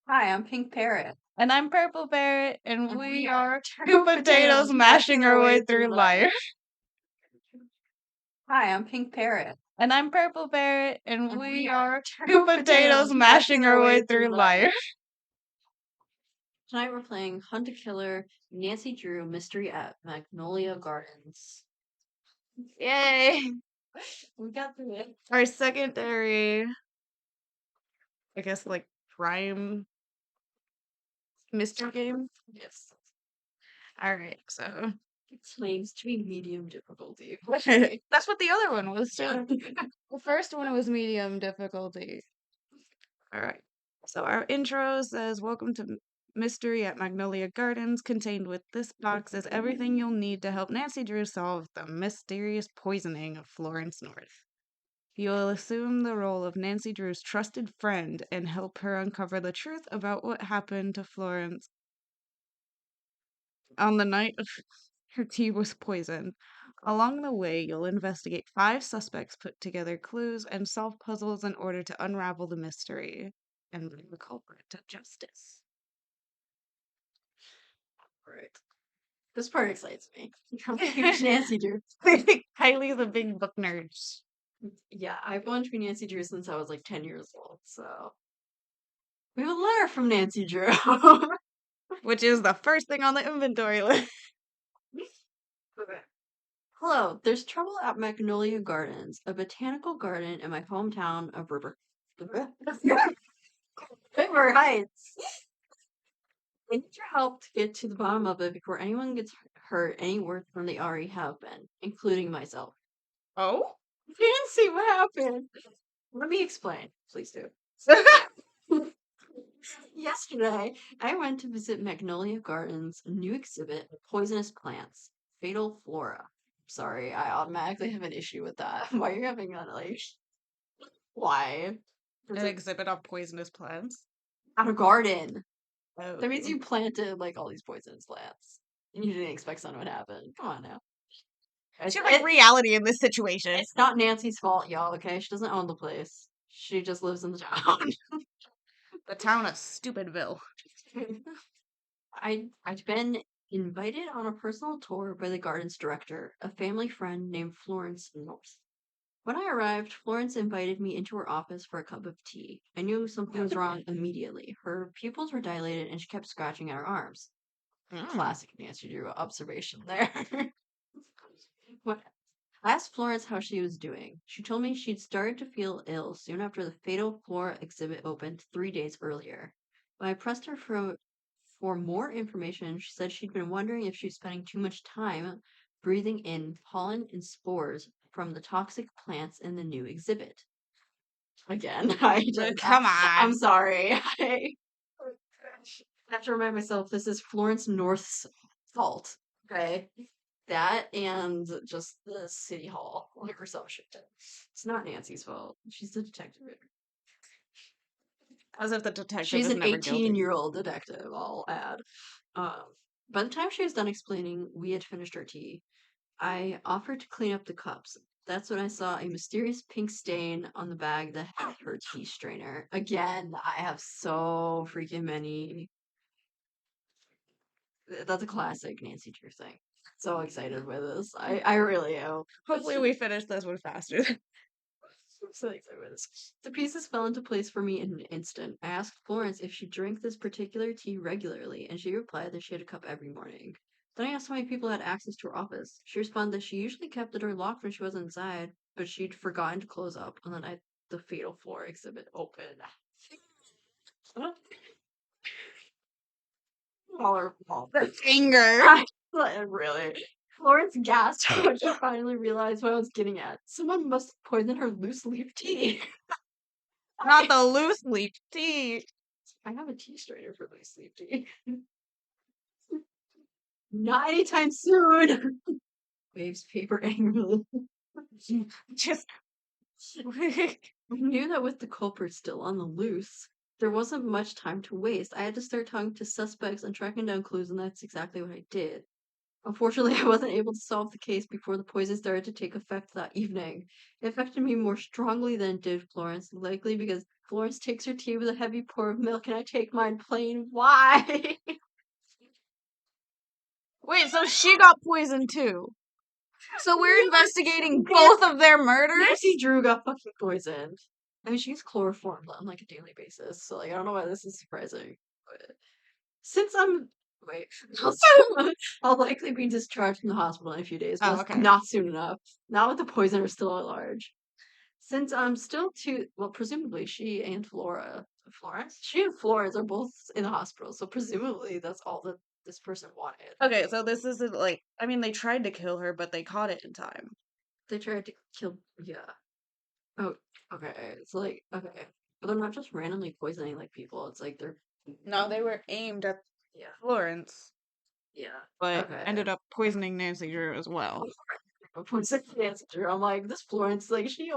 Hi, I'm Pink Parrot. And I'm Purple Parrot, and And we we are are two potatoes mashing our way through life. Hi, I'm Pink Parrot. And I'm Purple Parrot, and And we we are are two potatoes mashing our way through life. Tonight we're playing Hunt a Killer, Nacy Drew Mystery at Magnolia Gardens. Yay! We got through it. Our secondary, I guess, like, prime mystery game. Yes. Alright, so. It claims to be medium difficulty. That's what the other one was, too. The first one was medium difficulty. Alright. So our intro says, "Welcome to Mystery at Magnolia Gardens. Contained with this box is everything you'll need to help Nacy Drew solve the mysterious poisoning of Florence North. You'll assume the role of Nacy Drew's trusted friend and help her uncover the truth about what happened to Florence on the night her tea was poisoned. Along the way, you'll investigate 5 suspects, put together clues, and solve puzzles in order to unravel the mystery and bring the culprit to justice." Right. This part excites me. I'm a huge Nacy Drew. Kylie's a big book nerd. Yeah, I've wanted to be Nacy Drew since I was like 10 years old, so. We have a letter from Nacy Drew. Which is the first thing on the inventory list. Hello, there's trouble at Magnolia Gardens, a botanical garden in my hometown of River Heights. I need your help to get to the bottom of it before anyone gets hurt any worse than they already have been, including myself. Oh? You didn't see what happened. Let me explain. Please do. Yesterday, I went to visit Magnolia Gardens' new exhibit, Poisonous Plants, Fatal Flora. Sorry, I automatically have an issue with that. Why are you having that, like, why? An exhibit of poisonous plants. At a garden. Oh. That means you planted, like, all these poisonous plants. And you didn't expect something would happen. Come on now. She has like reality in this situation. It's not Nancy's fault, y'all, okay? She doesn't own the place. She just lives in the town. The town of Stupidville. I'd been invited on a personal tour by the garden's director, a family friend named Florence North. When I arrived, Florence invited me into her office for a cup of tea. I knew something was wrong immediately. Her pupils were dilated and she kept scratching at her arms. Classic Nancy Drew observation there. What I asked Florence how she was doing. She told me she'd started to feel ill soon after the Fatal Flora exhibit opened 3 days earlier. When I pressed her for more information, she said she'd been wondering if she was spending too much time breathing in pollen and spores from the toxic plants in the new exhibit. Again, Come on. I'm sorry. I have to remind myself this is Florence North's fault. Okay. That and just the city hall or some shit. It's not Nancy's fault. She's the detective. As if the detective She's is an never guilty. 18-year-old detective, I'll add. By the time she was done explaining, we had finished our tea. I offered to clean up the cups. That's when I saw a mysterious pink stain on the bag that had her tea strainer. Again, I have so freaking many. That's a classic Nancy Drew thing. So excited by this. I really am. Hopefully we finish this one faster. I'm so excited by this. The pieces fell into place for me in an instant. I asked Florence if she drank this particular tea regularly, and she replied that she had a cup every morning. Then I asked how many people had access to her office. She responded that she usually kept the door locked when she wasn't inside, but she'd forgotten to close up on the night the Fatal Floor exhibit opened. Smaller ball. Anger. Really. Florence gasped when she finally realized what I was getting at. Someone must have poisoned her loose leaf tea. Not the loose leaf tea. I have a tea strainer for loose leaf tea. Not anytime soon. Waves paper angrily. Just I knew that with the culprit still on the loose, there wasn't much time to waste. I had to start talking to suspects and tracking down clues, and that's exactly what I did. Unfortunately, I wasn't able to solve the case before the poison started to take effect that evening. It affected me more strongly than it did Florence, likely because Florence takes her tea with a heavy pour of milk and I take mine plain. Why? Wait, so she got poisoned too. So we're Really? investigating both of their murders? Nacy Drew got fucking poisoned. I mean, she's chloroformed on like a daily basis, so like I don't know why this is surprising. But since I'm wait, I'll likely be discharged from the hospital in a few days, but Oh, that's okay. not soon enough. Not with the poisoner still at large. Since I'm still too well, presumably she and Florence, she and Florence are both in the hospital, so presumably that's all that this person wanted. Okay, so this isn't like, I mean, they tried to kill her, but they caught it in time. They tried to kill, yeah. Oh, okay. It's like okay, but they're not just randomly poisoning like people. It's like they're No, they were aimed at yeah, Florence, yeah. but Okay. ended up poisoning Nacy Drew as well. I'm like this Florence, like she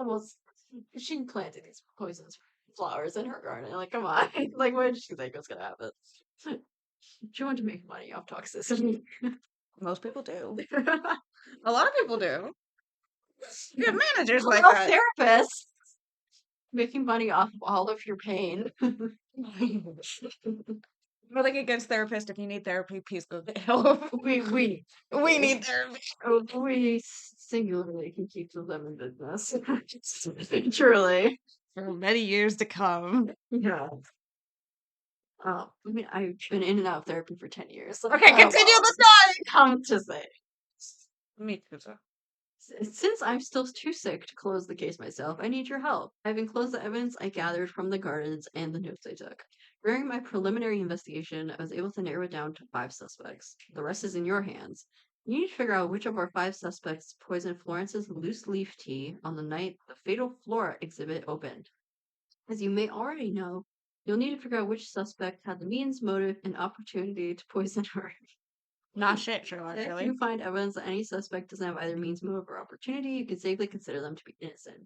planted these poisonous flowers in her garden. Like, come on, like what did she think was gonna happen? She wanted to make money off toxicity. Most people do. A lot of people do. Good managers like Well, that. therapists making money off of all of your pain. Nothing against therapists. If you need therapy, please go get help. we We need therapy. we singularly can keep them in business. Truly. For many years to come. Yeah. I mean, I've been in and out of therapy for 10 years. So Okay, continue the story! come to say. Me too. Since I'm still too sick to close the case myself, I need your help. I've enclosed the evidence I gathered from the gardens and the notes I took. During my preliminary investigation, I was able to narrow it down to 5 suspects. The rest is in your hands. You need to figure out which of our 5 suspects poisoned Florence's loose leaf tea on the night the fatal flora exhibit opened. As you may already know, you'll need to figure out which suspect had the means, motive, and opportunity to poison her. Not shit, Sherlock, If really. you find evidence that any suspect doesn't have either means, motive, or opportunity, you can safely consider them to be innocent.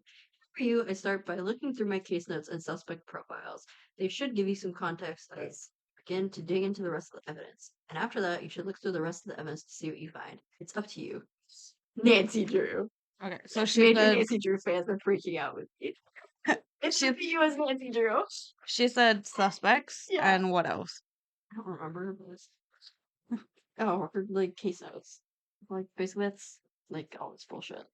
For you, I start by looking through my case notes and suspect profiles. They should give you some context as begin to dig into the rest of the evidence. And after that, you should look through the rest of the evidence to see what you find. It's up to you. Nacy Drew. Okay, so she Major said, Nacy Drew fans are freaking out with you. It should be you as Nacy Drew. she said suspects, Yeah. and what else? I don't remember this. Oh, or like case notes. Like basically that's like all this bullshit.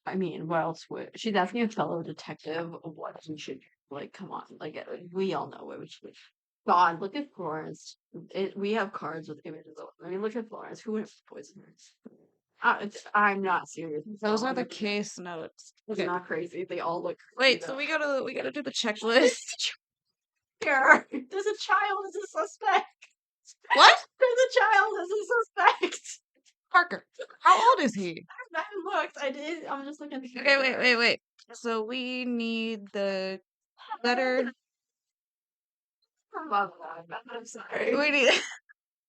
I mean, what else would she's asking a fellow detective what he should like? Come on, like we all know what we should. God, look at Florence. We have cards with images of. I mean, look at Florence. Who would have poisoned her? I'm not serious. Those are the case notes. It's Okay. not crazy. They all look. Wait, so we gotta do the checklist. Here, there's a child as a suspect. What? There's a child as a suspect. Parker. How old is he? I haven't looked. I did. I'm just looking at the Okay, wait. So we need the letter. I'm sorry. We need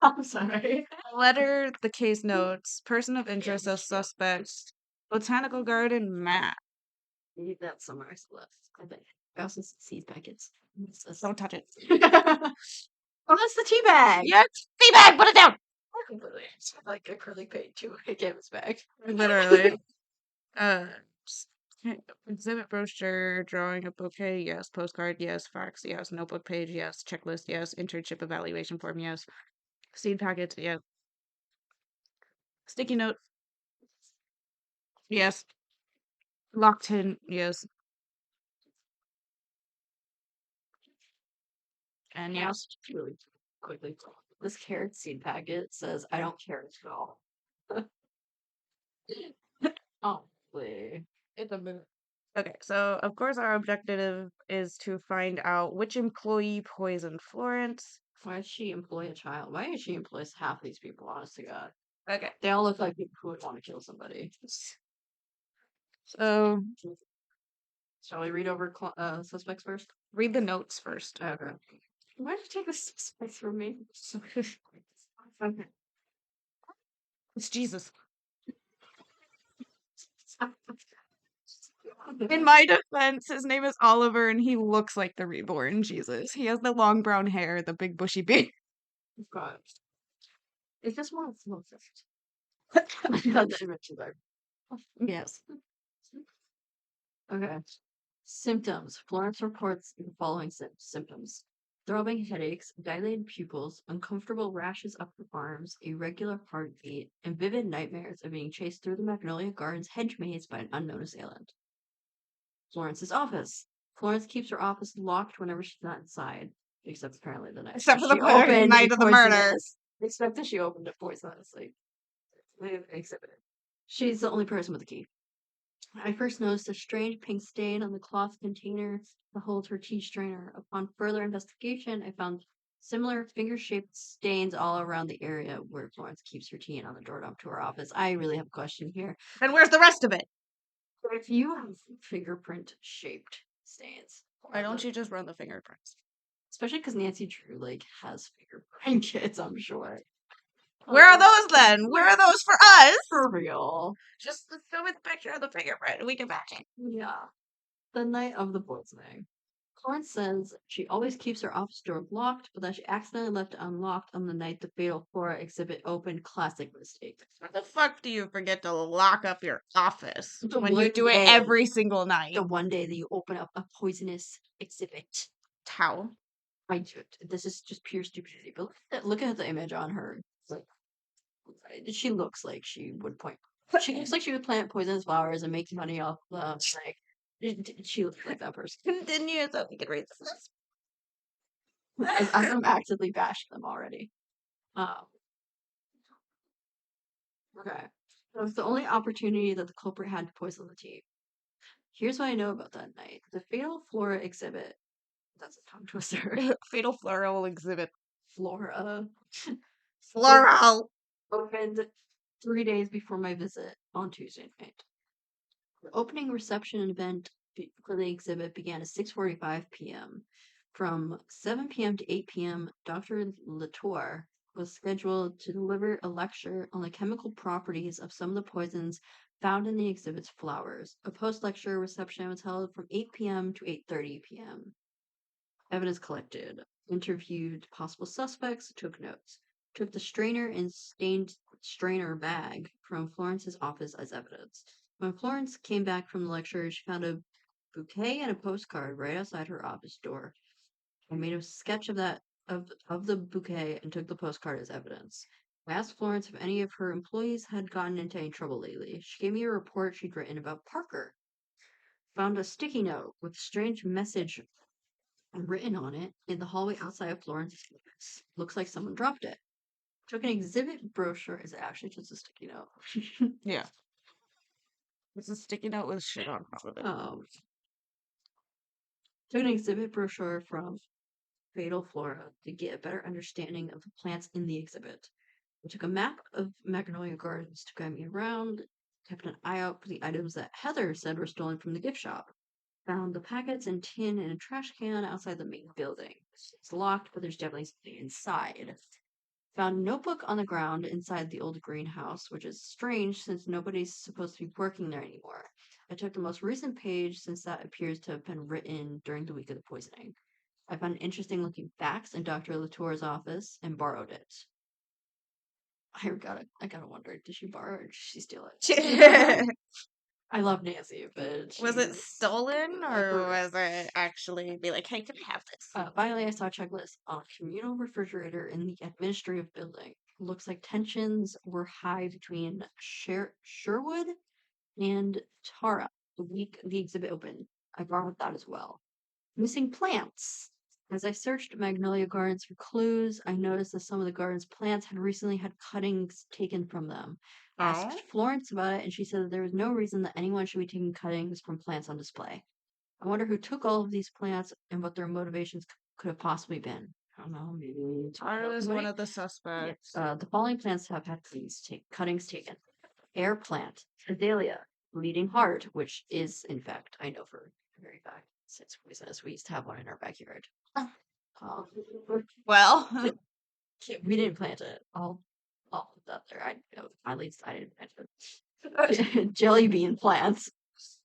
I'm sorry. letter, the case notes, person of interest as suspects, botanical garden map. You need that somewhere else left. I think. I also see seed packets. Don't touch it. Oh, that's the tea bag. Yeah, tea bag. Put it down. Completely. Like acrylic paint to a canvas bag. Literally. Uh, exhibit brochure, drawing a bouquet, yes. Postcard, yes. Fax, yes. Notebook page, yes. Checklist, yes. Internship evaluation form, yes. Seed packets, yes. Sticky note, yes. Locked in, yes. And Yeah. yes. Really quickly. This carrot seed packet says, I don't care at all. Oh, please. It's a move. Okay, so of course our objective is to find out which employee poisoned Florence. Why does she employ a child? Why does she employ half these people, honest to God? Okay, They all look like people who would want to kill somebody. so Shall we read over suspects first? read the notes first. Okay. Why did you take the suspects from me? Okay. It's Jesus. In my defense, his name is Oliver and he looks like the reborn Jesus. He has the long brown hair, the big bushy beard. God. It's just more explosive. I got that mentioned there. Yes. Okay. Symptoms. Florence reports the following symptoms: throbbing headaches, dilated pupils, uncomfortable rashes up her arms, irregular heartbeat, and vivid nightmares of being chased through the Magnolia Gardens hedge maze by an unknown assailant. Florence's office. Florence keeps her office locked whenever she's not inside, except apparently the night Except for the she opened night a of the murder. Except that she opened it poisonously. Exhibit. She's the only person with the key. I first noticed a strange pink stain on the cloth container that holds her tea strainer. Upon further investigation, I found similar finger-shaped stains all around the area where Florence keeps her tea and on the doorknob to her office. I really have a question here. And where's the rest of it? If you have fingerprint-shaped stains, Why don't you just run the fingerprints? especially because Nacy Drew has fingerprint kits, I'm sure. Where are those then? Where are those for us? For real. Just show me the picture of the fingerprint. We can match it. Yeah. The night of the poisoning. Florence says she always keeps her office door locked, but that she accidentally left it unlocked on the night the fatal Flora exhibit opened. Classic mistake. What the fuck do you forget to lock up your office The when you one do it day- every single night? The one day that you open up a poisonous exhibit. How? I do it. This is just pure stupidity. But look at the image on her. She looks like she would point. She looks like she would plant poisonous flowers and make money off the she looks like that person. Continue so we can read this. I'm actively bashing them already. Okay. So it's the only opportunity that the culprit had to poison the tea. Here's what I know about that night. The fatal flora exhibit. That's a tongue twister. Fatal floral exhibit. Flora. Floral. Opened 3 days before my visit on Tuesday night. The opening reception event for the exhibit began at 6:45 p.m. From 7 p.m. to 8 p.m., Dr. Latour was scheduled to deliver a lecture on the chemical properties of some of the poisons found in the exhibit's flowers. A post-lecture reception was held from 8 p.m. to 8:30 p.m. Evidence collected, interviewed possible suspects, took notes, took the strainer and stained strainer bag from Florence's office as evidence. When Florence came back from the lecture, she found a bouquet and a postcard right outside her office door. I made a sketch of the bouquet and took the postcard as evidence. I asked Florence if any of her employees had gotten into any trouble lately. She gave me a report she'd written about Parker. Found a sticky note with a strange message written on it in the hallway outside of Florence's office. Looks like someone dropped it. Took an exhibit brochure. Is it actually just a sticky note? Yeah. It's a sticky note with shit on top of it. Took an exhibit brochure from Fatal Flora to get a better understanding of the plants in the exhibit. I took a map of Magnolia Gardens to guide me around, kept an eye out for the items that Heather said were stolen from the gift shop. Found the packets and tin in a trash can outside the main building. It's locked, but there's definitely something inside. Found a notebook on the ground inside the old greenhouse, which is strange since nobody's supposed to be working there anymore. I took the most recent page since that appears to have been written during the week of the poisoning. I found interesting looking fax in Dr. Latour's office and borrowed it. I gotta wonder, did she borrow it or did she steal it? I love Nacy, but Was it stolen or was it actually be like, hey, can I have this? Finally, I saw a checklist on a communal refrigerator in the administrative building. Looks like tensions were high between Sherwood and Tara the week the exhibit opened. I borrowed that as well. Missing plants. As I searched Magnolia Gardens for clues, I noticed that some of the garden's plants had recently had cuttings taken from them. I asked Florence about it, and she said that there was no reason that anyone should be taking cuttings from plants on display. I wonder who took all of these plants and what their motivations could have possibly been. I don't know, maybe Tara is one of the suspects. the following plants have had cuttings taken. Air plant, azalea, bleeding heart, which is, in fact, I know for a very fact, since we used to have one in our backyard. Well, we didn't plant it. I'll put that there. At least I didn't plant it. Jelly bean plants,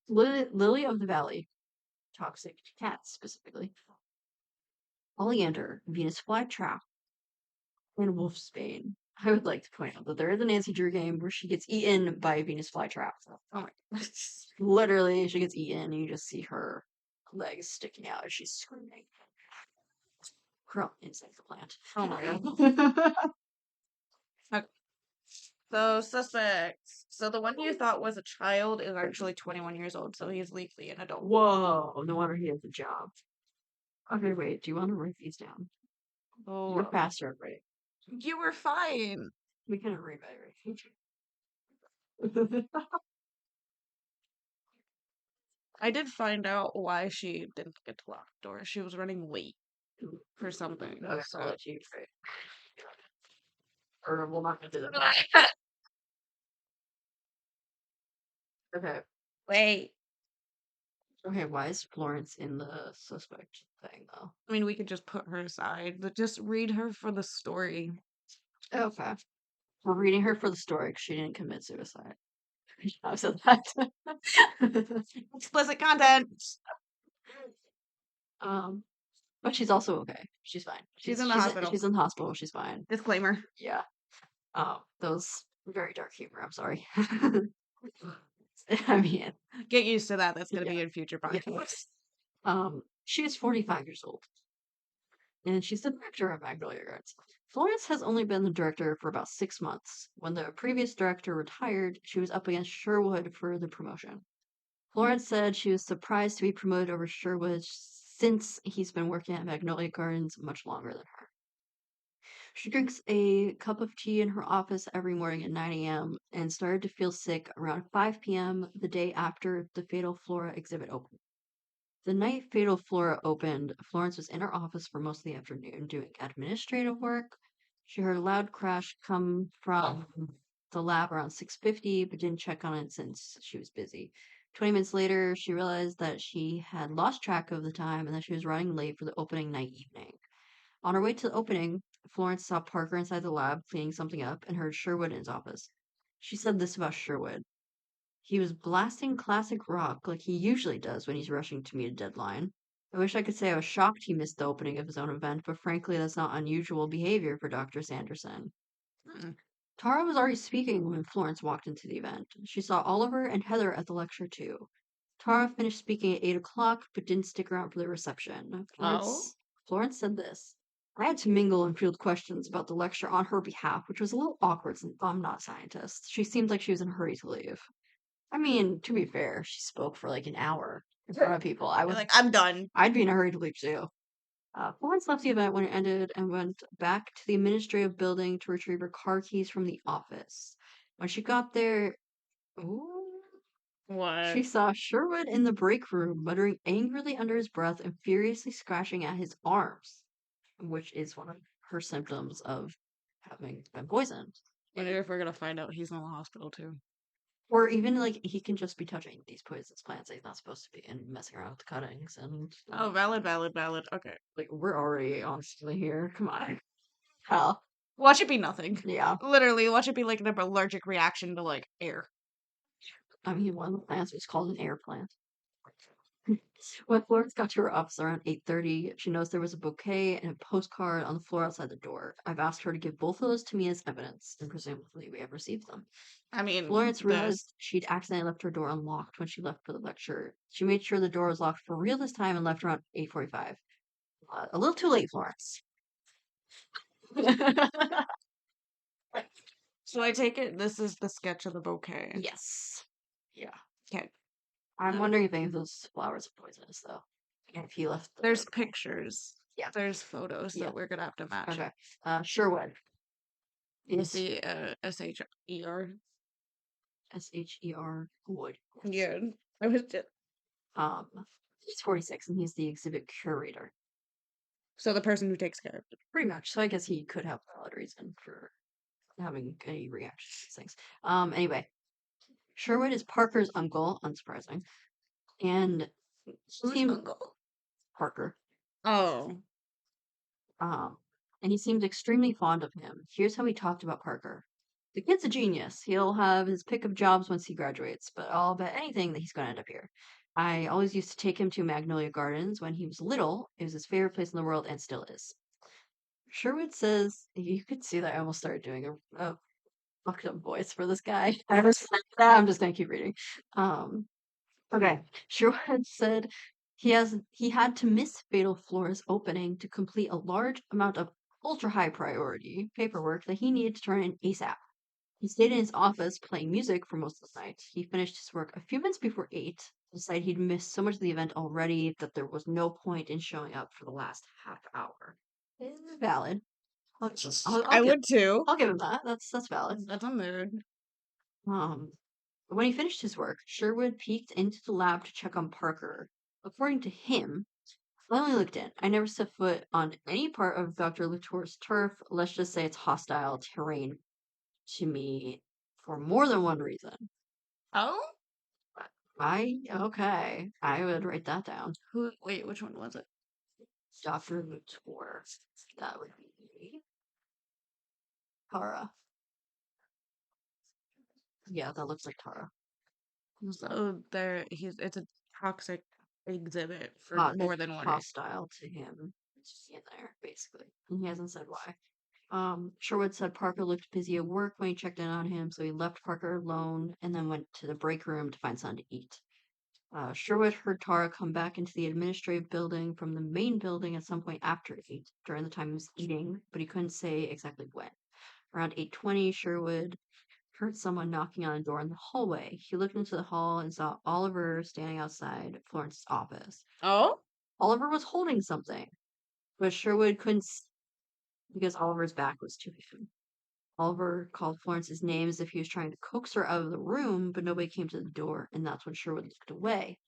lily of the valley, toxic to cats specifically. Oleander, Venus flytrap, and wolfsbane. I would like to point out that there is a Nacy Drew game where she gets eaten by a Venus flytrap. Oh my. Literally, she gets eaten, and you just see her legs sticking out as she's screaming. Crawl inside the plant. Oh my god. Okay. So suspects. So the one you thought was a child is actually 21 years old, so he's legally an adult. Whoa! No wonder he has a job. Okay, wait. Do you want to write these down? You're Oh, faster at writing. you were fine. We can read by writing. I did find out why she didn't get to lock the door. She was running late for something. Okay, So I'll let you write. Or we're not gonna do that. Okay. wait. Okay, why is Florence in the suspect thing though? I mean, we could just put her aside, but just read her for the story. Okay. We're reading her for the story 'cause she didn't commit suicide. I said that. Explicit content. um, but she's also okay. She's fine. She's in the hospital. She's in the hospital. She's fine. Disclaimer. Yeah. That was very dark humor. I'm sorry. I mean, Get used to that. That's going to yeah, be in future yeah. podcasts. She is 45 years old, and she's the director of Magnolia Gardens. Florence has only been the director for about 6 months. When the previous director retired, she was up against Sherwood for the promotion. Florence said she was surprised to be promoted over Sherwood since he's been working at Magnolia Gardens much longer than her. She drinks a cup of tea in her office every morning at 9 a.m. and started to feel sick around 5 p.m. the day after the Fatal Flora exhibit opened. The night Fatal Flora opened, Florence was in her office for most of the afternoon doing administrative work. She heard a loud crash come from the lab around 6:50, but didn't check on it since she was busy. 20 minutes later, she realized that she had lost track of the time and that she was running late for the opening night evening. On her way to the opening, Florence saw Parker inside the lab cleaning something up and heard Sherwood in his office. She said this about Sherwood. He was blasting classic rock like he usually does when he's rushing to meet a deadline. I wish I could say I was shocked he missed the opening of his own event, but frankly, that's not unusual behavior for Dr. Sanderson. Hmm. Tara was already speaking when Florence walked into the event. She saw Oliver and Heather at the lecture, too. Tara finished speaking at 8 o'clock, but didn't stick around for the reception. Oh. Florence said this. I had to mingle and field questions about the lecture on her behalf, which was a little awkward since I'm not a scientist. She seemed like she was in a hurry to leave. I mean, to be fair, she spoke for like an hour in front of people. You're like, I'm done. I'd be in a hurry to leave too. Florence left the event when it ended and went back to the administrative building to retrieve her car keys from the office. When she got there, ooh, What? she saw Sherwood in the break room, muttering angrily under his breath and furiously scratching at his arms, which is one of her symptoms of having been poisoned. Wonder if we're going to find out he's in the hospital too. Or even like he can just be touching these poisonous plants that he's not supposed to be and messing around with the cuttings and Oh, valid. Okay. like we're already honestly here. Come on. Hell. Watch it be nothing. Yeah. Literally, watch it be like an allergic reaction to like air. I mean one of the plants was called an air plant. When Florence got to her office around 8:30, she noticed there was a bouquet and a postcard on the floor outside the door. I've asked her to give both of those to me as evidence, and presumably we have received them. I mean, Florence realized she'd accidentally left her door unlocked when she left for the lecture. She made sure the door was locked for real this time and left around 8:45. A little too late, Florence. So I take it this is the sketch of the bouquet. Yes. Yeah. Okay. I'm wondering if any of those flowers are poisonous, though. And if he left There's pictures. Yeah. There's photos Yeah. that we're gonna have to match. Okay. Sherwood. Is the SHER? SHER Wood. Yeah. I was just... He's 46 and he's the exhibit curator. So the person who takes care of it. Pretty much. So I guess he could have a valid reason for having any reaction to these things. Anyway. Sherwood is Parker's uncle, unsurprising. And Uncle? Parker. Oh. And he seemed extremely fond of him. Here's how he talked about Parker. The kid's a genius. He'll have his pick of jobs once he graduates, but I'll bet anything that he's going to end up here. I always used to take him to Magnolia Gardens when he was little. It was his favorite place in the world and still is. Sherwood says you could see that I almost started doing a fucked up voice for this guy. I'm just gonna keep reading. Um, okay. Sherwood said he had to miss Fatal Floor's opening to complete a large amount of ultra high priority paperwork that he needed to turn in ASAP. He stayed in his office playing music for most of the night. He finished his work a few minutes before 8, decided he'd missed so much of the event already that there was no point in showing up for the last half hour. Valid. I I'll would too. I'll give him that. That's valid. That's a mood. Um, when he finished his work, Sherwood peeked into the lab to check on Parker. According to him, I only looked in. I never set foot on any part of Dr. Latour's turf. Let's just say it's hostile terrain to me for more than one reason. Oh? Okay. I would write that down. Wait, which one was it? Dr. Latour. That would be Tara. Yeah, that looks like Tara. So it's a toxic exhibit for more It's than one reason. hostile to him. It's in there, basically. And he hasn't said why. Sherwood said Parker looked busy at work when he checked in on him, so he left Parker alone and then went to the break room to find something to eat. Sherwood heard Tara come back into the administrative building from the main building at some point after 8, during the time he was eating, but he couldn't say exactly when. Around 8:20, Sherwood heard someone knocking on a door in the hallway. He looked into the hall and saw Oliver standing outside Florence's office. Oh? Oliver was holding something, but Sherwood couldn't because Oliver's back was to him. Oliver called Florence's name as if he was trying to coax her out of the room, but nobody came to the door, and that's when Sherwood looked away.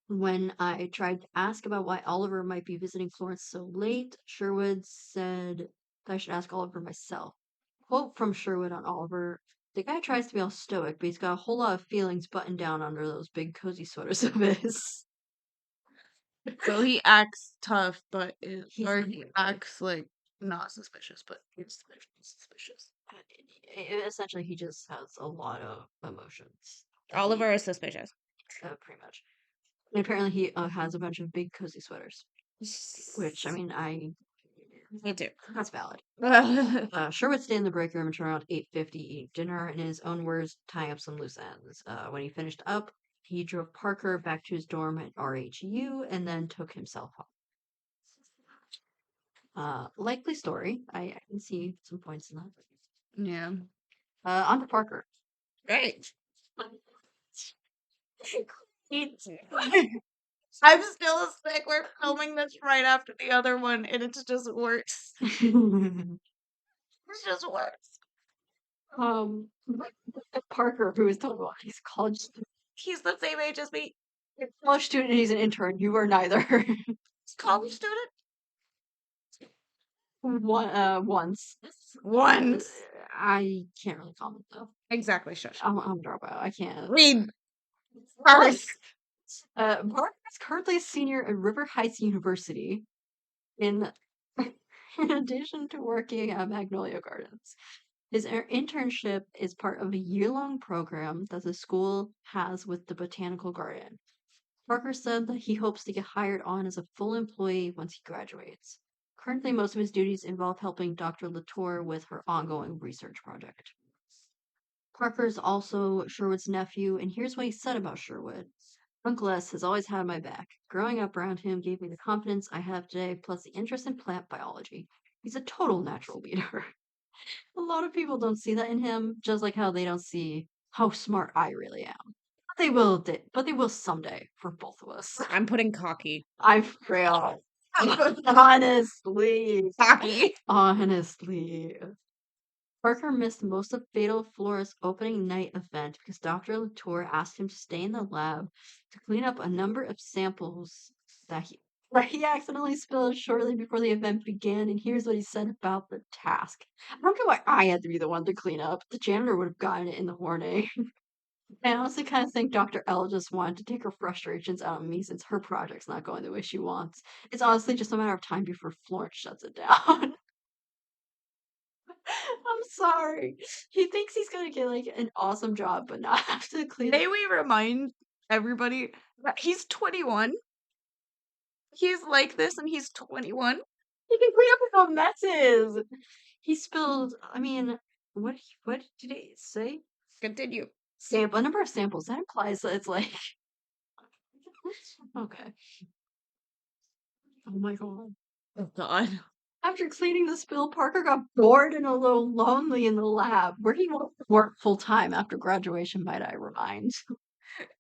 When I tried to ask about why Oliver might be visiting Florence so late, Sherwood said that I should ask Oliver myself. Quote from Sherwood on Oliver: "The guy tries to be all stoic, but he's got a whole lot of feelings buttoned down under those big cozy sweaters of his." So he acts tough, but he Like, acts like not suspicious, but he's suspicious. essentially, he just has a lot of emotions. Oliver is suspicious. Pretty much. And apparently, he has a bunch of big cozy sweaters, which I mean, Me too. that's valid. Sherwood stayed in the break room until around 8:50, eating dinner, in his own words, tying up some loose ends. When he finished up, he drove Parker back to his dorm at RHU and then took himself home. Likely story. I can see some points in that. Yeah. On to Parker. Great. I'm still sick. We're filming this right after the other one, and it's just worse. It's just worse. Parker, who is 21, he's a college student. He's the same age as me. He's a college student and he's an intern. You are neither. He's a college student. Once. Once. I can't really comment though. Exactly. Shush. I'm a dropout. I can't. Read first. Parker is currently a senior at River Heights University in in addition to working at Magnolia Gardens. His internship is part of a year-long program that the school has with the botanical garden. Parker said that he hopes to get hired on as a full employee once he graduates. Currently, most of his duties involve helping Dr. Latour with her ongoing research project. Parker is also Sherwood's nephew, and here's what he said about Sherwood. Uncle S has always had my back. Growing up around him gave me the confidence I have today, plus the interest in plant biology. He's a total natural leader. A lot of people don't see that in him, just like how they don't see how smart I really am. But they will someday for both of us. I'm putting cocky. I feel honestly. Cocky. Honestly. Parker missed most of Fatal Flora's opening night event because Dr. Latour asked him to stay in the lab to clean up a number of samples that he accidentally spilled shortly before the event began, and here's what he said about the task. I don't know why I had to be the one to clean up. The janitor would have gotten it in the morning. I honestly kind of think Dr. L just wanted to take her frustrations out on me since her project's not going the way she wants. It's honestly just a matter of time before Florence shuts it down. I'm sorry. He thinks he's gonna get like an awesome job, but not have to clean. May we remind everybody that he's 21. He's like this and he's 21. He can clean up his own messes. He spilled. I mean, what did he say? Continue. Sample a number of samples. That implies that it's like okay. Oh my god. Oh God. After cleaning the spill, Parker got bored and a little lonely in the lab, where he won't work full time after graduation, might I remind.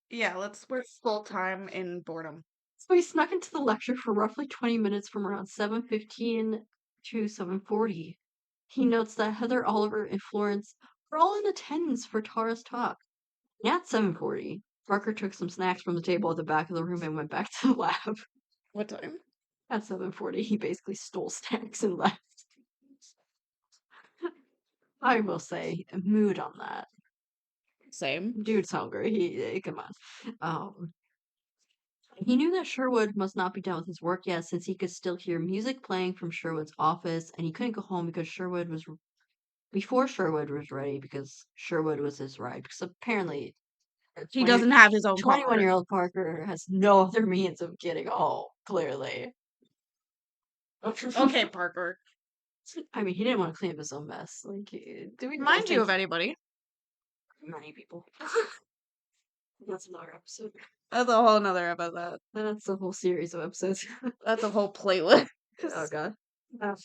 Yeah, let's work full time in boredom. So he snuck into the lecture for roughly 20 minutes from around 7:15 to 7:40. He notes that Heather, Oliver, and Florence were all in attendance for Tara's talk. And at 7:40, Parker took some snacks from the table at the back of the room and went back to the lab. What time? At 7:40, he basically stole snacks and left. I will say, mood on that. Same. Dude's hungry. Come on. He knew that Sherwood must not be done with his work yet, since he could still hear music playing from Sherwood's office, and he couldn't go home because Sherwood was before Sherwood was ready, because Sherwood was his ride. Because apparently, He doesn't have his own car. 21-year-old Parker has no other means of getting home. Clearly. Okay, Parker. I mean, he didn't want to clean up his own mess. Like, do we Remind you think of anybody? many people? That's another episode. That's a whole nother episode. That's a whole series of episodes. That's a whole playlist. Oh god.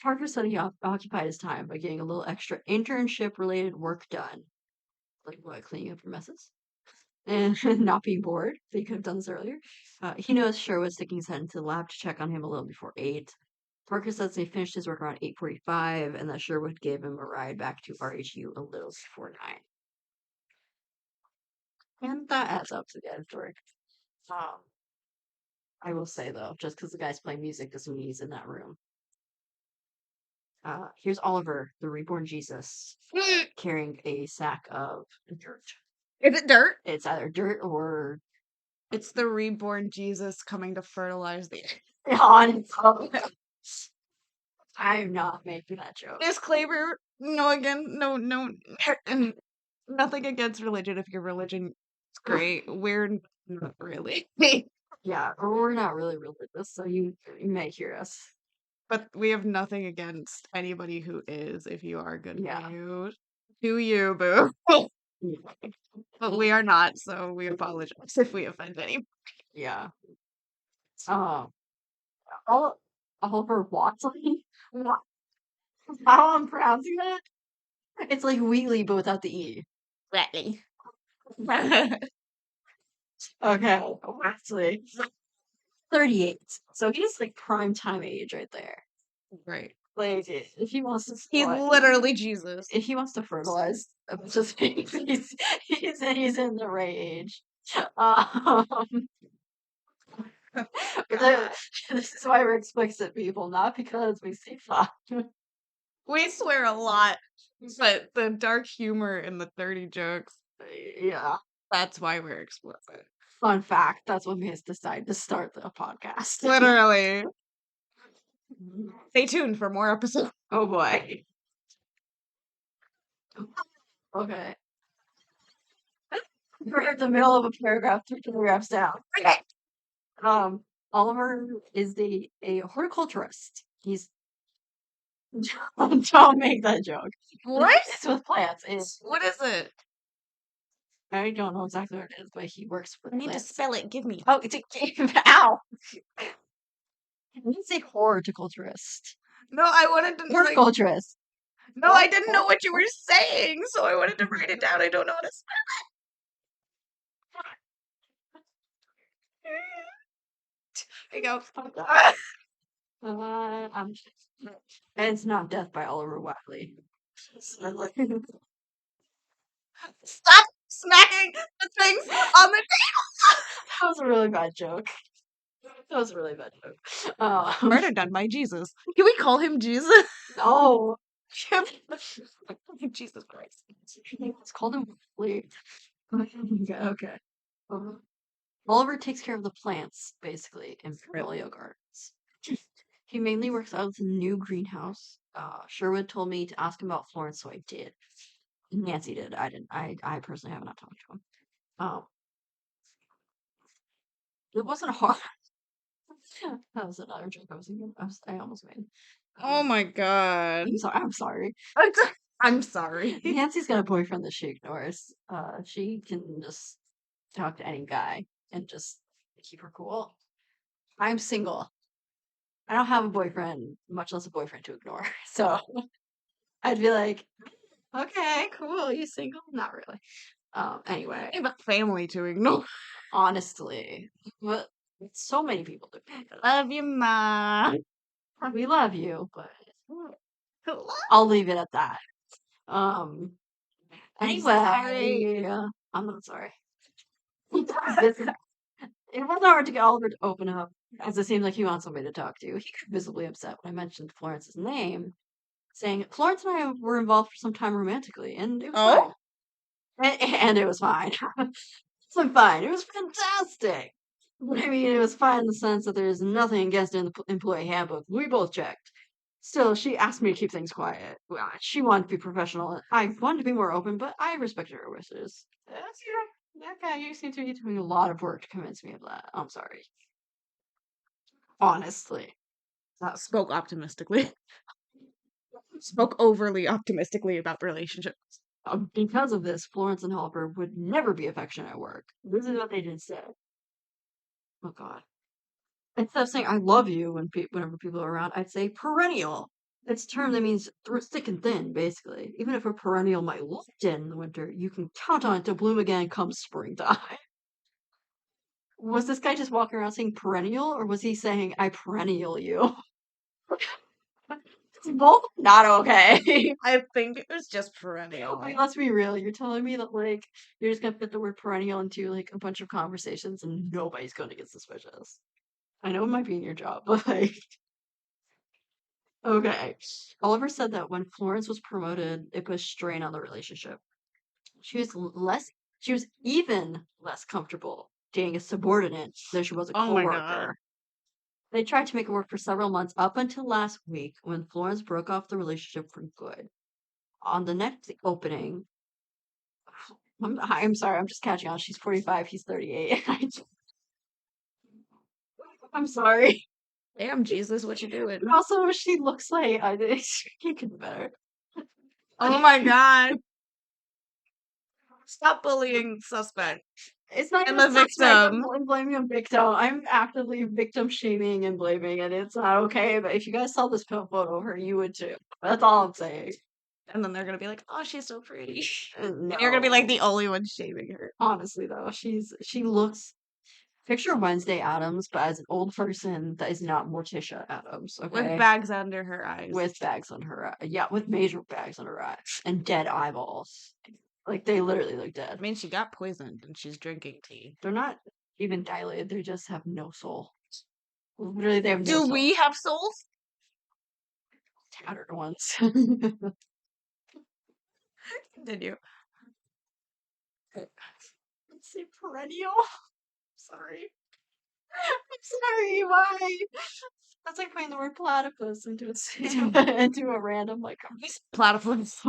Parker said he occupied his time by getting a little extra internship-related work done, like what, cleaning up your messes, and not being bored. So he could have done this earlier. He knows Sherwood sticking his head into the lab to check on him a little before 8. Parker says they finished his work around 8:45, and that Sherwood gave him a ride back to RHU a little before 9. And that adds up to the end story. I will say though, just because the guy's playing music doesn't mean he's in that room. Here's Oliver, the reborn Jesus, carrying a sack of dirt. Is it dirt? It's either dirt or It's the reborn Jesus coming to fertilize the on. I'm not making that joke. disclaimer. No, again, no, and nothing against religion. If your religion is great, we're not really. Yeah, we're not really religious, so you may hear us. But we have nothing against anybody who is. If you are good Yeah. for you, to you, boo. But we are not, so we apologize if we offend any. Yeah. Oliver Watson. How I'm pronouncing that? It's like Wheatley, but without the E. Ratty. Okay, Wesley. 38. So he's like prime time age right there. Right. Like, if he wants to, He's literally Jesus. if he wants to fertilize a bunch of things, he's in the right age. This is why we're explicit, people, not because we see fun. We swear a lot, but the dark humor in the 30 jokes, Yeah. that's why we're explicit. Fun fact, that's what made us decide to start the podcast. Literally. Stay tuned for more episodes. Oh boy. Okay. We're at the middle of a paragraph, 2 paragraphs down. Okay. Oliver is a horticulturist. He's don't make that joke. What? It's with plants. What is it? I don't know exactly what it is, but he works with I need to plants. spell it. Give me. Oh, it's a game. Ow! He's a horticulturist. No, I wanted to like, Horticulturist. no, I didn't know what you were saying, so I wanted to write it down. I don't know how to spell it. There you go. And it's not Death by Oliver Wiley. Stop smacking the things on the That was a really bad joke. That was a really bad joke. murder done by Jesus. Can we call him Jesus? No. Jesus Christ. It's called him Wiley. Okay. Oliver takes care of the plants, basically, in Magnolia Gardens. He mainly works out of the new greenhouse. Sherwood told me to ask him about Florence, so I did. Nacy did. I didn't. I personally have not talked to him. It wasn't hard. That was another joke I almost made. Oh my god. I'm sorry. I'm sorry. Nancy's got a boyfriend that she ignores. She can just talk to any guy and just keep her cool. I'm single. I don't have a boyfriend, much less a boyfriend to ignore. So I'd be like, okay, cool. You single? Not really. Anyway, I have a family to ignore. honestly, but so many people do. Love you, Ma. We love you, but I'll leave it at that. Um. I'm sorry. Anyway, I'm not sorry. It wasn't hard to get Oliver to open up, as it seemed like he wants somebody to talk to. He got visibly upset when I mentioned Florence's name, saying Florence and I were involved for some time romantically, and it was fine. Oh? And it was fine. It's fine. It was fantastic. I mean, it was fine in the sense that there's nothing against it in the employee handbook. We both checked. Still, she asked me to keep things quiet. Well, she wanted to be professional, and I wanted to be more open, but I respected her wishes. Okay, you seem to be doing a lot of work to convince me of that. I'm sorry. Honestly. Spoke optimistically. Spoke overly optimistically about relationships. Because of this, Florence and Oliver would never be affectionate at work. This is what they did say. Oh, God. Instead of saying "I love you" whenever people are around, I'd say perennial. It's a term that means through thick and thin, basically. Even if a perennial might look dead in the winter, you can count on it to bloom again come springtime. Was this guy just walking around saying perennial, or was he saying "I perennial you"? It's both not okay. I think it was just perennial. Like, let's be real. You're telling me that like you're just gonna fit the word perennial into like a bunch of conversations and nobody's gonna get suspicious. I know it might be in your job, but like okay. Oliver said that when Florence was promoted, it put strain on the relationship. She was less, she was even less comfortable dating a subordinate than she was a Oh my god. coworker. They tried to make it work for several months up until last week when Florence broke off the relationship for good. On the next opening, I'm sorry, I'm just catching on. She's 45, he's 38. I'm sorry. Damn, Jesus, what you doing? Also, she looks like she could do better. Oh my god. Stop bullying suspect. It's not And even the suspect. victim. I'm blaming a victim. I'm actively victim shaming and blaming, and it's not okay. But if you guys saw this photo of her, you would too. That's all I'm saying. And then they're gonna be like, oh, she's so pretty. No. And you're gonna be like the only one shaming her. Honestly, though, she looks. Picture Wednesday Adams, but as an old person that is not Morticia Adams. Okay, With bags under her eyes. with bags on her eye. Yeah, with major bags on her eyes and dead eyeballs. Like they literally look dead. I mean, she got poisoned and she's drinking tea. They're not even dilated. They just have no soul. Literally, they have no Do soul. we have souls? Tattered ones. Continue. Let's say perennial. Sorry. I'm sorry. Why? That's like putting the word platypus into into a random like. Platypus.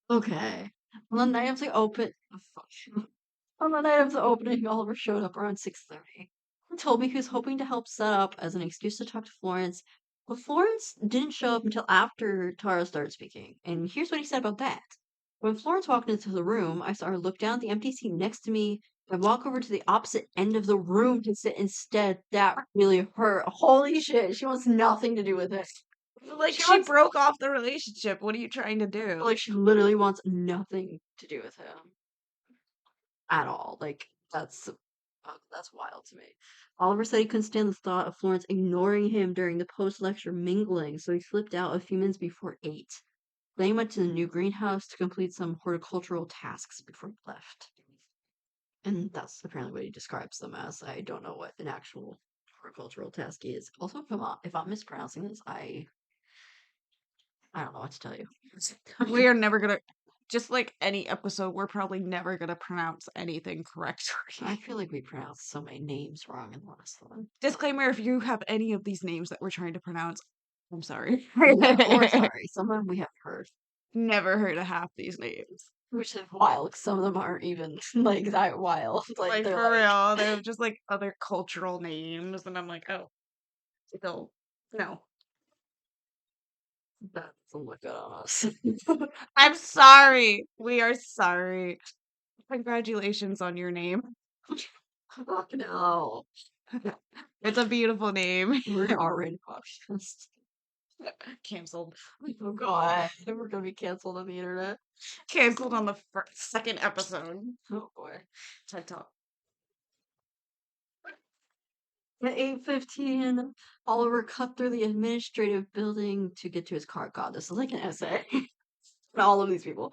Okay. On the night of the open, oh, fuck. On the night of the opening, Oliver showed up around 6:30. He told me he was hoping to help set up as an excuse to talk to Florence, but Florence didn't show up until after Tara started speaking. And here's what he said about that. When Florence walked into the room, I saw her look down at the empty seat next to me and walk over to the opposite end of the room to sit instead. That really hurt. Holy shit, she wants nothing to do with it. Like, She she wants, broke off the relationship. What are you trying to do? like, she literally wants nothing to do with him at all. Like, that's wild to me. Oliver said he couldn't stand the thought of Florence ignoring him during the post-lecture mingling, so he slipped out a few minutes before 8. Then he went to the new greenhouse to complete some horticultural tasks before he left. And that's apparently what he describes them as. I don't know what an actual horticultural task is. Also, if I'm mispronouncing this, I don't know what to tell you. We are never gonna, just like any episode, we're probably never gonna pronounce anything correctly. I feel like we pronounced so many names wrong in the last one. Disclaimer, if you have any of these names that we're trying to pronounce, I'm sorry. Or sorry, some of them we have heard. Never heard of half these names. Which is wild, 'cause some of them aren't even, like, that wild. Like, Like they're for like real, they have just like other cultural names, and I'm like, oh, no, no. that doesn't look good on us. I'm sorry. We are sorry. Congratulations on your name. Oh, no. It's a beautiful name. We're an R-rated podcast. Canceled. Oh god. We're gonna be canceled on the internet. Canceled on the second episode. Oh boy. TED Talk. At 8:15, Oliver cut through the administrative building to get to his car. God, this is like an essay. All of these people.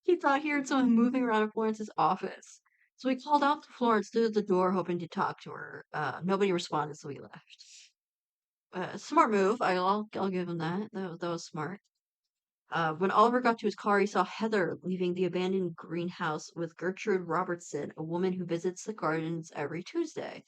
He thought he heard someone moving around in Florence's office. So he called out to Florence through the door, hoping to talk to her. Nobody responded, so he left. Smart move. I'll give him that. That was smart. When Oliver got to his car, he saw Heather leaving the abandoned greenhouse with Gertrude Robertson, a woman who visits the gardens every Tuesday.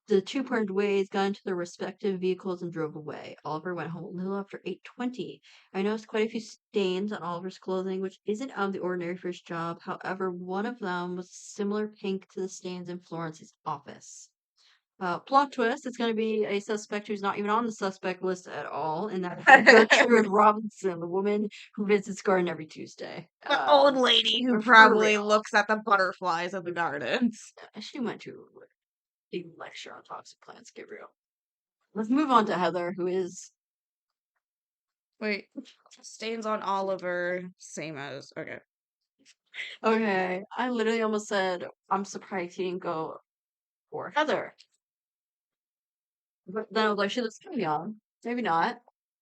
The two parted ways, got into their respective vehicles, and drove away. Oliver went home a little after 8:20. I noticed quite a few stains on Oliver's clothing, which isn't out of the ordinary for his job. However, one of them was similar pink to the stains in Florence's office. Plot twist, it's going to be a suspect who's not even on the suspect list at all, and that's Gertrude Robinson, the woman who visits garden every Tuesday. The old lady who For probably real. looks at the butterflies of the gardens. She went to a big lecture on toxic plants, get real. Let's move on to Heather, who is Wait, stains on Oliver, same as okay. okay. I literally almost said I'm surprised he didn't go for Heather. But then I was like, she looks kind of young. Maybe not.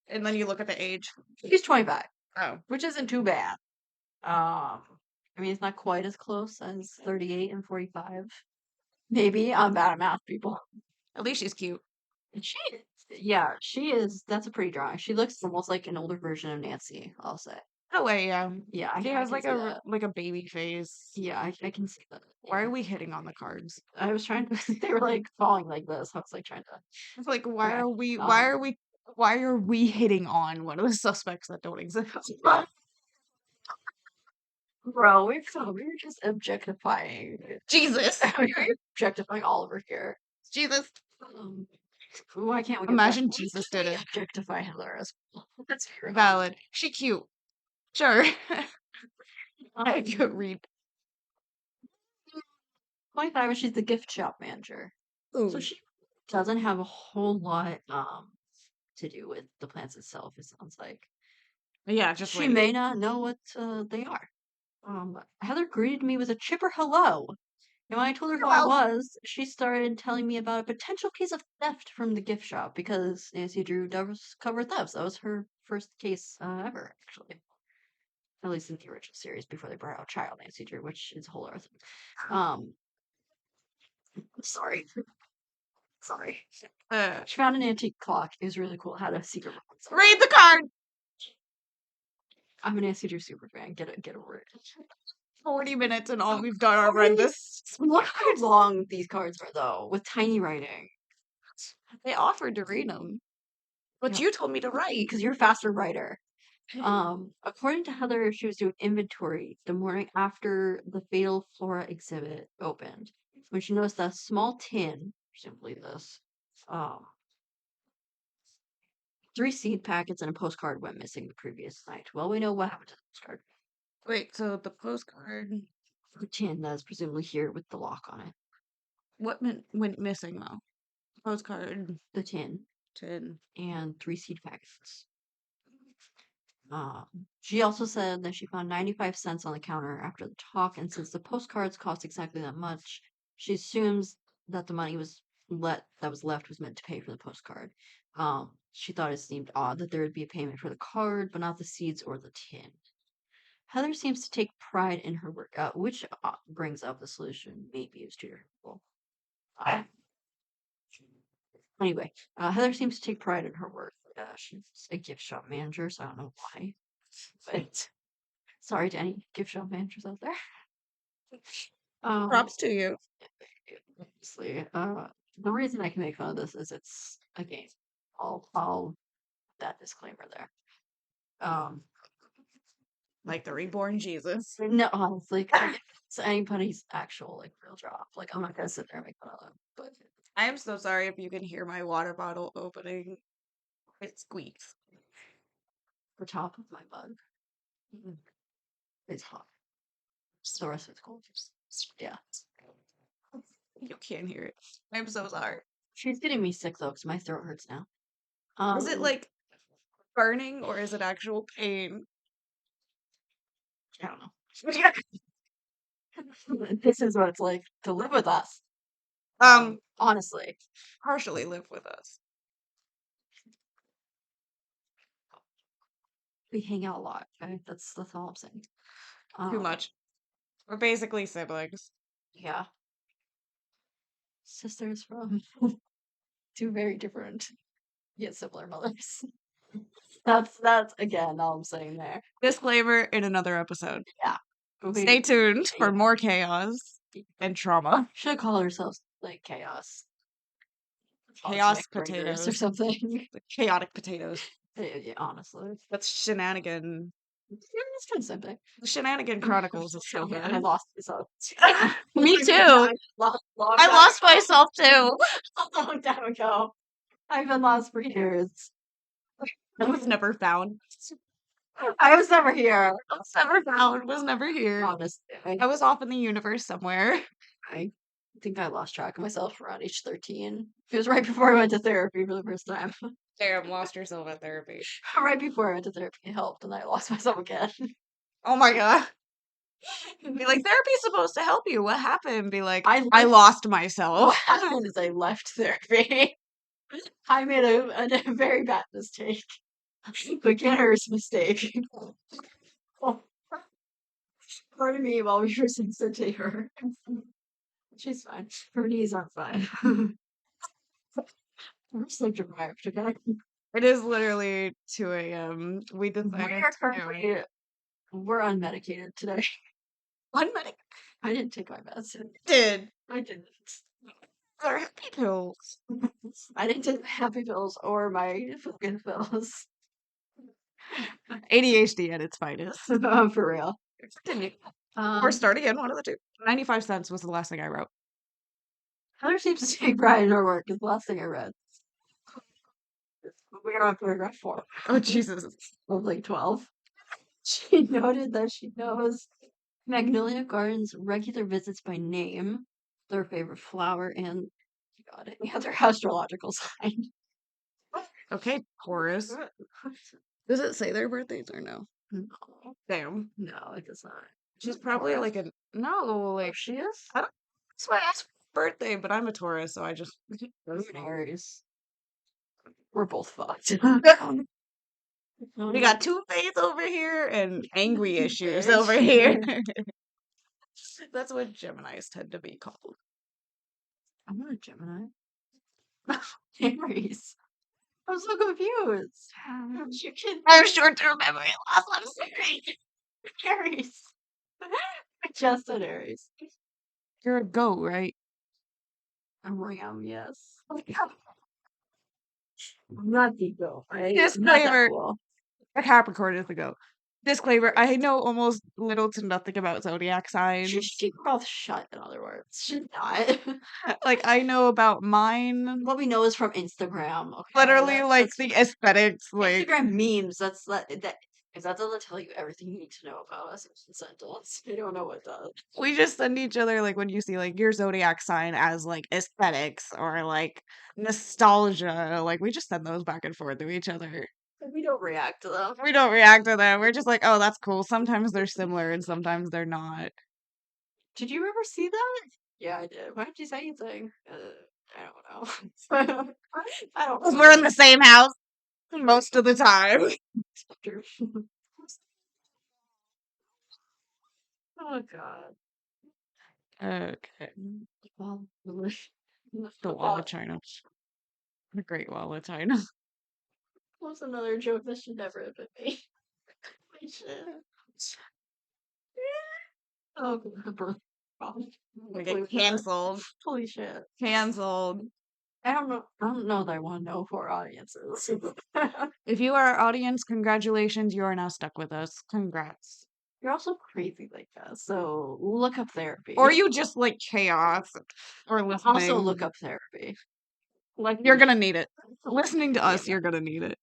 And then you look at the age. She's 25, Oh, which isn't too bad. I mean, it's not quite as close as 38 and 45. Maybe I'm bad at math, people. at least she's cute. And yeah, she is. That's a pretty drawing. She looks almost like an older version of Nancy. I'll say. No way, yeah. Yeah, She I has can like see a that. like a baby face. Yeah, I can see that. Why are we hitting on the cards? I was trying to. They were like falling like this. I was like trying to. It's like Okay. why are we hitting on one of the suspects that don't exist? Bro, we were just objectifying. Jesus. We were objectifying Oliver here. Jesus. Um, why can't we Imagine Jesus did it. objectify Hitler as well? That's fair. Valid. She cute. Sure. I Um, could read. 25, and she's the gift shop manager. So Ooh. she doesn't have a whole lot to do with the plants itself, it sounds like. Yeah, just She wait. may not know what they are. Heather greeted me with a chipper hello. And when I told her who I Hello. was, she started telling me about a potential case of theft from the gift shop because Nacy Drew does cover thefts. That was her first case ever, actually. At least in the original series before they brought out Child Nacy Drew, which is a whole other thing. Sorry. Sorry. She found an antique clock. It was really cool. It had a secret. Read the card. I'm an Nancy Drew super fan. Get over it. 40 minutes and all we've done are Really? read this. Look how long these cards are, though, with tiny writing. They offered to read them. But Yeah. you told me to write. Because you're a faster writer. According to Heather, she was doing inventory the morning after the fatal flora exhibit opened when she noticed a small tin, presumably this, um, 3 seed packets and a postcard went missing the previous night. Well, we know what happened to the postcard. Wait, so the postcard. The tin that is presumably here with the lock on it. What went missing though? Postcard. The tin. 10. And 3 seed packets. She also said that she found 95 cents on the counter after the talk, and since the postcards cost exactly that much, she assumes that the money that was left was meant to pay for the postcard. She thought it seemed odd that there would be a payment for the card, but not the seeds or the tin. Heather seems to take pride in her work, which brings up the solution maybe is too difficult. Anyway, Heather seems to take pride in her work. She's a gift shop manager, so I don't know why. But sorry to any gift shop managers out there. Props to you. Obviously, the reason I can make fun of this is it's a game. I'll that disclaimer there. Like the reborn Jesus. No, honestly, it's anybody's actual like real job. Like I'm not gonna sit there and make fun of them. But I am so sorry if you can hear my water bottle opening. It squeaks. the top of my mug is hot. The rest of it's cold. Yeah. You can't hear it. I'm so sorry. She's getting me sick though, because my throat hurts now. Is it like burning or is it actual pain? I don't know. This is what it's like to live with us. Honestly. Partially live with us. We hang out a lot, okay? That's all I'm saying. Too much. We're basically siblings. Yeah. Sisters from two very different yet similar mothers. That's again all I'm saying there. Disclaimer in another episode. Yeah. Stay tuned for more chaos and trauma. Should call ourselves like chaos. Chaos Cosmic Raiders potatoes. or something. The chaotic potatoes. Yeah, honestly. That's shenanigan. It's kind of something. The Shenanigan Chronicles is so good. I lost myself. Me too. I lost myself too. A long time ago. I've been lost for years. I was never found. I was never here. I was never found. Was never here. Honestly. I was off in the universe somewhere. I think I lost track of myself around age 13. It was right before I went to therapy for the first time. Damn, lost yourself at therapy. Right before I went to therapy, it helped, and I lost myself again. Oh my god. Be like, therapy's supposed to help you. What happened? Be like, I I lost What myself. happened is I left therapy. I made a very bad mistake. Beginner's mistake. Pardon me while we resuscitate her. She's fine. Her knees aren't fine. We're so deprived, okay? It is literally 2 a.m. We decided We're unmedicated today. unmedicated. I didn't take my medicine. Did. I didn't. They're happy pills. I didn't take my happy pills or my focus pills. ADHD at its finest. For real. Continue. Or start again, one of the two. 95 cents was the last thing I wrote. Heather seems to take pride in her work, is the last thing I read. We're on paragraph 4. Oh, Jesus. Of like 12. She noted that she knows Magnolia Gardens' regular visits by name, their favorite flower, and God, any other astrological sign. Okay, Taurus. Does it say their birthdays or no? No. Damn. No, it does not. She's probably Taurus? like a no, like She is? I don't. That's why I asked for her birthday, but I'm a Taurus, so I just. I'm an Aries. We're both fucked. We got Two-Face over here and angry issues over here. That's what Geminis tend to be called. I'm not a Gemini. Aries. I'm so confused. You can I have short-term memory loss. I'm sorry. Aries. I just said Aries. You're a goat, right? I'm Ram, yes. I'm not the goat, right? Disclaimer. Cool. A Capricorn is the goat. Disclaimer, I know almost little to nothing about zodiac signs. She should keep her mouth shut, in other words. She's not. Like, I know about mine. What we know is from Instagram. Okay? Literally, like, the aesthetics, like... Instagram memes, that if that doesn't tell you everything you need to know about us in a sentence, I don't know what does. We just send each other, like, when you see, like, your zodiac sign as, like, aesthetics or, like, nostalgia. Like, we just send those back and forth to each other. We don't react to them. We don't react to them. We're just like, oh, that's cool. Sometimes they're similar and sometimes they're not. Did you ever see that? Yeah, I did. Why did you say anything? I don't know. I don't know. We're in the same house most of the time. Oh god. Okay. Well, The Wall of China. The Great Wall of China. What's another joke that should never have been made? Oh, We get canceled. Holy shit. Canceled. I don't know that I want to know who our audience is. If you are our audience, congratulations. You are now stuck with us. Congrats. You're also crazy like that, so look up therapy. Or you just like chaos or Also look listening. up therapy. Like, you're gonna need it. Listening to Yeah, us, you're gonna need it.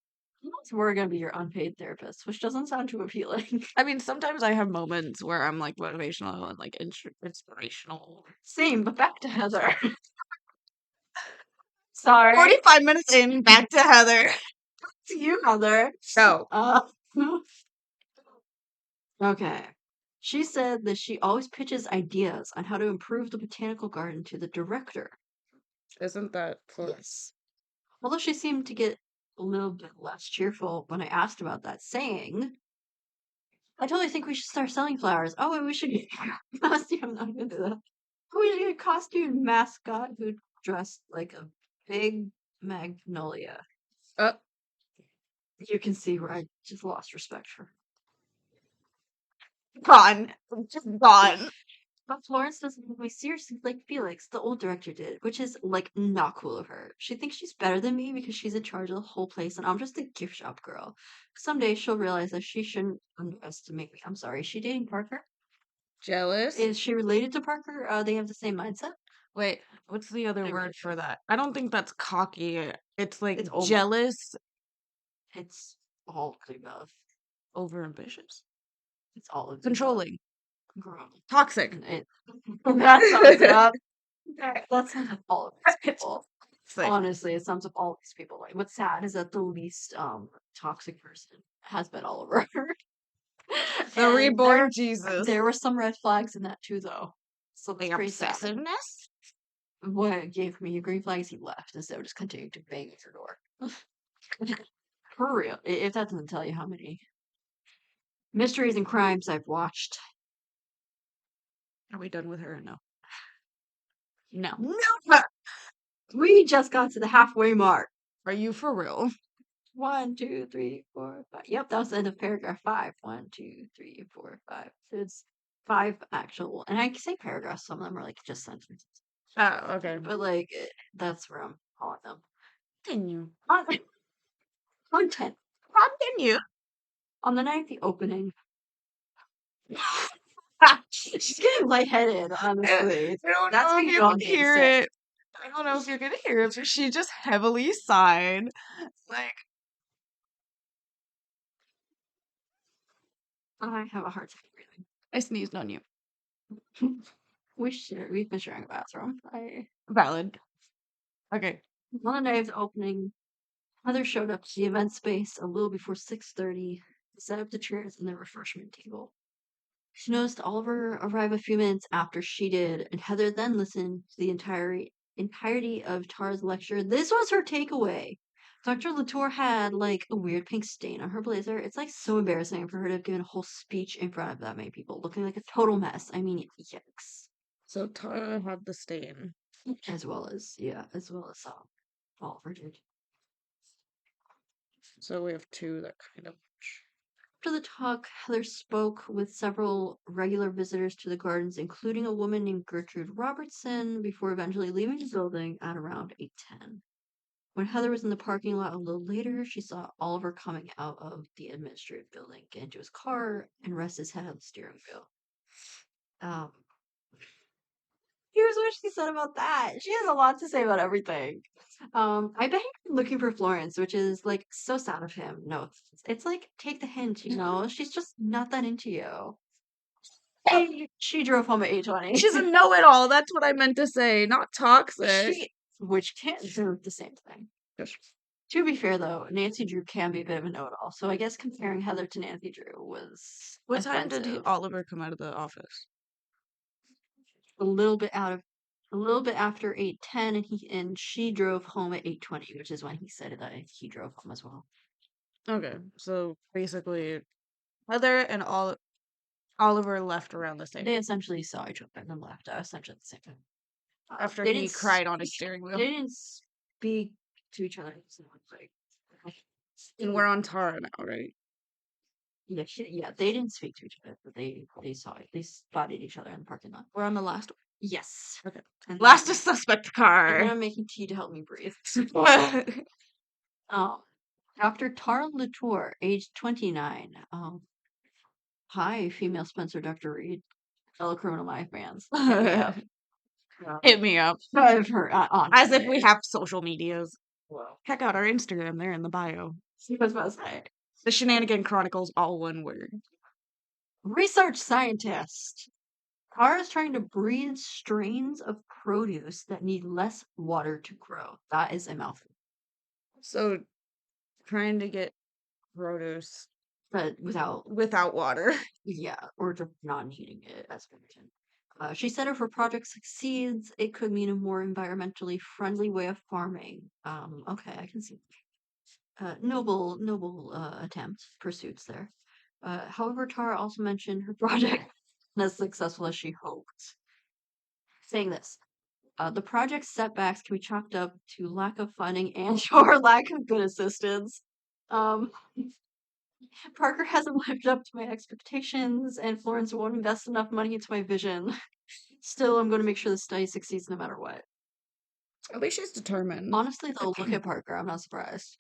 we're gonna be your unpaid therapist, which doesn't sound too appealing. I mean, sometimes I have moments where I'm like motivational and like inspirational. Same, but back to Heather. Sorry. 45 minutes in, back to Heather. To you, Heather. So, Okay. She said that she always pitches ideas on how to improve the botanical garden to the director. isn't that Florence? Although she seemed to get a little bit less cheerful when I asked about that, saying, I totally think we should start selling flowers. Oh, and we should get a costume. I'm not gonna do that. We should get a costume mascot who dressed like a big magnolia. Uh, You can see where I just lost respect for her. gone. Just gone. But Florence doesn't take me seriously like Felix, the old director, did, which is like not cool of her. She thinks she's better than me because she's in charge of the whole place and I'm just a gift shop girl. Someday she'll realize that she shouldn't underestimate me. I'm sorry, is she dating Parker? Jealous? Is she related to Parker? They have the same mindset? Wait, what's the other I really word for that? I don't think that's cocky. It's like It's almost. jealous, It's all of the above. overambitious, It's all of the above. controlling, Girl. toxic. That sums it up. That sums up all of these people. Like, Honestly, it sums up all of these people. Like, what's sad is that the least toxic person has been Oliver. the And reborn Jesus. there were some red flags in that too, though. So Like that's pretty sad. obsessiveness? What gave me a green flag is he left instead of just continuing to bang at your door. For real. If that doesn't tell you how many mysteries and crimes I've watched. Are we done with her or no? No. No! We just got to the halfway mark. Are you for real? 1, 2, 3, 4, 5. Yep, that was the end of paragraph 5. 1, 2, 3, 4, 5. So it's 5 actual. And I say paragraphs, some of them are like just sentences. Oh, okay. But like, that's where I'm calling them. Continue. Content. Continue. On the night of the opening. She's getting lightheaded, honestly. I don't That's know how if you you know can I'm getting hear sick. it. I don't know if you're gonna hear it, but she just heavily sighed. Like, I have a hard time breathing. I sneezed on you. We've been sharing a bathroom. Valid. Okay. On the night of the opening, Heather showed up to the event space a little before 6:30 to set up the chairs and the refreshment table. She noticed Oliver arrive a few minutes after she did, and Heather then listened to the entirety of Tara's lecture. This was her takeaway. Dr. Latour had like a weird pink stain on her blazer. It's like so embarrassing for her to have given a whole speech in front of that many people, looking like a total mess. I mean, yikes. So Tara had the stain. As well as Oliver did. So we have two that kind of. After the talk, Heather spoke with several regular visitors to the gardens, including a woman named Gertrude Robertson, before eventually leaving the building at around 8:10. When Heather was in the parking lot a little later, she saw Oliver coming out of the administrative building, get into his car, and rest his head on the steering wheel. Here's what she said about that. She has a lot to say about everything. I bet he's looking for Florence, which is like so sad of him. No, it's like take the hint, you know. She's just not that into you. She drove home at 8:20. She's a know-it-all. That's what I meant to say. Not toxic. Which can't do the same thing. Yes. To be fair, though, Nacy Drew can be a bit of a know-it-all. So I guess comparing Heather to Nacy Drew was What time did offensive. Oliver come out of the office? A little bit after 8:10, and she drove home at 8:20, which is when he said that he drove home as well. Okay, so basically, Heather and Oliver left around the same They essentially saw each other and then left essentially at the same time. after They he didn't cried on his steering wheel. They didn't speak to each other. So like, And we're on Tara now, right? yeah, they didn't speak to each other, but they saw it. They spotted each other in the parking lot. We're on the last one. Yes. Okay. And Last then, suspect and car. then I'm making tea to help me breathe. Dr. Tara Latour, age 29, Hi, female Spencer Dr. Reed. Fellow Criminal Minds fans. Hit me up. Hit me up. I've heard, As if we honestly. have social medias. Check out our Instagram, they're in the bio. See what I was about to say. The Shenanigan Chronicles, all one word. Research scientist. Tara is trying to breed strains of produce that need less water to grow. That is a mouthful. So, trying to get produce But without, without water. yeah, or just not needing it, as mentioned. She said if her project succeeds, it could mean a more environmentally friendly way of farming. Okay, I can see. Noble attempt, pursuits there. However, Tara also mentioned her project not as successful as she hoped. Saying this, the project's setbacks can be chalked up to lack of funding and or lack of good assistance. Um, Parker hasn't lived up to my expectations, and Florence won't invest enough money into my vision. Still, I'm going to make sure the study succeeds no matter what. At least she's determined. Honestly, though, look at Parker. I'm not surprised.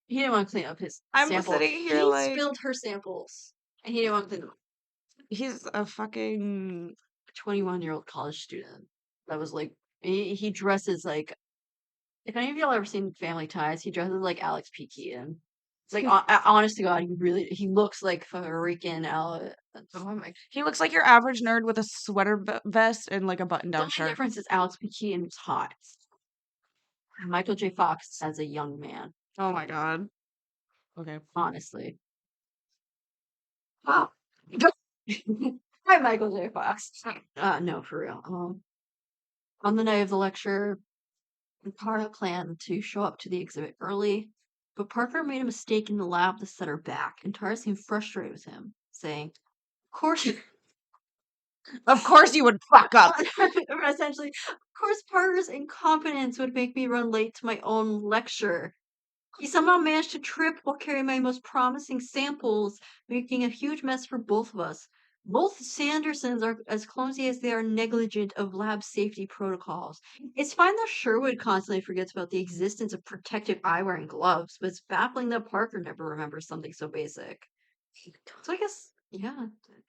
He didn't want to clean up his I'm sample. sitting here He like spilled her samples, and he didn't want to clean them up. he's a fucking 21-year-old college student that was like, he dresses like, if any of y'all ever seen Family Ties, he dresses like Alex P. Keaton. It's like, honest to God, he looks like freaking Alex. he looks like your average nerd with a sweater vest and like a The button-down only shirt. difference is Alex P. Keaton is hot. Michael J. Fox as a young man. Oh my god. Okay. Honestly. Wow. Hi, Michael J. Fox. No, for real. On the night of the lecture, Tara planned to show up to the exhibit early, but Parker made a mistake in the lab that set her back, and Tara seemed frustrated with him, saying, "Of course, Of course you would fuck up. essentially, of course, Parker's incompetence would make me run late to my own lecture. He somehow managed to trip while carrying my most promising samples, making a huge mess for both of us. Both Sandersons are as clumsy as they are negligent of lab safety protocols. It's fine that Sherwood constantly forgets about the existence of protective eyewear and gloves, but it's baffling that Parker never remembers something so basic. So I guess, yeah,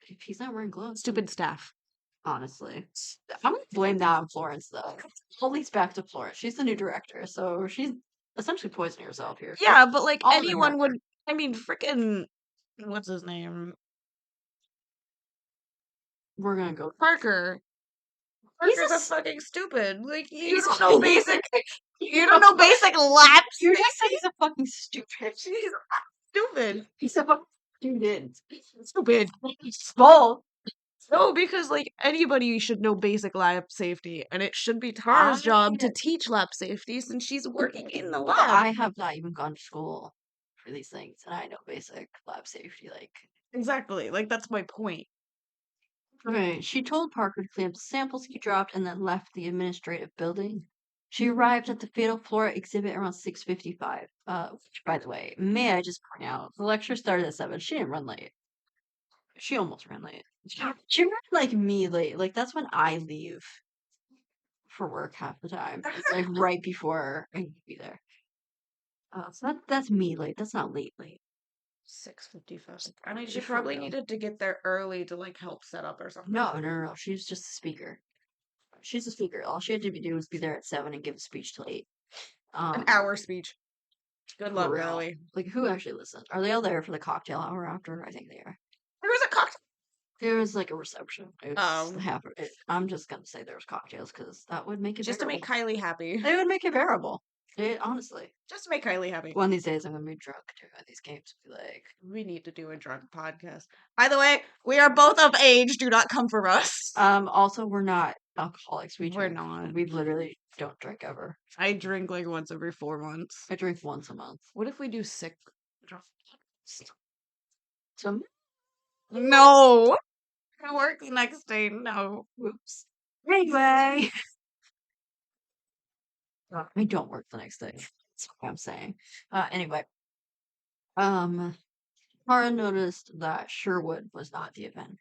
if he's not wearing gloves, Stupid staff. honestly. I'm gonna blame that on Florence, though. All leads back to Florence. She's the new director, so she's essentially poisoning herself here. Yeah, but like all of it anyone hurt. would. I mean, freaking what's his name? We're gonna go. Parker. He's Parker's a a s- fucking stupid. Like you He's don't know basic. You You don't know basic lab. You just said he's a fucking stupid. He's stupid. He's a fucking student. Stupid. Small. No, because like anybody should know basic lab safety, and it should be Tara's I job to teach lab safety since she's working in the lab. I have not even gone to school for these things, and I know basic lab safety. Like, Exactly. Like that's my point. okay, she told Parker to clean up the samples he dropped, and then left the administrative building. She arrived at the Fatal Flora exhibit around 6:55. Which, by the way, may I just point out, the lecture started at 7. She didn't run late. She almost ran late. She ran like me late. Like that's when I leave for work half the time. It's like right before I need to be there. So that's me late. That's not late late. 6:55. I mean, she For probably real. needed to get there early to like help set up or something. No. She's just a speaker. She's a speaker. All she had to do was be there at 7 and give a speech till 8. An hour speech. Good For luck, real. girlie. Like who actually listened? Are they all there for the cocktail hour after? I think they are. There was a cocktail. There was like a reception. It was Um, half. I'm just gonna say there was cocktails because that would make it just to make bearable. Kylie happy. It would make it bearable. Honestly. Just to make Kylie happy. One of these days I'm gonna be drunk doing these games. Be like, We need to do a drunk podcast. By the way, we are both of age. Do not come for us. Also we're not alcoholics. We're drink. not. We literally don't drink ever. I drink like once every 4 months. I drink once a month. What if we do sick? So No. I work the next day. No. oops. Anyway. I don't work the next day. That's what I'm saying. Anyway. Tara noticed that Sherwood was not at the event.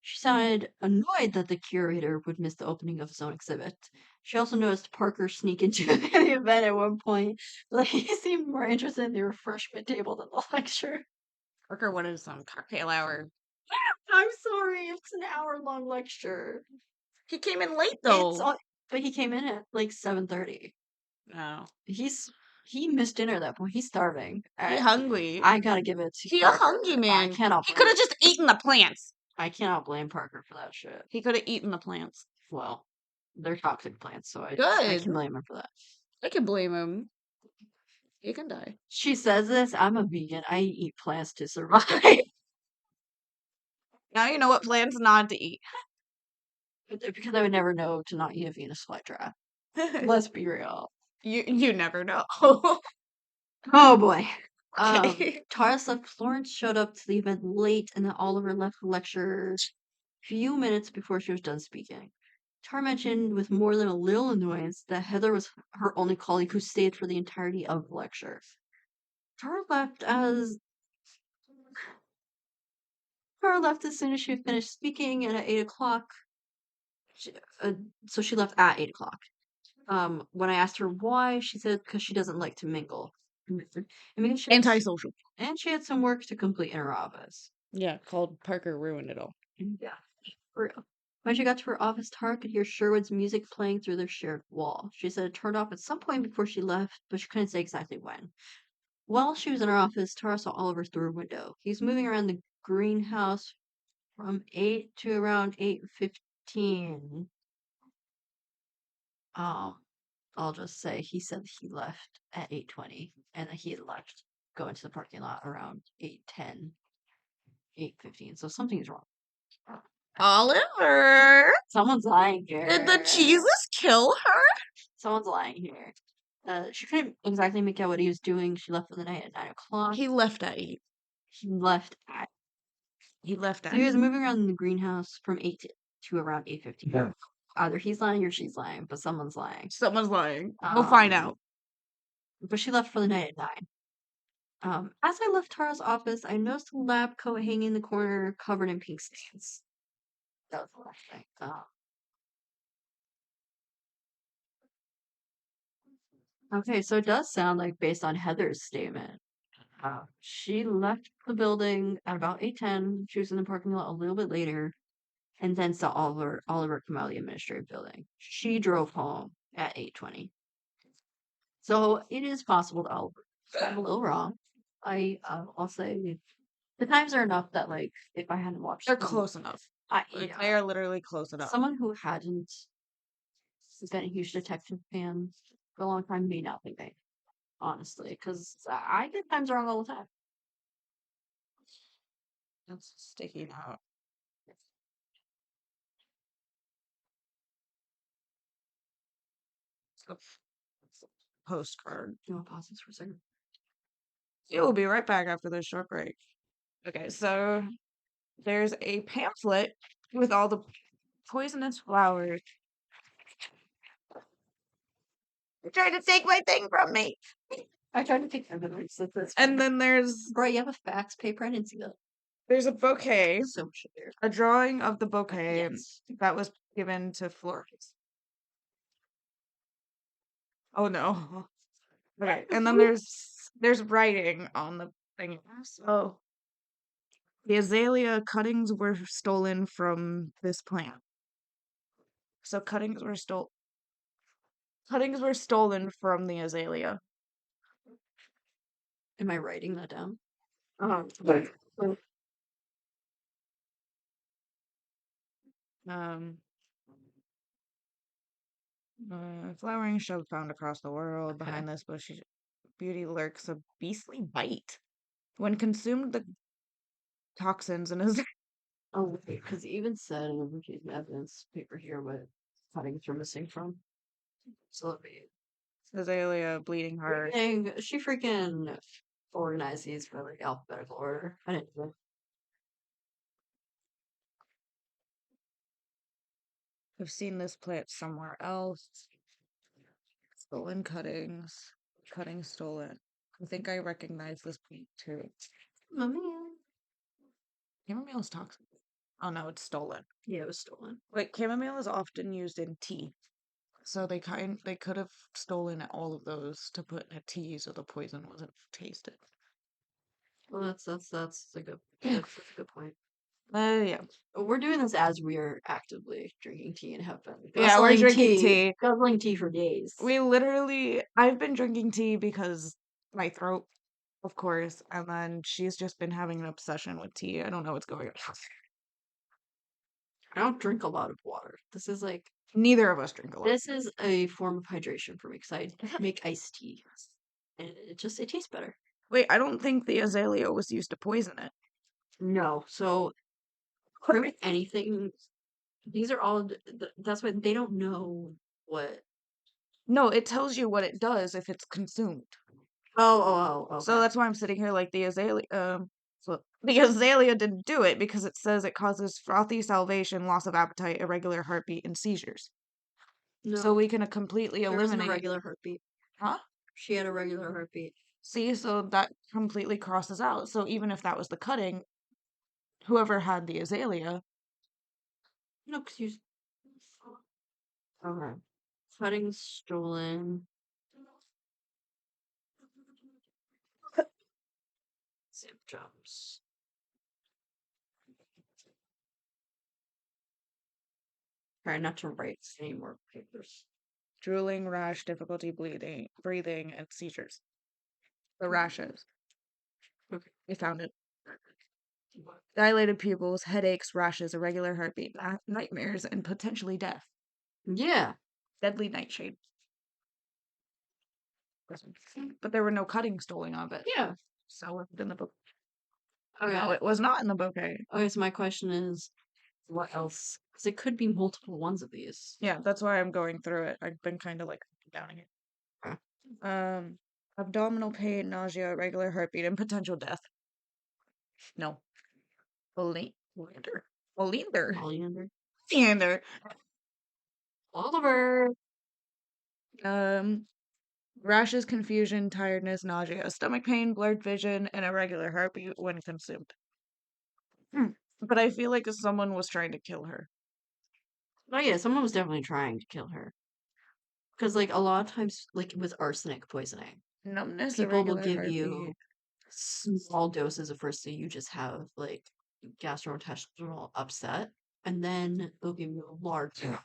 She sounded annoyed that the curator would miss the opening of his own exhibit. She also noticed Parker sneak into the event at one point. Like he seemed more interested in the refreshment table than the lecture. Parker wanted some cocktail hour. I'm sorry, it's an hour-long lecture. He came in late It's though. on, but he came in at like 7:30. No. He missed dinner at that point. He's starving. He hungry. I gotta give it to He a Parker. hungry man. Cannot He blame. could have just eaten the plants. I cannot blame Parker for that shit. He could have eaten the plants. Well, they're toxic plants, so I Good. can blame him for that. I can blame him. He can die. She says this. I'm a vegan. I eat plants to survive. Now you know what plants not to eat. Because I would never know to not eat a Venus flytrap. Let's be real. You never know. Oh boy. Okay. Taurus left. Florence showed up to the event late, and then Oliver left the lecture few minutes before she was done speaking. Tara mentioned with more than a little annoyance that Heather was her only colleague who stayed for the entirety of the lecture. Tara left as Tara left as soon as she finished speaking, and at 8 o'clock, so she left at 8 o'clock. When I asked her why, she said because she doesn't like to mingle. And because she Antisocial. and she had some work to complete in her office. Yeah, called Parker ruined it all. Yeah, for real. When she got to her office, Tara could hear Sherwood's music playing through their shared wall. She said it turned off at some point before she left, but she couldn't say exactly when. While she was in her office, Tara saw Oliver through her window. He's moving around the greenhouse from 8 to around 8:15. Um, I'll just say he said he left at 8:20 and that he had left going to the parking lot around 8:10, 8:15. So something's wrong. Oliver! Someone's lying here. Did the Jesus kill her? Someone's lying here. She couldn't exactly make out what he was doing. She left for the night at 9 o'clock. He left at 8. He left at. He left at So he was moving around the greenhouse from 8 to around 8:15. Yeah. Either he's lying or she's lying, but someone's lying. Someone's lying. We'll find out. But she left for the night at 9. As I left Tara's office, I noticed a lab coat hanging in the corner covered in pink stains. That was the last thing. Okay, so it does sound like based on Heather's statement. She left the building at about 8:10. She was in the parking lot a little bit later, and then saw Oliver come out of the administrative building. She drove home at 8:20. So it is possible that Oliver got a little wrong. I'll say the times are enough that like if I hadn't watched They're them, close enough. yeah. They are literally close enough. Someone who hadn't been a huge detective fan for a long time may not think that, honestly, because I get times wrong all the time. That's sticking out. Postcard. You want to pause this for a second? It will be right back after this short break. Okay, so there's a pamphlet with all the poisonous flowers. They're trying to take my thing from me. I tried to take evidence of this. And then there's Bro, you have a fax paper? I didn't see that. there's a bouquet, So much there. a drawing of the bouquet Yes. that was given to Florence. Oh no. Okay, and then there's writing on the thing. So the azalea cuttings were stolen from this plant. So cuttings were stolen from the azalea. Am I writing that down? Um, flowering shrub found across the world. Okay. Behind this bushy beauty lurks a beastly bite. When consumed, the toxins in his Oh, wait, because it even said in the evidence paper here what cuttings were missing from. So let me. azalea bleeding heart. Dang, she freaking organized these by like alphabetical order. I didn't know. I've seen this plant somewhere else. Stolen cuttings. Cuttings stolen. I think I recognize this plant too. Chamomile. Chamomile is toxic. Oh no, it's stolen. Yeah, it was stolen. Wait, chamomile is often used in tea. So they could have stolen all of those to put in a tea so the poison wasn't tasted. Well, that's a good that's a good point. Yeah. We're doing this as we are actively drinking tea and have been Yeah, we're drinking tea, tea. guzzling tea for days. I've been drinking tea because my throat, of course, and then she's just been having an obsession with tea. I don't know what's going on. I don't drink a lot of water. This is like Neither of us drink a lot. this is a form of hydration for me because I make iced tea, and it tastes better. Wait, I don't think the azalea was used to poison it. No, so pretty much anything. These are all. That's why they don't know what. No, it tells you what it does if it's consumed. Oh, So okay. that's why I'm sitting here like the azalea. So the azalea didn't do it because it says it causes frothy salivation, loss of appetite, irregular heartbeat, and seizures. So No, we can completely there wasn't a eliminate. regular heartbeat. Huh? She had a regular heartbeat. See, so that completely crosses out. So even if that was the cutting, whoever had the azalea, No, excuse. Okay. Cutting stolen. Symptoms. Try not to write any more papers. drooling, rash, difficulty bleeding, breathing, and seizures. The rashes. Okay. We found it. Dilated pupils, headaches, rashes, irregular heartbeat, nightmares, and potentially death. Yeah. Deadly nightshade. But there were no cuttings stolen of it. Yeah. So it was in the book. Okay. No, it was not in the bouquet. Okay, so my question is, what else? Because it could be multiple ones of these. Yeah, that's why I'm going through it. I've been kind of like downing it. Okay. Abdominal pain, nausea, irregular heartbeat, and potential death. No. Oleander. Oleander. Oleander. Oleander. Oliver. Um, rashes, confusion, tiredness, nausea, stomach pain, blurred vision, and irregular heartbeat when consumed. But I feel like someone was trying to kill her. Oh yeah, someone was definitely trying to kill her. Because like a lot of times, like with arsenic poisoning, Numbness, people will irregular give you heartbeat. small doses at first, so you just have like gastrointestinal upset, and then they'll give you a large dose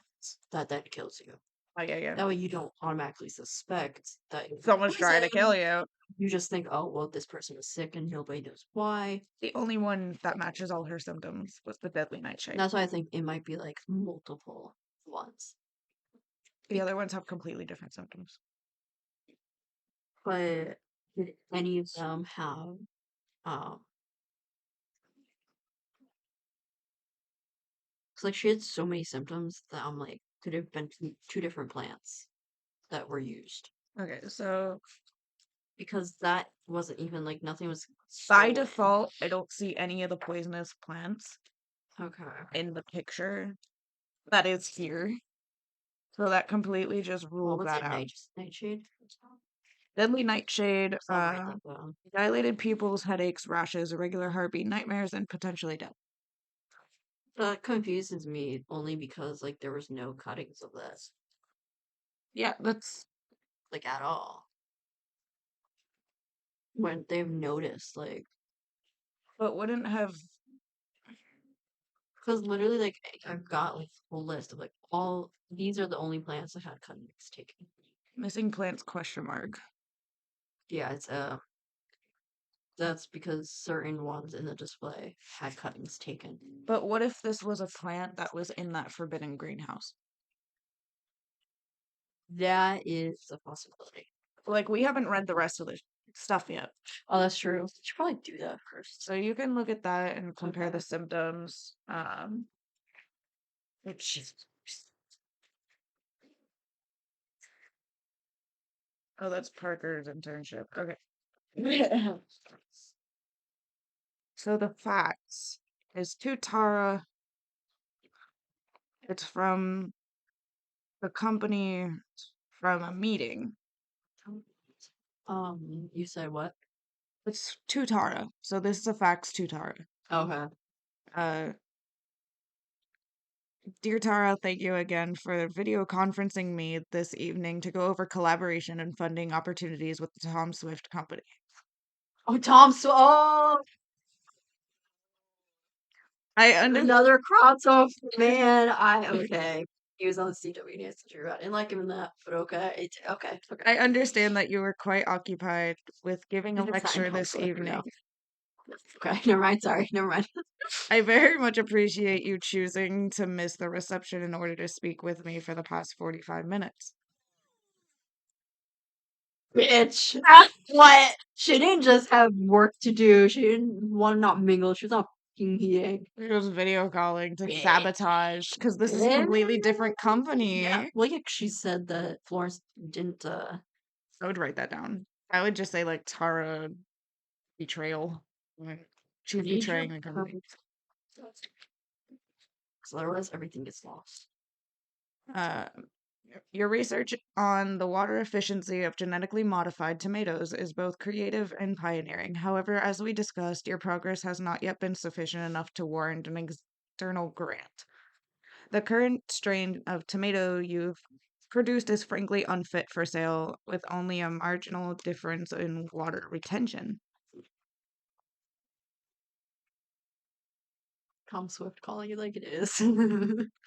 that then kills you. Oh, yeah. That way, you don't automatically suspect that you're Someone's trying to kill poisoned. you. You just think, oh well, this person is sick, and nobody knows why. The only one that matches all her symptoms was the deadly nightshade. That's why I think it might be like multiple ones. The other ones have completely different symptoms. But did any of them have um? Cause like she had so many symptoms that I'm like could have been two different plants that were used Okay, so because that wasn't even like nothing was by stolen. default, I don't see any of the poisonous plants Okay. in the picture that is here. So that completely just What rules was that it? out. Nightshade? Deadly nightshade, So I'll write that down. dilated pupils, headaches, rashes, irregular heartbeat, nightmares, and potentially death. That confuses me only because like there was no cuttings of this Yeah, that's like at all. When they've noticed like but wouldn't have because literally like I've got like a whole list of like all these are the only plants that had cuttings taken. missing plants question mark. Yeah, it's that's because certain ones in the display had cuttings taken. But what if this was a plant that was in that forbidden greenhouse? That is a possibility. Like we haven't read the rest of the stuff yet. Oh, that's true. You should probably do that first. So you can look at that and compare Okay. the symptoms. Which oh, that's Parker's internship. Okay. So the facts is Tutara. It's from the company from a meeting. You said what? It's Tutara. So this is a fax Tutara. Okay. Uh, Dear Tara, thank you again for video conferencing me this evening to go over collaboration and funding opportunities with the Tom Swift Company. Oh, Tom. So, oh, Another crossover, man. Okay. He was on the CW Nacy Drew. I didn't like him in that, but okay. Okay. I understand that you were quite occupied with giving a I signed lecture home this for now. evening. Okay, never mind. Sorry, never mind. I very much appreciate you choosing to miss the reception in order to speak with me for the past 45 minutes. Bitch. What? She didn't just have work to do. She didn't want to not mingle. She was not fucking eating. She was video calling to Yeah. sabotage because this is a completely different company. Yeah. Well, yeah, she said that Florence didn't, I would write that down. I would just say like Tara betrayal. Like, she's need betraying your the company. because otherwise everything gets lost. Uh, your research on the water efficiency of genetically modified tomatoes is both creative and pioneering. However, as we discussed, your progress has not yet been sufficient enough to warrant an external grant. The current strain of tomato you've produced is frankly unfit for sale, with only a marginal difference in water retention. Tom Swift calling it like it is.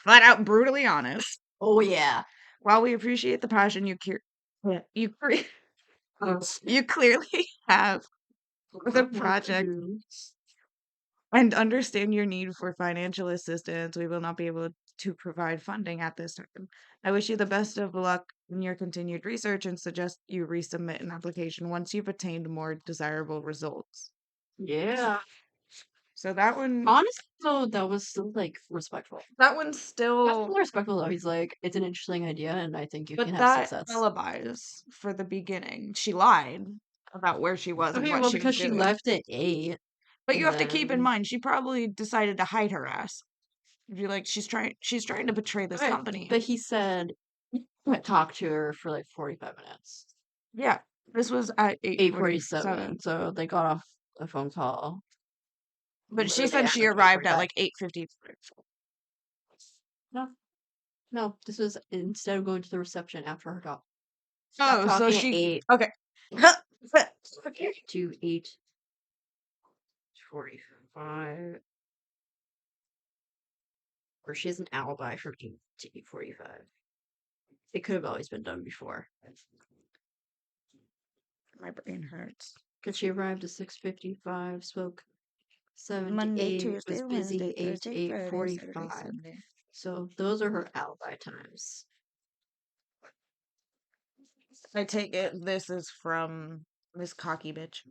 Flat out brutally honest. Oh yeah. While we appreciate the passion you Oh, you clearly have for the project and understand your need for financial assistance, we will not be able to provide funding at this time. I wish you the best of luck in your continued research and suggest you resubmit an application once you've attained more desirable results. Yeah. So that one, Honestly, though, that was still like respectful. that one's That's still, still respectful though. He's like, it's an interesting idea, and I think you can but have that success. alibis for the beginning. She lied about where she was and Okay, what well, she was because she doing. left at 8, But you and have to keep in then mind, she probably decided to hide her ass. If you're like, she's trying to betray this okay, company. but he said talk to her for like 45 minutes. Yeah, this was at 8:47. 8:47. So they got off a phone call. But she Literally said at she like arrived at 8:45. like 8:50. No, no, this was instead of going to the reception after her talk. Stop Oh, so talking at she 8 okay. to 8:45. Or she has an alibi from 8 to 8:45. It could have always been done before. My brain hurts. Because she arrived at 6:55, spoke 7 to Monday, 8, Tuesday, was busy Wednesday, 8 to Thursday, Friday, Saturday, 8:45. Sunday. So those are her alibi times. I take it this is from Miss Cocky Bitch.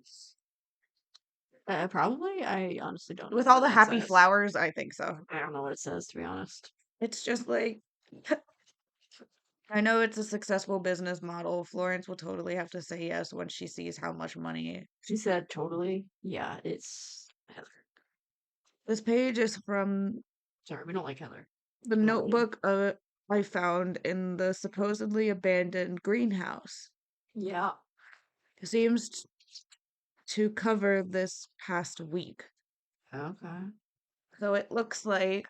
Probably. I honestly don't know With what all the that happy says. flowers, I think so. I don't know what it says, to be honest. It's just like I know it's a successful business model. Florence will totally have to say yes when she sees how much money. She said totally. Yeah, it's Heather. This page is from Sorry, we don't like Heather. the notebook I found in the supposedly abandoned greenhouse. Yeah. It seems to cover this past week. Okay. So it looks like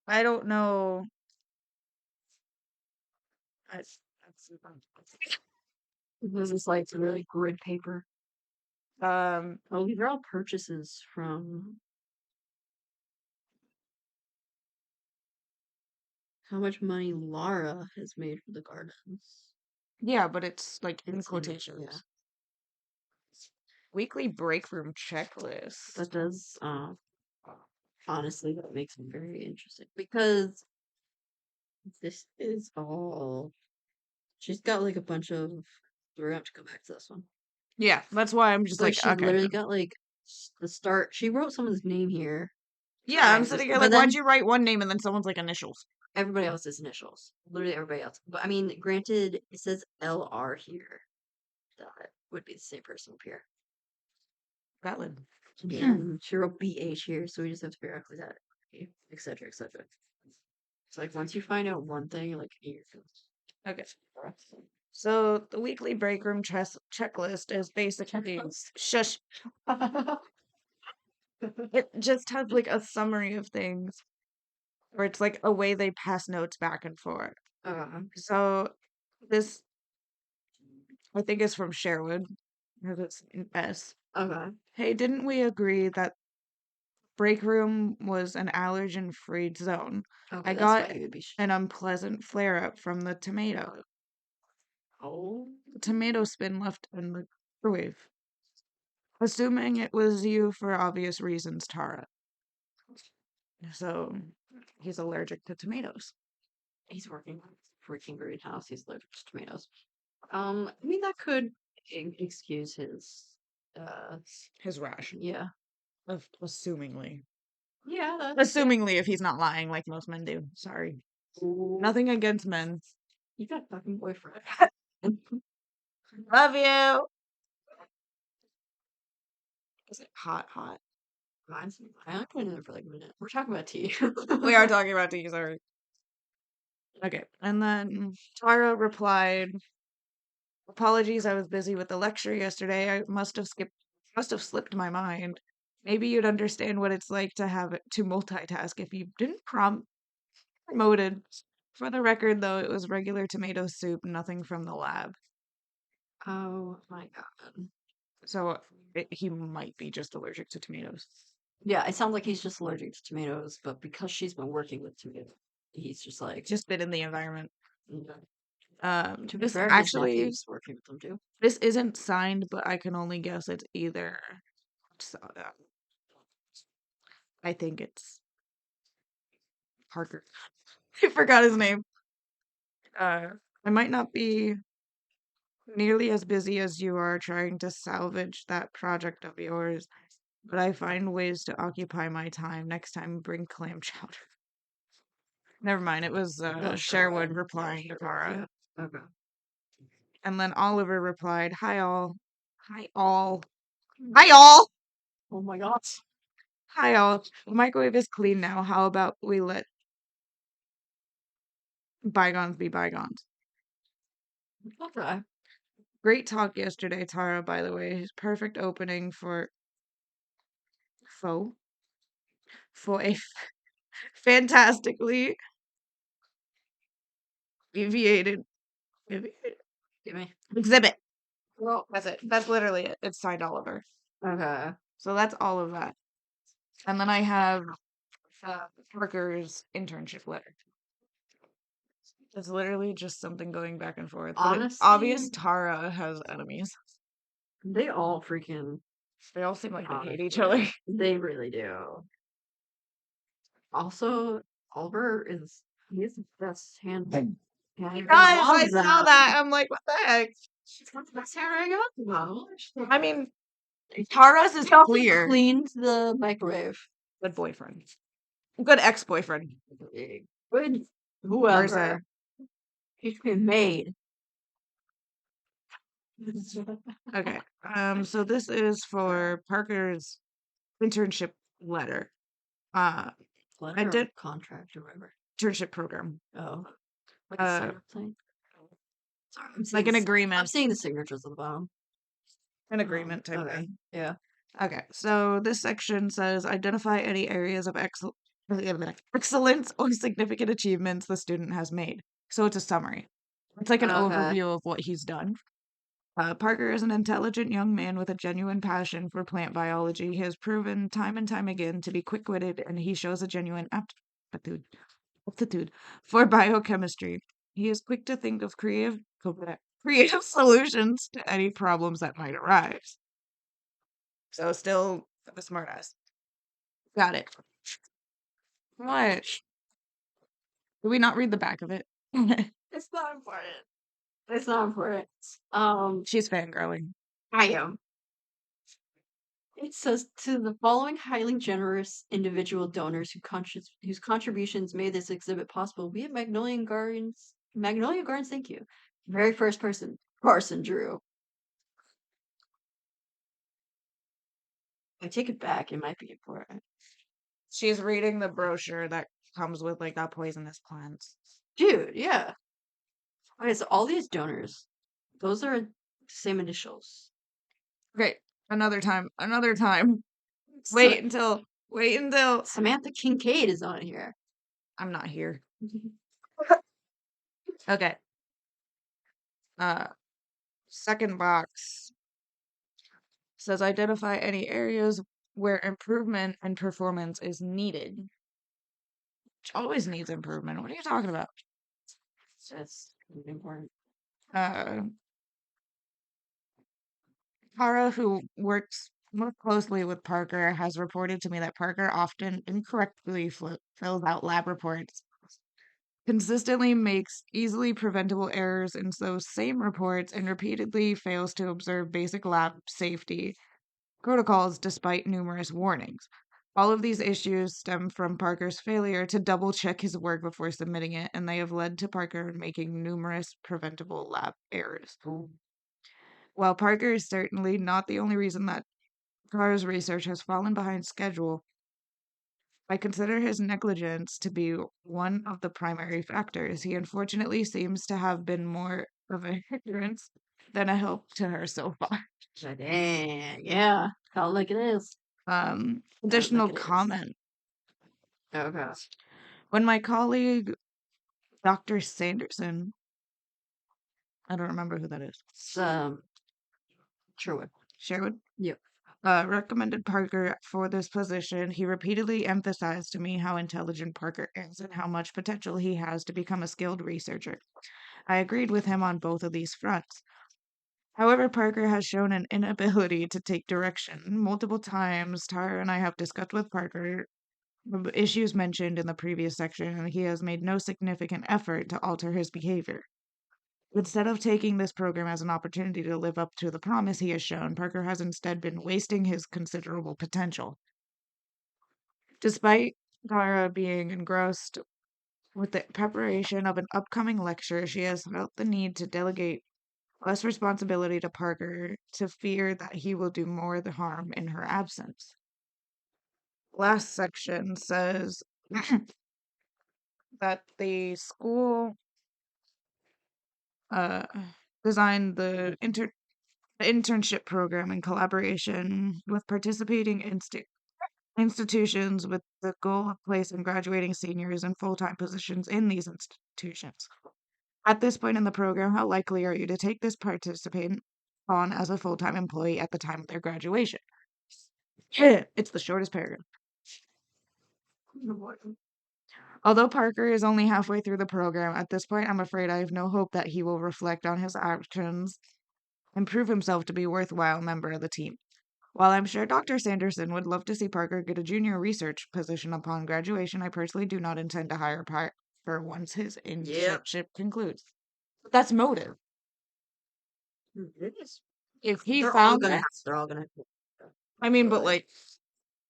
I don't know. I, This is like really grid paper. Oh, these are all purchases from how much money Lara has made for the gardens. yeah, but it's like in It's quotations. yeah. Weekly break room checklist. That does honestly that makes me very interesting because this is all she's got like a bunch of we're gonna have to go back to this one. Yeah, that's why I'm just Like like, she's okay. literally got like the start she wrote someone's name here. Yeah, I'm sitting here But like, then why'd you write one name and then someone's like initials? everybody else's initials. Literally everybody else. But I mean, granted, it says LR here. That would be the same person up here. Valid. And she wrote BH here, so we just have to figure out who that, etc., etc. It's like once you find out one thing, you're like, you're Okay. So the weekly break room checklist is basically shush. It just has like a summary of things, or it's like a way they pass notes back and forth. So this, I think, is from Sherwood. Because it's an S. Okay. Hey, didn't we agree that break room was an allergen-free zone? Okay, I that's got why you would be. an unpleasant flare-up from the tomato. Oh. The tomato spin left in the microwave. Assuming it was you for obvious reasons, Tara. So, he's allergic to tomatoes. He's working on a freaking greenhouse. He's allergic to tomatoes. I mean that could excuse his. Uh, His rash. yeah. Assumingly. Yeah. Assumingly, if he's not lying like most men do. Sorry. Ooh, Nothing against men. you got a fucking boyfriend. Love you. Is it hot? Mine's. I only put it in for like a minute. We're talking about tea. We are talking about tea, sorry. Okay. And then Tara replied, apologies, I was busy with the lecture yesterday. I must have slipped my mind. Maybe you'd understand what it's like to multitask if you didn't promoted. For the record, though, it was regular tomato soup, nothing from the lab. Oh my god. So he might be just allergic to tomatoes. Yeah, it sounds like he's just allergic to tomatoes, but because she's been working with tomatoes, he's just like. Just been in the environment. To be This fair, his actually, nephew's working with them too. this isn't signed, but I can only guess it's either. So, I think it's Parker. I forgot his name. I might not be nearly as busy as you are trying to salvage that project of yours, but I find ways to occupy my time. Next time, bring clam chowder. Never mind, it was Sherwood replying to Tara. Yeah. Okay. And then Oliver replied, hi all. Hi all. Hi all. Oh my god. Hi all. The microwave is clean now. How about we let bygones be bygones? Okay. Great talk yesterday, Tara, by the way. Perfect opening faux for a fantastically aviated Give me. exhibit. Well. That's it. That's literally it. It's signed Oliver. Okay. So that's all of that. And then I have Parker's internship letter. It's literally just something going back and forth. But it's obvious Honestly, Tara has enemies. they all freaking. They all seem like they hate each Honestly, other. they really do. Also, Oliver is he's the best hand. Yeah, Guys, I saw that. I'm like, what the heck? She's got the best handwriting of them. I mean, Tara's is She also clear. cleans the microwave. Good boyfriend. Good ex-boyfriend. Good whoever. Mercer. He's been made. Okay. So this is for Parker's internship letter. I Letter did or contract or whatever. internship program. Oh, like a Uh, sign-up thing. Sorry, I'm like seeing an I'm agreement. seeing the signatures at the bottom. An agreement type Okay. thing. Yeah. Okay. So this section says identify any areas of excellence or significant achievements the student has made. So it's a summary. It's like an Okay. overview of what he's done. Parker is an intelligent young man with a genuine passion for plant biology. He has proven time and time again to be quick-witted, and he shows a genuine aptitude for biochemistry. He is quick to think of creative solutions to any problems that might arise. So still a smartass. Got it. What? Did we not read the back of it? It's not important. It's not important. She's fangirling. I am. It says to the following highly generous individual donors whose contributions made this exhibit possible. We at Magnolia Gardens, thank you. Very first person, Carson Drew. I take it back. It might be important. She's reading the brochure that comes with like that poisonous plants. Dude, yeah. Okay, so all these donors, those are the same initials. Okay, another time. So, Wait until Samantha Kincaid is on here. I'm not here. Okay. Second box. Says identify any areas where improvement and performance is needed. Which always needs improvement. What are you talking about? That's important. Uh, Tara, who works more closely with Parker, has reported to me that Parker often incorrectly fills out lab reports, consistently makes easily preventable errors in those same reports, and repeatedly fails to observe basic lab safety protocols despite numerous warnings. All of these issues stem from Parker's failure to double check his work before submitting it, and they have led to Parker making numerous preventable lab errors. While Parker is certainly not the only reason that Carr's research has fallen behind schedule, I consider his negligence to be one of the primary factors. He unfortunately seems to have been more of a hindrance than a help to her so far. Dang, yeah. Call it like it is. Call it like Additional it is. comment. Okay. When my colleague, Dr. Sanderson, I don't remember who that is, So, Sherwood. Sherwood, Yep. recommended Parker for this position, he repeatedly emphasized to me how intelligent Parker is and how much potential he has to become a skilled researcher. I agreed with him on both of these fronts. However, Parker has shown an inability to take direction. Multiple times, Tara and I have discussed with Parker the issues mentioned in the previous section, and he has made no significant effort to alter his behavior. Instead of taking this program as an opportunity to live up to the promise he has shown, Parker has instead been wasting his considerable potential. Despite Tara being engrossed with the preparation of an upcoming lecture, she has felt the need to delegate less responsibility to Parker to fear that he will do more the harm in her absence. Last section says that the school uh, designed the internship program in collaboration with participating institutions with the goal of placing graduating seniors in full-time positions in these institutions. At this point in the program, how likely are you to take this participant on as a full-time employee at the time of their graduation? It's the shortest paragraph. Although Parker is only halfway through the program, at this point I'm afraid I have no hope that he will reflect on his actions and prove himself to be a worthwhile member of the team. While I'm sure Dr. Sanderson would love to see Parker get a junior research position upon graduation, I personally do not intend to hire Parker once his Yep. internship concludes. But that's motive. It is. If he They're all found gonna that, have. They're all gonna have. I mean, but But like,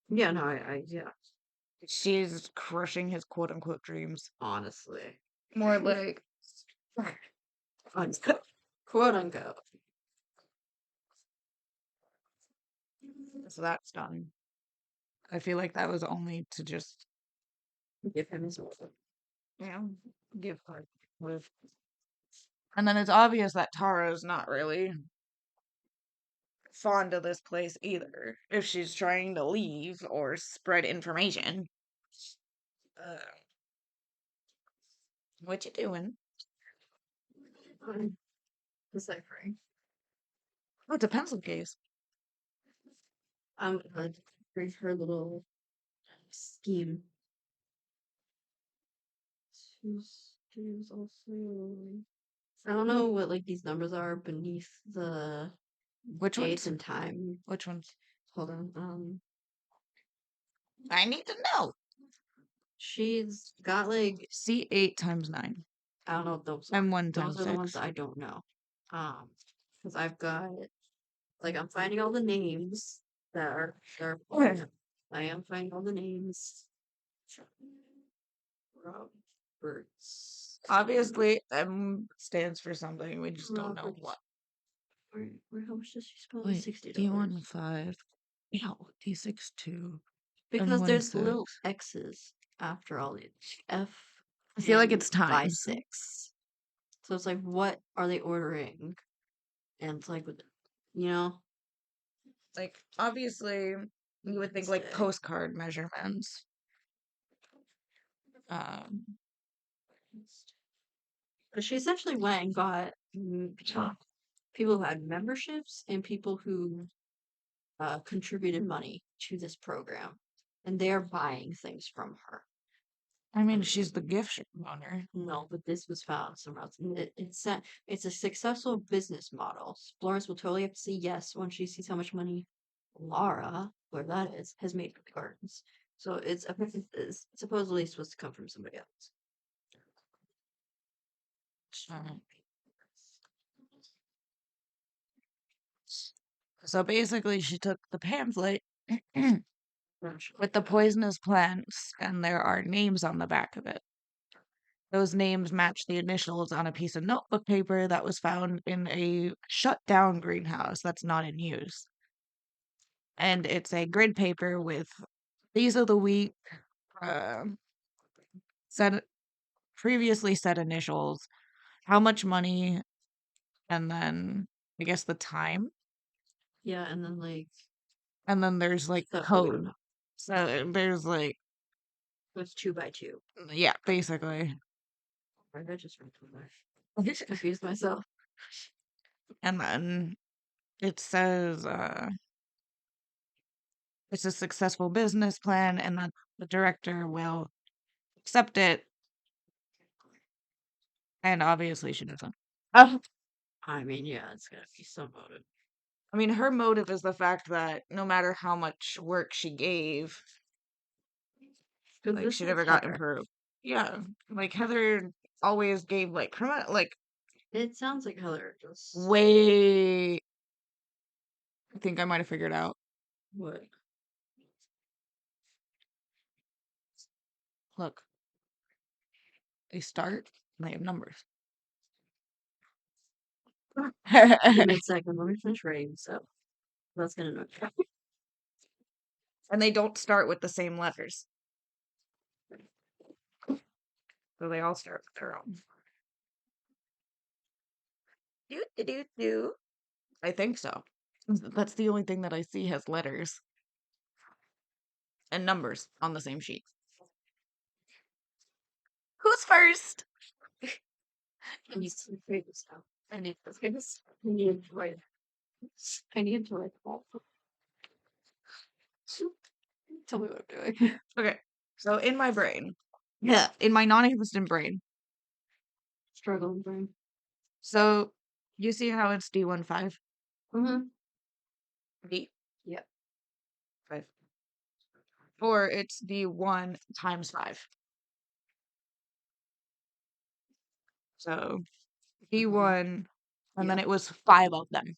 yeah, no, yeah. she's crushing his quote unquote dreams. Honestly, More like, quote unquote. so that's done. I feel like that was only to just, Give him his word. give her. And then it's obvious that Tara's not really fond of this place either. If she's trying to leave or spread information. Uh, what you doing? Deciphering. Oh, it's a pencil case. I'm gonna read her little scheme. She's also. I don't know what like these numbers are beneath the Which dates ones? and time. Which ones? Hold on. I need to know. She's got like C8 times 9. I don't know what those are. And 1 Those times are the ones 6. that I don't know. Because I've got like I'm finding all the names that are I am finding all the names. Roberts. Obviously, M stands for something. We just don't know Roberts. what. Where how much does she spend? Wait, $60. D1 5. No, D6 2. And Because 1 there's 6. little X's after all the F I feel like and it's by times. 6. So it's like, what are they ordering? And it's like, you know, Like, obviously, you would think like say. postcard measurements. Um, But she essentially went and got people who had memberships and people who contributed money to this program, and they're buying things from her. I mean, she's the gift shop owner. No, but this was found somewhere else. It's a successful business model. Florence will totally have to say yes when she sees how much money Laura, where that is, has made from the gardens. So it's supposedly supposed to come from somebody else. So basically, she took the pamphlet with the poisonous plants, and there are names on the back of it. Those names match the initials on a piece of notebook paper that was found in a shut down greenhouse that's not in use. And it's a grid paper with these are the week, uh, set previously set initials, how much money, and then I guess the time. Yeah, and then like And then there's like the code. So there's like, it's 2 by 2. yeah, basically. I just confused myself. And then it says it's a successful business plan and that the director will accept it. And obviously she doesn't. I mean, yeah, it's gonna be some motive. I mean, her motive is the fact that no matter how much work she gave, like she never got improved. Yeah, like Heather always gave like criminal, like It sounds like Heather just way. I think I might have figured out. what? Look, they start and they have numbers. Give me a second. Let me finish reading. So that's gonna know. And they don't start with the same letters. So they all start with their own. Do. I think so. That's the only thing that I see has letters and numbers on the same sheet. Who's first? I need to read this now. I need this. I need to write. I need to write the Tell me what I'm doing. Okay. So in my brain, yeah, in my non-existent brain. Struggling brain. So you see how it's D15? Mm-hmm. D. Yep. 5. Or it's D1 times 5. So D1, and then Yeah. it was 5 of them.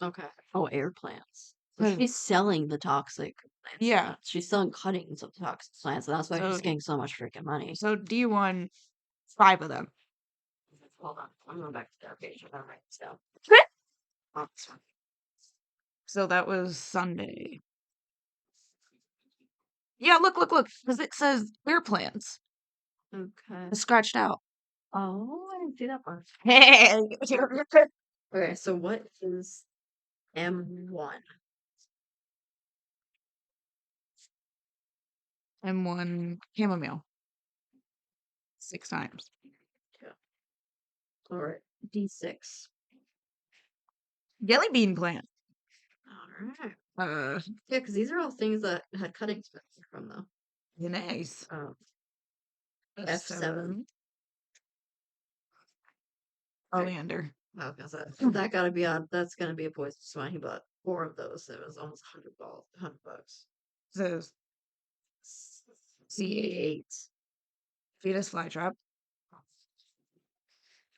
Okay. Oh, air plants. So Hmm. she's selling the toxic plants. Yeah. She's selling cuttings of toxic plants, and that's why she's So getting so much freaking money. so D1, 5 of them. Hold on. I'm going back to that page. I'm writing this down. Oh, this one. So that was Sunday. Yeah, look, because it says air plants. Okay. It's scratched out. Oh, I didn't see that part. Hey, Okay, so what is M1? M1 chamomile. 6 times. Yeah. All right. D6. Jelly bean plant. All right. Yeah, because these are all things that had cuttings from though. Nice. F7. Oleander. Oh, because that gotta be on. That's gonna be a poisonous one. He bought 4 of those. It was almost $100. Says C8. fetus flytrap.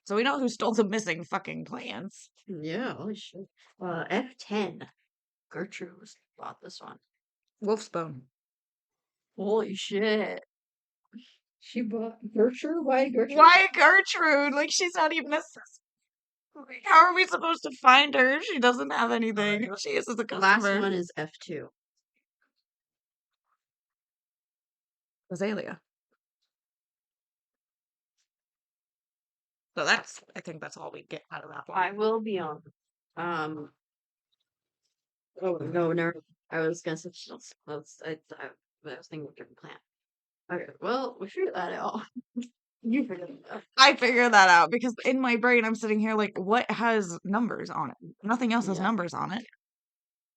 So we know who stole the missing fucking plants. Yeah, holy shit. F10. Gertrude bought this one. Wolf's bone. Holy shit. She bought Gertrude? Why Gertrude? Why Gertrude? Like she's not even a. How are we supposed to find her? She doesn't have anything. She is as a The last customer. one is F2. Azalea. So I think that's all we get out of that one. I will be on. Oh no, never. I was gonna say I was thinking of a different plant. Okay, well, we figured that out. You figured it out. I figured that out because in my brain I'm sitting here like, what has numbers on it? Nothing else has Yeah. numbers on it.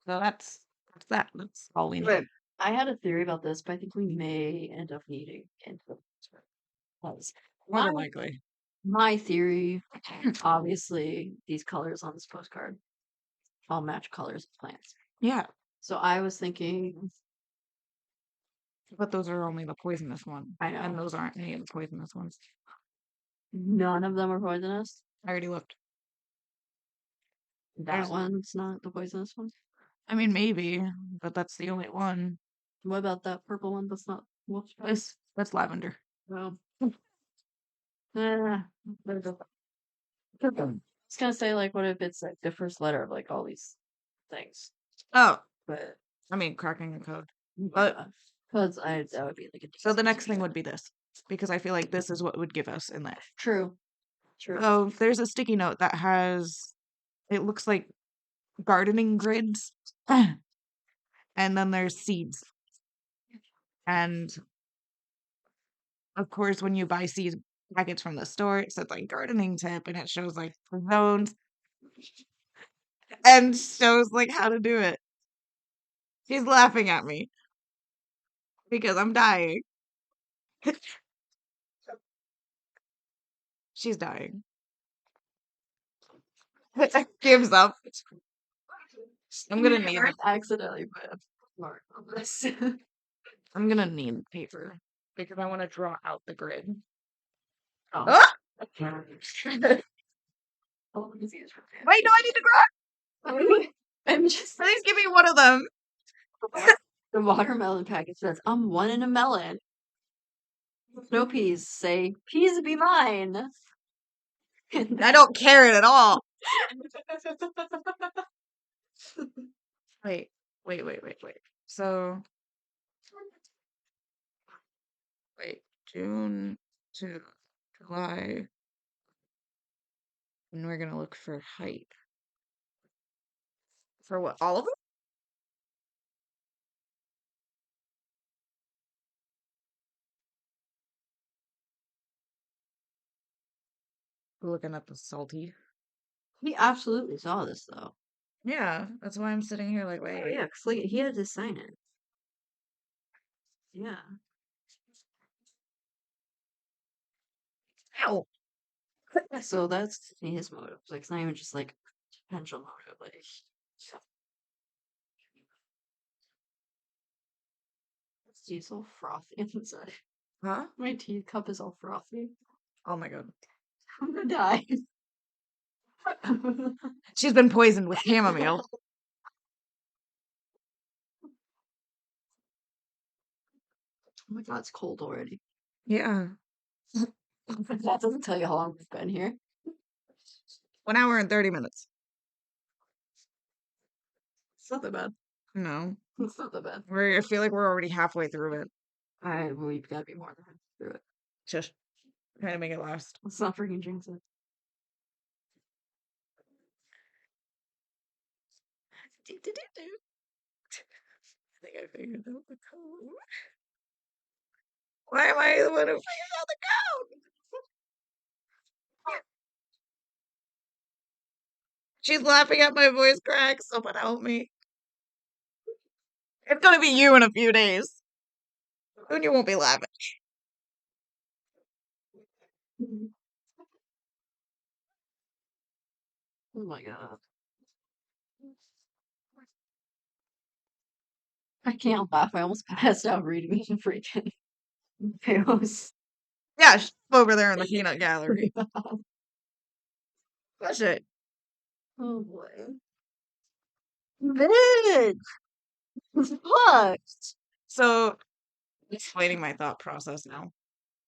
So that's that. That's all we know. Wait, I had a theory about this, but I think we may end up needing input. Because More than my, likely. my theory, obviously, these colors on this postcard all match colors of plants. Yeah, So I was thinking, but those are only the poisonous ones. I know. And those aren't any of the poisonous ones. None of them are poisonous. I already looked. That There's- one's not the poisonous one. I mean, maybe, but that's the only one. What about that purple one that's not wolf spice? That's lavender. No. I was gonna say, like, what if it's like the first letter of like all these things? Oh, But I mean, cracking a code. because that would be like a So the decent next thing suggestion. would be this, because I feel like this is what would give us in there. True. So there's a sticky note that has, it looks like gardening grids, and then there's seeds. And of course, when you buy seed packets from the store, it says like gardening tip, and it shows like the zones and shows like how to do it. She's laughing at me because I'm dying. She's dying. Gives up. I'm gonna need it. accidentally put a mark on this. I'm gonna need paper because I want to draw out the grid. Oh. Ah! Oh, let me see this for you. Wait, do I need to draw? I'm just Please give me one of them. the watermelon package says, "I'm one in a melon." No peas. Say, "Peas be mine." I don't care at all. Wait. So, wait, June to July, and we're gonna look for height. For what? All of them? We're looking at the salty. He absolutely saw this though. Yeah, that's why I'm sitting here like, Oh wait. yeah, because like, he had to sign it. Yeah. Ow! So that's his motive. Like it's not even just like potential motive. Like this tea's all frothy inside. Huh? My tea cup is all frothy. Oh my god. I'm gonna die. She's been poisoned with chamomile. Oh my god, it's cold already. Yeah. That doesn't tell you how long we've been here. 1 hour and 30 minutes. It's not that bad. No. It's not that bad. I feel like we're already halfway through it. We've got to be more than halfway through it. Just trying to make it last. Let's not freaking jinx it. I think I figured out the code. Why am I the one who figured out the code? She's laughing at my voice cracks. Someone help me. It's gonna be you in a few days. Soon you won't be laughing. Oh my god. I can't laugh. I almost passed out reading the freaking pails. Yeah, she's over there in the peanut gallery. Push it. Oh boy. Bitch! What? So, explaining my thought process now.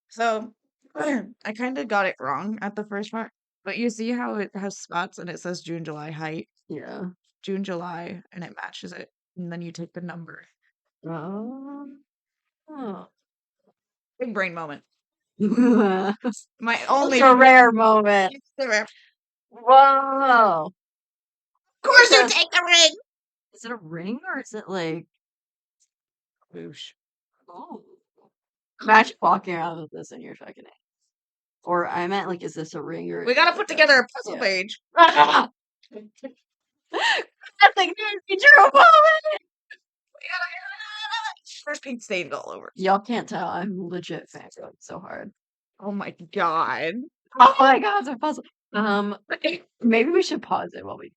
So, I kind of got it wrong at the first part, but you see how it has spots and it says June, July height? Yeah. June, July, and it matches it. And then you take the number. Oh. Big brain moment. It's My only a rare moment. Of Whoa. course you take the ring! Is it a ring or is it like Boosh. oh imagine walking around with this in your fucking hand. Or I meant like is this a ring or We is gotta it put like together a yeah. puzzle page. I think Nacy Drew moment. There's pink stained all over. Y'all can't tell. I'm legit fangirling so hard. Oh my god. Oh my god, it's a puzzle. Maybe we should pause it while we.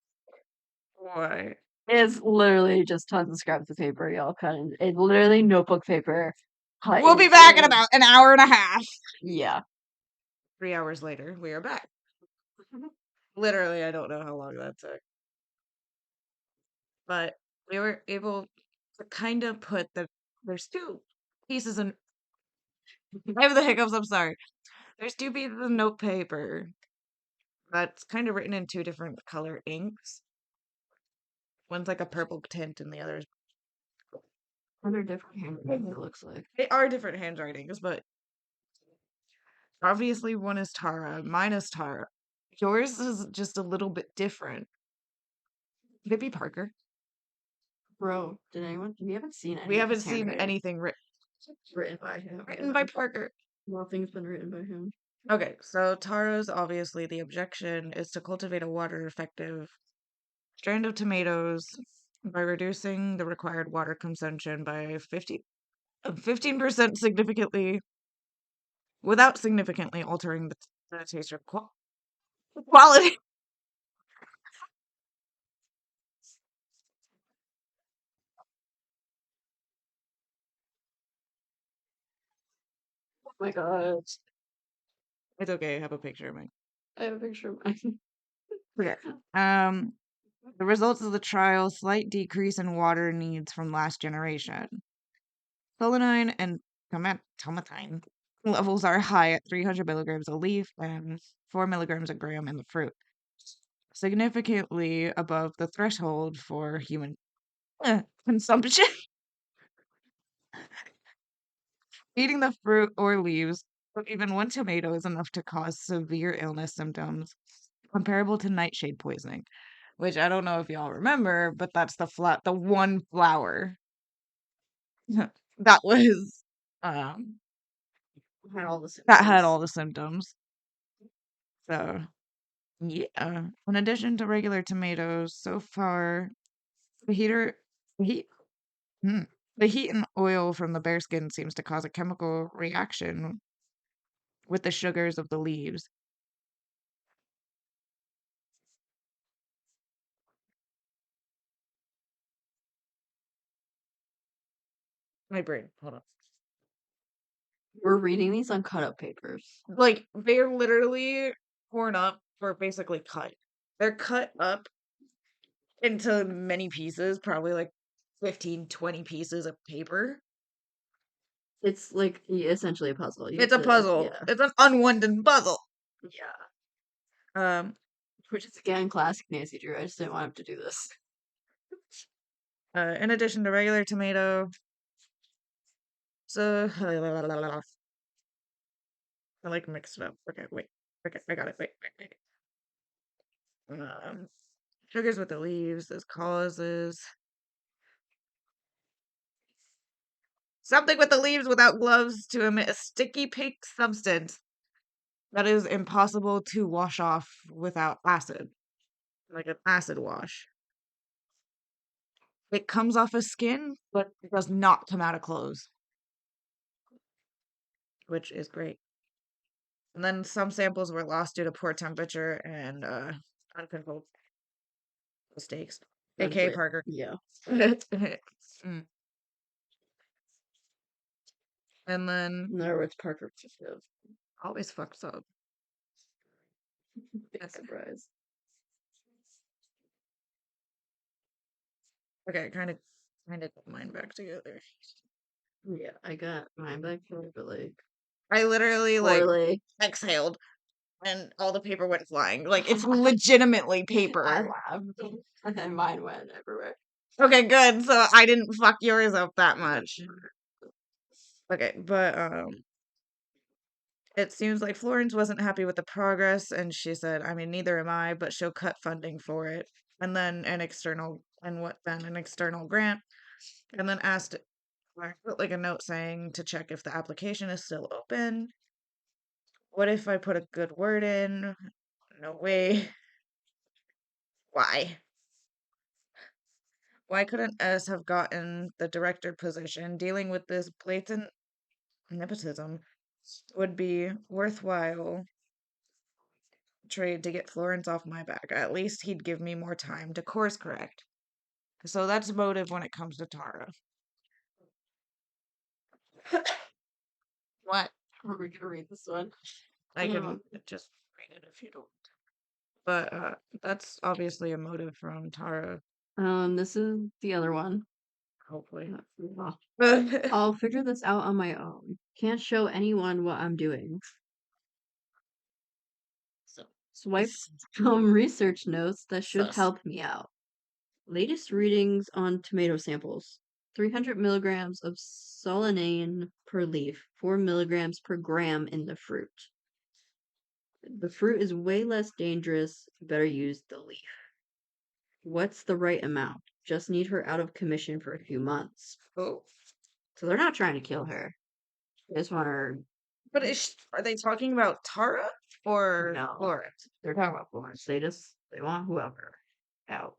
Why? It's literally just tons of scraps of paper, y'all. It's literally notebook paper. We'll be back in about an hour and a half. Yeah. 3 hours later, we are back. Literally, I don't know how long that took. But we were able to kind of put there's two pieces in. I have the hiccups, I'm sorry. There's two pieces of note paper that's kind of written in two different color inks. One's like a purple tint and the other's. Other different handwriting, it looks like. They are different handwritings, but obviously one is Tara, mine is Tara. Yours is just a little bit different. Could it be Parker? Bro, we haven't seen any We of haven't his seen handwriting anything written by him. written by Parker. Nothing's been written by him. Okay, so Tara's obviously the objection is to cultivate a water effective strand of tomatoes by reducing the required water consumption by 15% significantly without significantly altering the taste or quality. Oh my god. It's okay, I have a picture of mine. I have a picture of mine. Okay. The results of the trial, slight decrease in water needs from last generation. Solanine and tomatine levels are high at 300 milligrams a leaf and 4 milligrams a gram in the fruit, significantly above the threshold for human consumption. Eating the fruit or leaves of even one tomato is enough to cause severe illness symptoms comparable to nightshade poisoning, which I don't know if y'all remember, but that's the one flower that was Had all the that had symptoms. all the symptoms. So yeah. In addition to regular tomatoes, so far the heater the heat hmm, the heat and oil from the bearskin seems to cause a chemical reaction with the sugars of the leaves. My brain, hold on. We're reading these on cut up papers. Like they're literally torn up or basically cut. They're cut up into many pieces, probably like 15, 20 pieces of paper. It's like essentially a puzzle. You It's a have to, puzzle. yeah. It's an unwound puzzle. Yeah. Which is again classic Nacy Drew. I just didn't want him to do this. In addition to regular tomato, so I like mixed it up. Okay, wait. Okay, I got it. Wait. Sugars with the leaves. This causes something with the leaves without gloves to emit a sticky pink substance that is impossible to wash off without acid, like an acid wash. It comes off of skin, but it does not come out of clothes, which is great. And then some samples were lost due to poor temperature and uncontrolled mistakes. AKA Parker. Yeah. Mm. And then In other words, Parker always fucks up. big surprise. Okay, kind of put mine back together. Yeah, I got mine back there, but like I literally poorly. exhaled and all the paper went flying. Like it's legitimately I paper. laughed, and then mine went everywhere. Okay, good. So I didn't fuck yours up that much. Okay, but it seems like Florence wasn't happy with the progress, and she said, "I mean, neither am I, but she'll cut funding for it." And then an external grant, and then asked, I put like a note saying to check if the application is still open. What if I put a good word in? No way. Why? Why couldn't S have gotten the director position? Dealing with this blatant nepotism would be worthwhile trade to get Florence off my back. At least he'd give me more time to course correct. So that's motive when it comes to Tara. What? Are we gonna read this one? I can just read it if you don't. But that's obviously a motive from Tara, This is the other one. hopefully. Oh, I'll figure this out on my own. Can't show anyone what I'm doing. So swipe some research notes that should Sus. help me out. Latest readings on tomato samples. 300 milligrams of solanine per leaf, 4 milligrams per gram in the fruit. The fruit is way less dangerous. Better use the leaf. What's the right amount? Just need her out of commission for a few months. Oh. So they're not trying to kill her. They just want her. But are they talking about Tara or No. Florence? They're talking about Florence. They want whoever out.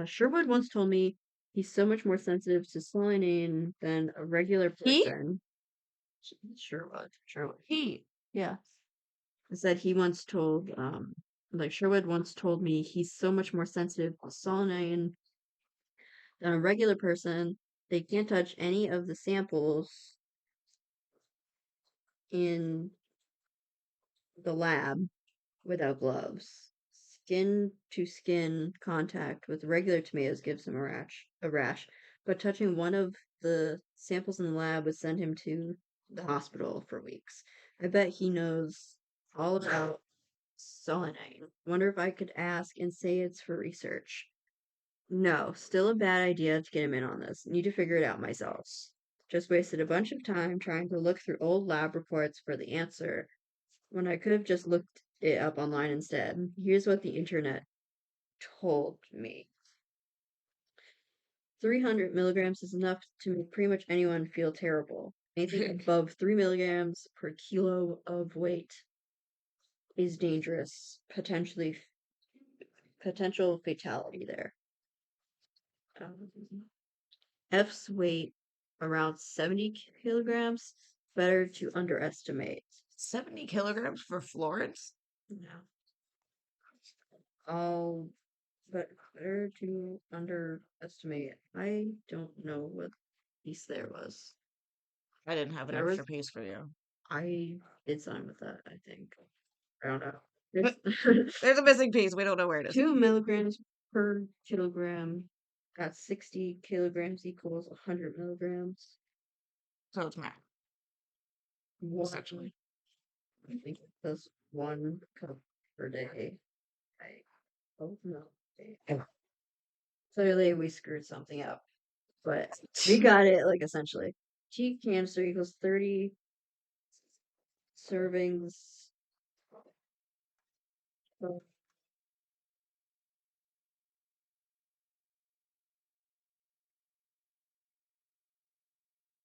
Sherwood once told me he's so much more sensitive to solanine than a regular person. Sherwood. He. Yeah. I said he once told, like Sherwood once told me he's so much more sensitive to solanine than a regular person. They can't touch any of the samples in the lab without gloves. Skin to skin contact with regular tomatoes gives him a rash, but touching one of the samples in the lab would send him to the hospital for weeks. I bet he knows all about solanine. Wonder if I could ask and say it's for research. No, still a bad idea to get him in on this. Need to figure it out myself. Just wasted a bunch of time trying to look through old lab reports for the answer when I could have just looked it up online instead. Here's what the internet told me. 300 milligrams is enough to make pretty much anyone feel terrible. Anything above 3 milligrams per kilo of weight is dangerous. Potential fatality there. F's weight around 70 kilograms. Better to underestimate. 70 kilograms for Florence? No. Oh, but better to underestimate. I don't know what piece there was. I didn't have an There extra was. piece for you. I did sign with that, I think. I don't know. There's a missing piece. We don't know where it is. 2 milligrams per kilogram. Got 60 kilograms equals 100 milligrams. So it's math. Essentially. I think it says 1 cup per day. Oh no. Clearly we screwed something up. But we got it, like, essentially. Tea canister equals 30 servings.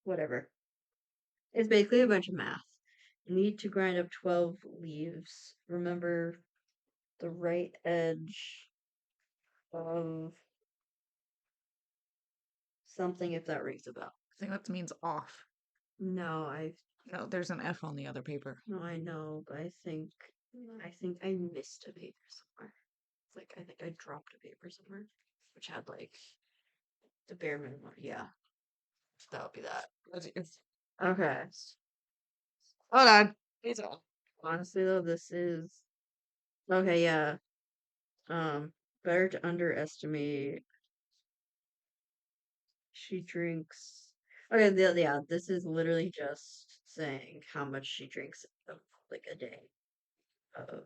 Whatever. It's basically a bunch of math. You need to grind up 12 leaves. Remember the right edge of something if that rings a bell. I think that means off. No, No, there's an F on the other paper. no, I know, but I think I missed a paper somewhere. It's like I think I dropped a paper somewhere, which had like the bare minimum. Yeah, that would be that. Okay. Hold on. It's on. Honestly though, this is okay, yeah. Better to underestimate. She drinks. Okay, yeah, this is literally just saying how much she drinks of like a day of,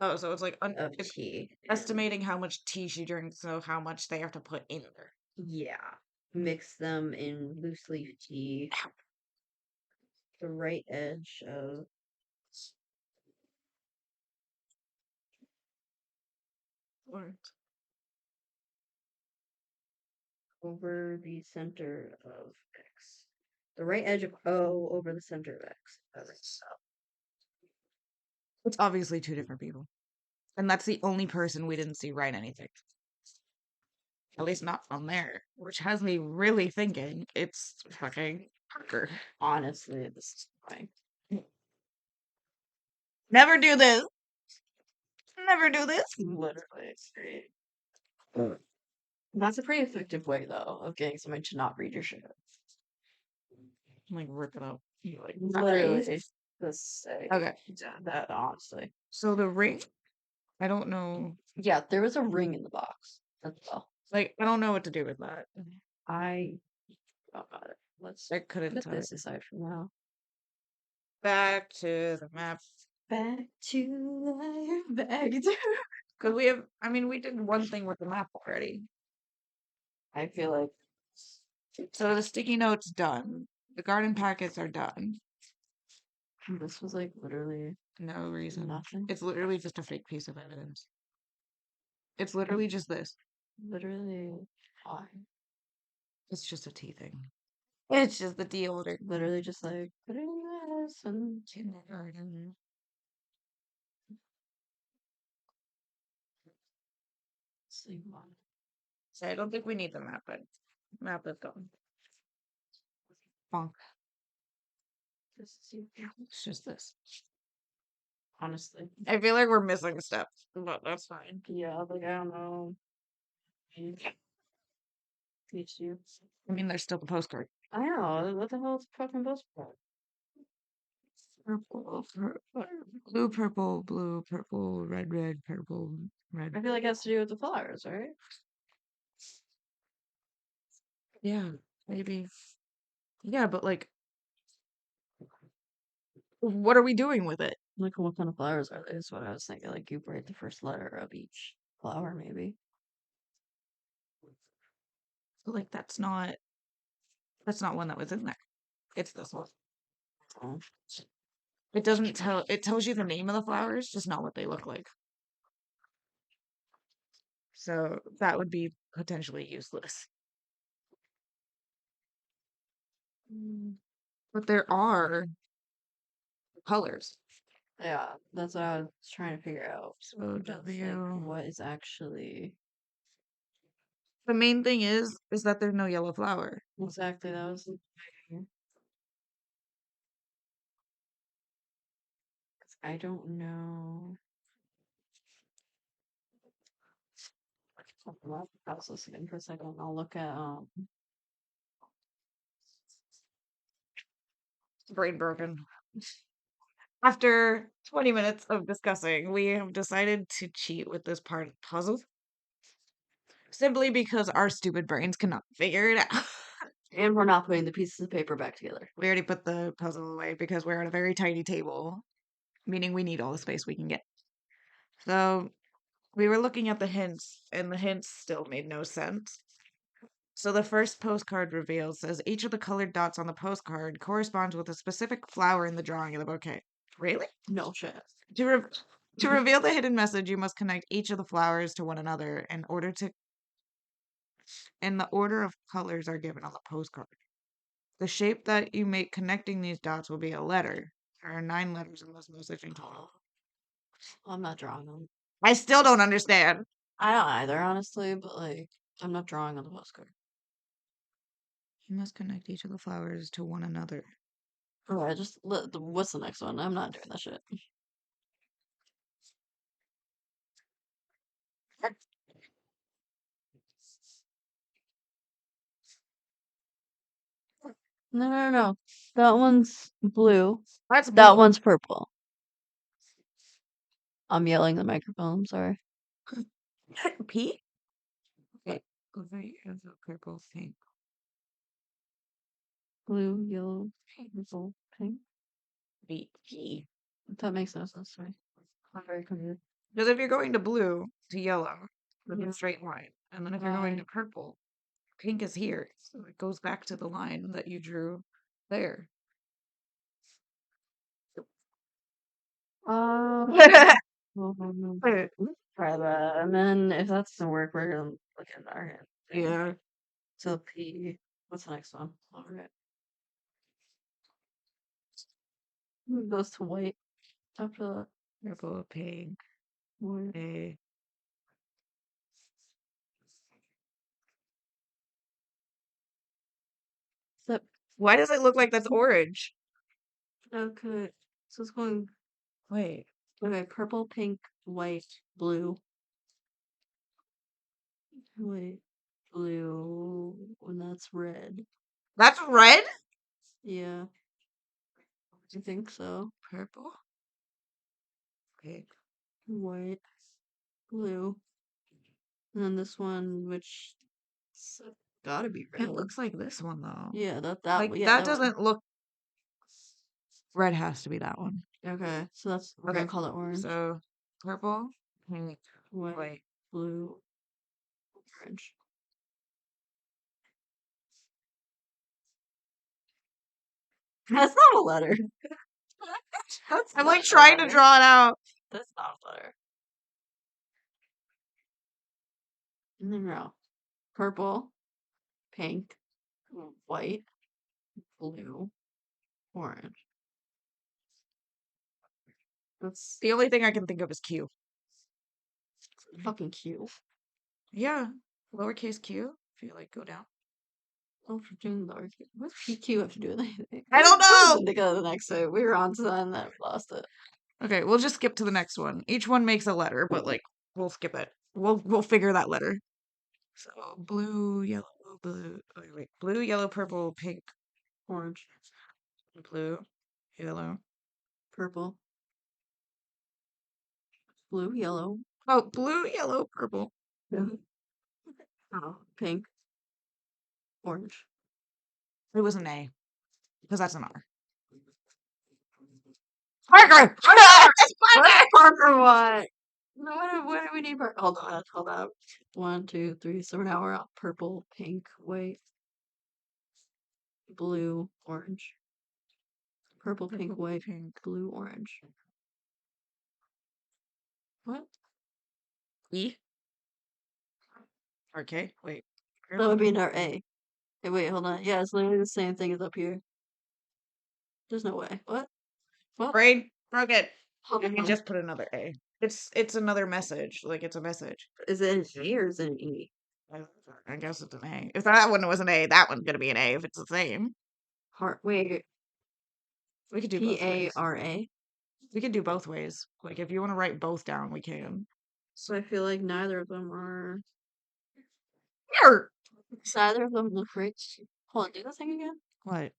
Oh, so it's like of it's tea. estimating how much tea she drinks, so how much they have to put in there. Yeah. Mix them in loose leaf tea. The right edge of Or over the center of X. The right edge of O over the center of X. Alright, so it's obviously two different people. And that's the only person we didn't see write anything. At least not on there, which has me really thinking it's fucking Parker. Honestly, this is fine. Never do this. Never do this. Literally, it's great. That's a pretty effective way, though, of getting somebody to not read your shit. Like, rip it up. You like, Literally, nice. just say Okay. that, honestly. So the ring, I don't know. Yeah, there was a ring in the box as well. Like, I don't know what to do with that. I got it. Let's I couldn't put tell this you. aside for now. Back to the map. Back to life, back to. Because we have, I mean, we did one thing with the map already. I feel like So the sticky notes done. The garden packets are done. this was like literally No reason. nothing. It's literally just a fake piece of evidence. It's literally just this. Literally, why? It's just a tea thing. It's just the tea order. Literally just like putting this and Kindergarten. sleep on. So I don't think we need the map, but map is gone. Bonk. It's just this. Honestly, I feel like we're missing a step, but that's fine. yeah, like I don't know. Me too. I mean, there's still the postcard. I know. What the hell is fucking postcard? Purple, blue, purple, blue, purple, red, red, purple, red. I feel like it has to do with the flowers, right? Yeah, maybe. Yeah, but like, what are we doing with it? Like, what kind of flowers are they? Is what I was thinking. Like, you write the first letter of each flower, maybe. Like, that's not one that was in there. It's this one. Oh. It doesn't tell. It tells you the name of the flowers, just not what they look like. So that would be potentially useless. But there are colors. Yeah, that's what I was trying to figure out. So Just like, what is actually the main thing is that there's no yellow flower. exactly that was. I don't know. I was listening for a second. I'll look at Brain broken. After 20 minutes of discussing, we have decided to cheat with this part of the puzzle. Simply because our stupid brains cannot figure it out. and we're not putting the pieces of paper back together. We already put the puzzle away because we're at a very tiny table, meaning we need all the space we can get. So we were looking at the hints, and the hints still made no sense. So the first postcard reveal says each of the colored dots on the postcard corresponds with a specific flower in the drawing of the bouquet. Really? No shit. To reveal the hidden message, you must connect each of the flowers to one another in order to, and the order of colors are given on the postcard. The shape that you make connecting these dots will be a letter. There are 9 letters in this message in total. I'm not drawing them. I still don't understand. I don't either, honestly, but like, I'm not drawing on the postcard. You must connect each of the flowers to one another. Alright, what's the next one? I'm not doing that shit. No. That one's blue. That's That blue. one's purple. I'm yelling at the microphone, I'm sorry. P? Okay. Purple, pink. Blue, yellow, purple, pink. P. That makes no sense to me. I'm very confused. Because if you're going to blue to yellow, that's Yeah. a straight line. And then if you're going to Right. purple, pink is here. So it goes back to the line that you drew there. Try that. And then if that doesn't work, we're gonna look at our hand. Yeah. So P. What's the next one? Alright. Goes to white after that. Purple, pink, White. A. Why does it look like that's orange? Okay. So it's going Wait. okay, purple, pink, white, blue. White, blue, and that's red. That's red? Yeah, I think so. Purple? Pink. White, blue. And then this one, which gotta be red. It looks like this one though. Yeah, that Like yeah, that that one. doesn't look red has to be that one. Okay, so that's we're Okay. gonna call it orange. So purple, pink, White, white. blue, orange. That's not a letter. That's I'm not like a trying to letter. draw it out. That's not a letter. And then row. Purple, pink, white, blue, orange. That's The only thing I can think of is Q. fucking cute. Yeah. Lowercase q. If you like go down. Oh, for doing the arcade. What's PQ have to do with anything? I don't know. Together the next day. We were on to that and then lost it. Okay, we'll just skip to the next one. Each one makes a letter, but like we'll skip it. We'll figure that letter. So blue, yellow, blue. Wait. Blue, yellow, purple, pink, Orange, blue, yellow. purple, blue, yellow, Oh, blue, yellow, purple. oh, pink, orange. It was an A because that's an R. Parker! It's What's Parker what? No, what do we need Parker? Hold on. 1, 2, 3. So now we're on purple, pink, white, blue, orange. Purple, pink, Purple, white, pink. blue, orange. What? E. Okay, wait. That would be our A. Hey, wait, hold on. Yeah, it's literally the same thing as up here. There's no way. What? What? Brain broke it. Hold You on. just put another A. It's another message. Like it's a message. Is it an A or is it an E? I guess it's an A. If that one was an A, that one's gonna be an A if it's the same. Wait, We could do P both A ways. R A. We could do both ways. Like if you want to write both down, we can. So I feel like neither of them are. Here. Neither of them look right. Hold on, do the thing again. What?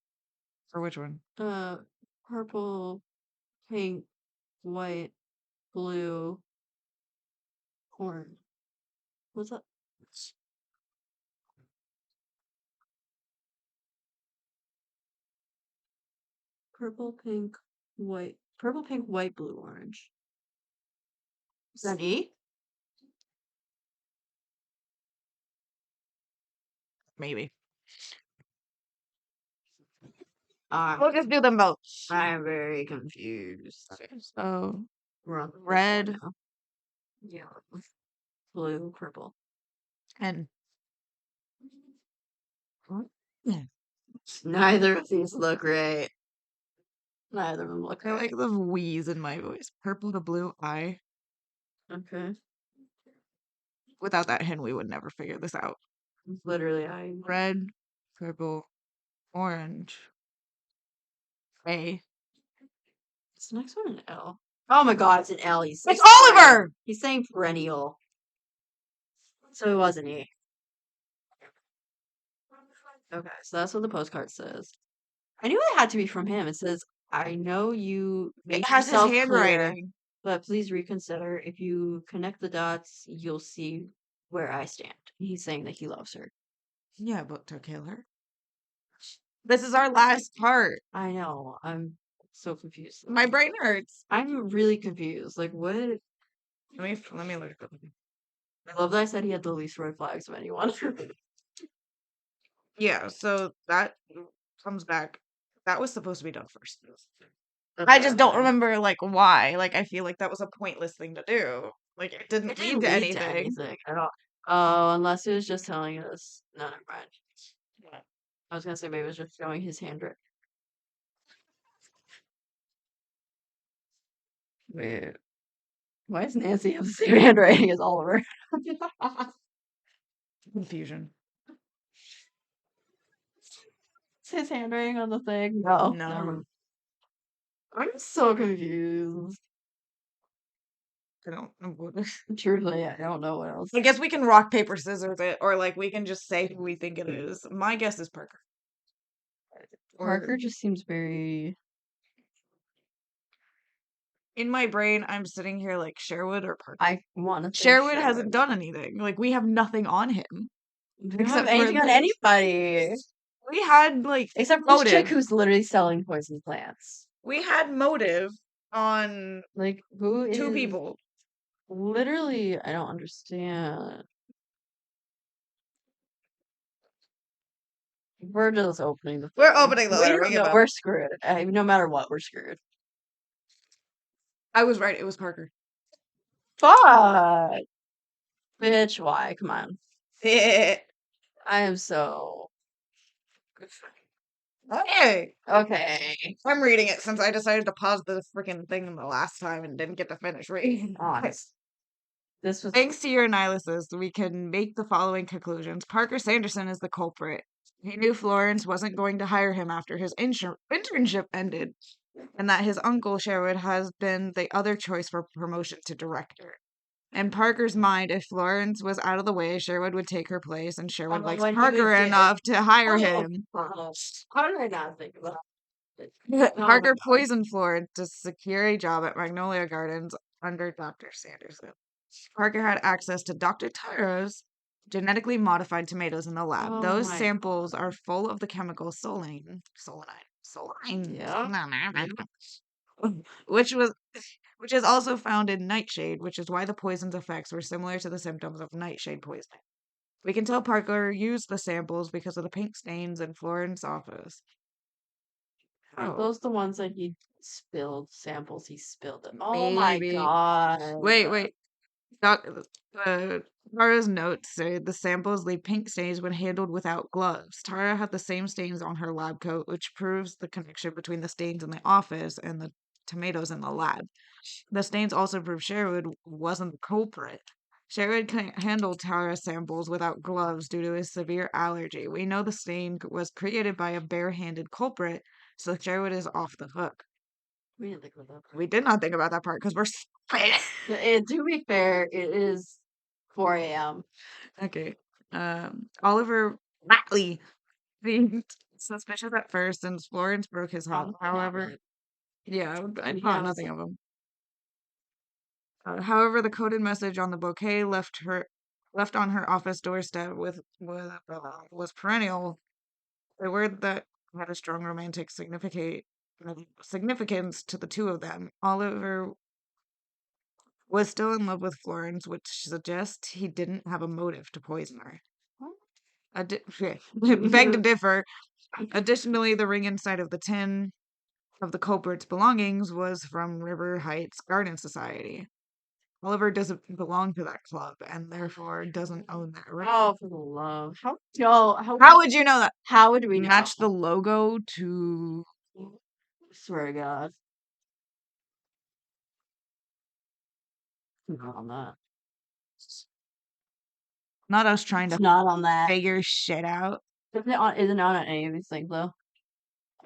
For which one? Purple, pink, white, blue, orange. What's that? Purple, pink, white. Purple, pink, white, blue, orange. Is that E? Maybe. I'm We'll just do them both. I'm very confused. Okay, so We're on the red first one now. Yeah. Blue, purple. and What? yeah. Neither of these look right. Neither of them look I right. like the wheeze in my voice. Purple to blue eye. Okay. Without that hint, we would never figure this out. Literally, I. Red, purple, orange. A. Is the next one an L? Oh my god, it's an L. It's Oliver! He's saying perennial. So it was an E. Okay, so that's what the postcard says. I knew it had to be from him. It says, I know you It make has his yourself clear, handwriting. but please reconsider. If you connect the dots, you'll see where I stand. He's saying that he loves her. Yeah, but to kill her. This is our last part. I know. I'm so confused. My brain hurts. I'm really confused. Like, what? Let me look at I love that I said he had the least red flags of anyone. Yeah, so that comes back. That was supposed to be done first. I just don't remember like why. Like I feel like that was a pointless thing to do. Like it didn't It lead didn't to lead to anything. anything at all. Oh, unless it was just telling us. No, never mind. I was gonna say maybe it was just showing his handwriting. Wait, why does Nancy have the same handwriting as Oliver? Confusion. his handwriting on the thing? No. No. I'm so confused. I don't know what. Truthfully, I don't know what else. I guess we can rock, paper, scissors it, or like we can just say who we think it is. My guess is Parker. Parker just seems very. In my brain, I'm sitting here like Sherwood or Parker. I want to. Sherwood hasn't done anything. Like we have nothing on him. We don't have anything on this. anybody. We had like except for this chick who's literally selling poison plants. We had motive on like who is two people. Literally, I don't understand. We're just opening the. We're opening the letter. We're screwed. No matter what, we're screwed. I was right. It was Parker. Fuck. Bitch, why? Come on. I am so. Okay. Okay. I'm reading it since I decided to pause the freaking thing the last time and didn't get to finish reading. Honest. This was. Thanks to your analysis, we can make the following conclusions. Parker Sanderson is the culprit. He knew Florence wasn't going to hire him after his internship ended, and that his uncle Sherwood has been the other choice for promotion to director. In Parker's mind, if Florence was out of the way, Sherwood would take her place, and Sherwood likes Parker enough to hire him. How did I not think about it? Parker poisoned Florence to secure a job at Magnolia Gardens under Dr. Sanderson. Parker had access to Dr. Tyra's genetically modified tomatoes in the lab. Those samples are full of the chemical solanine. Yeah. which is also found in nightshade, which is why the poison's effects were similar to the symptoms of nightshade poisoning. We can tell Parker used the samples because of the pink stains in Florence's office. Are those the ones that he spilled? Samples he spilled them. Oh Maybe. my god. Wait. Tara's notes say the samples leave pink stains when handled without gloves. Tara had the same stains on her lab coat, which proves the connection between the stains in the office and the tomatoes in the lab. The stains also prove Sherwood wasn't the culprit. Sherwood can't handle Tara samples without gloves due to his severe allergy. We know the stain was created by a bare-handed culprit, so Sherwood is off the hook. We didn't think about that. We did not think about that part because we're stupid. To be fair, it is 4 a.m. Okay. Oliver Ratley seemed suspicious at first since Florence broke his home. However, yeah, I thought nothing of him. However, the coded message on the bouquet left on her office doorstep was perennial. A word that had a strong romantic significance to the two of them. Oliver was still in love with Florence, which suggests he didn't have a motive to poison her. Beg to differ. Additionally, the ring inside of the tin of the culprit's belongings was from River Heights Garden Society. Oliver doesn't belong to that club and therefore doesn't own that ring. Oh, for the love. How would you know that? How would we match the logo to? I swear to God. Not on that. Not us trying to not on that. Figure shit out. Isn't it on any of these things though?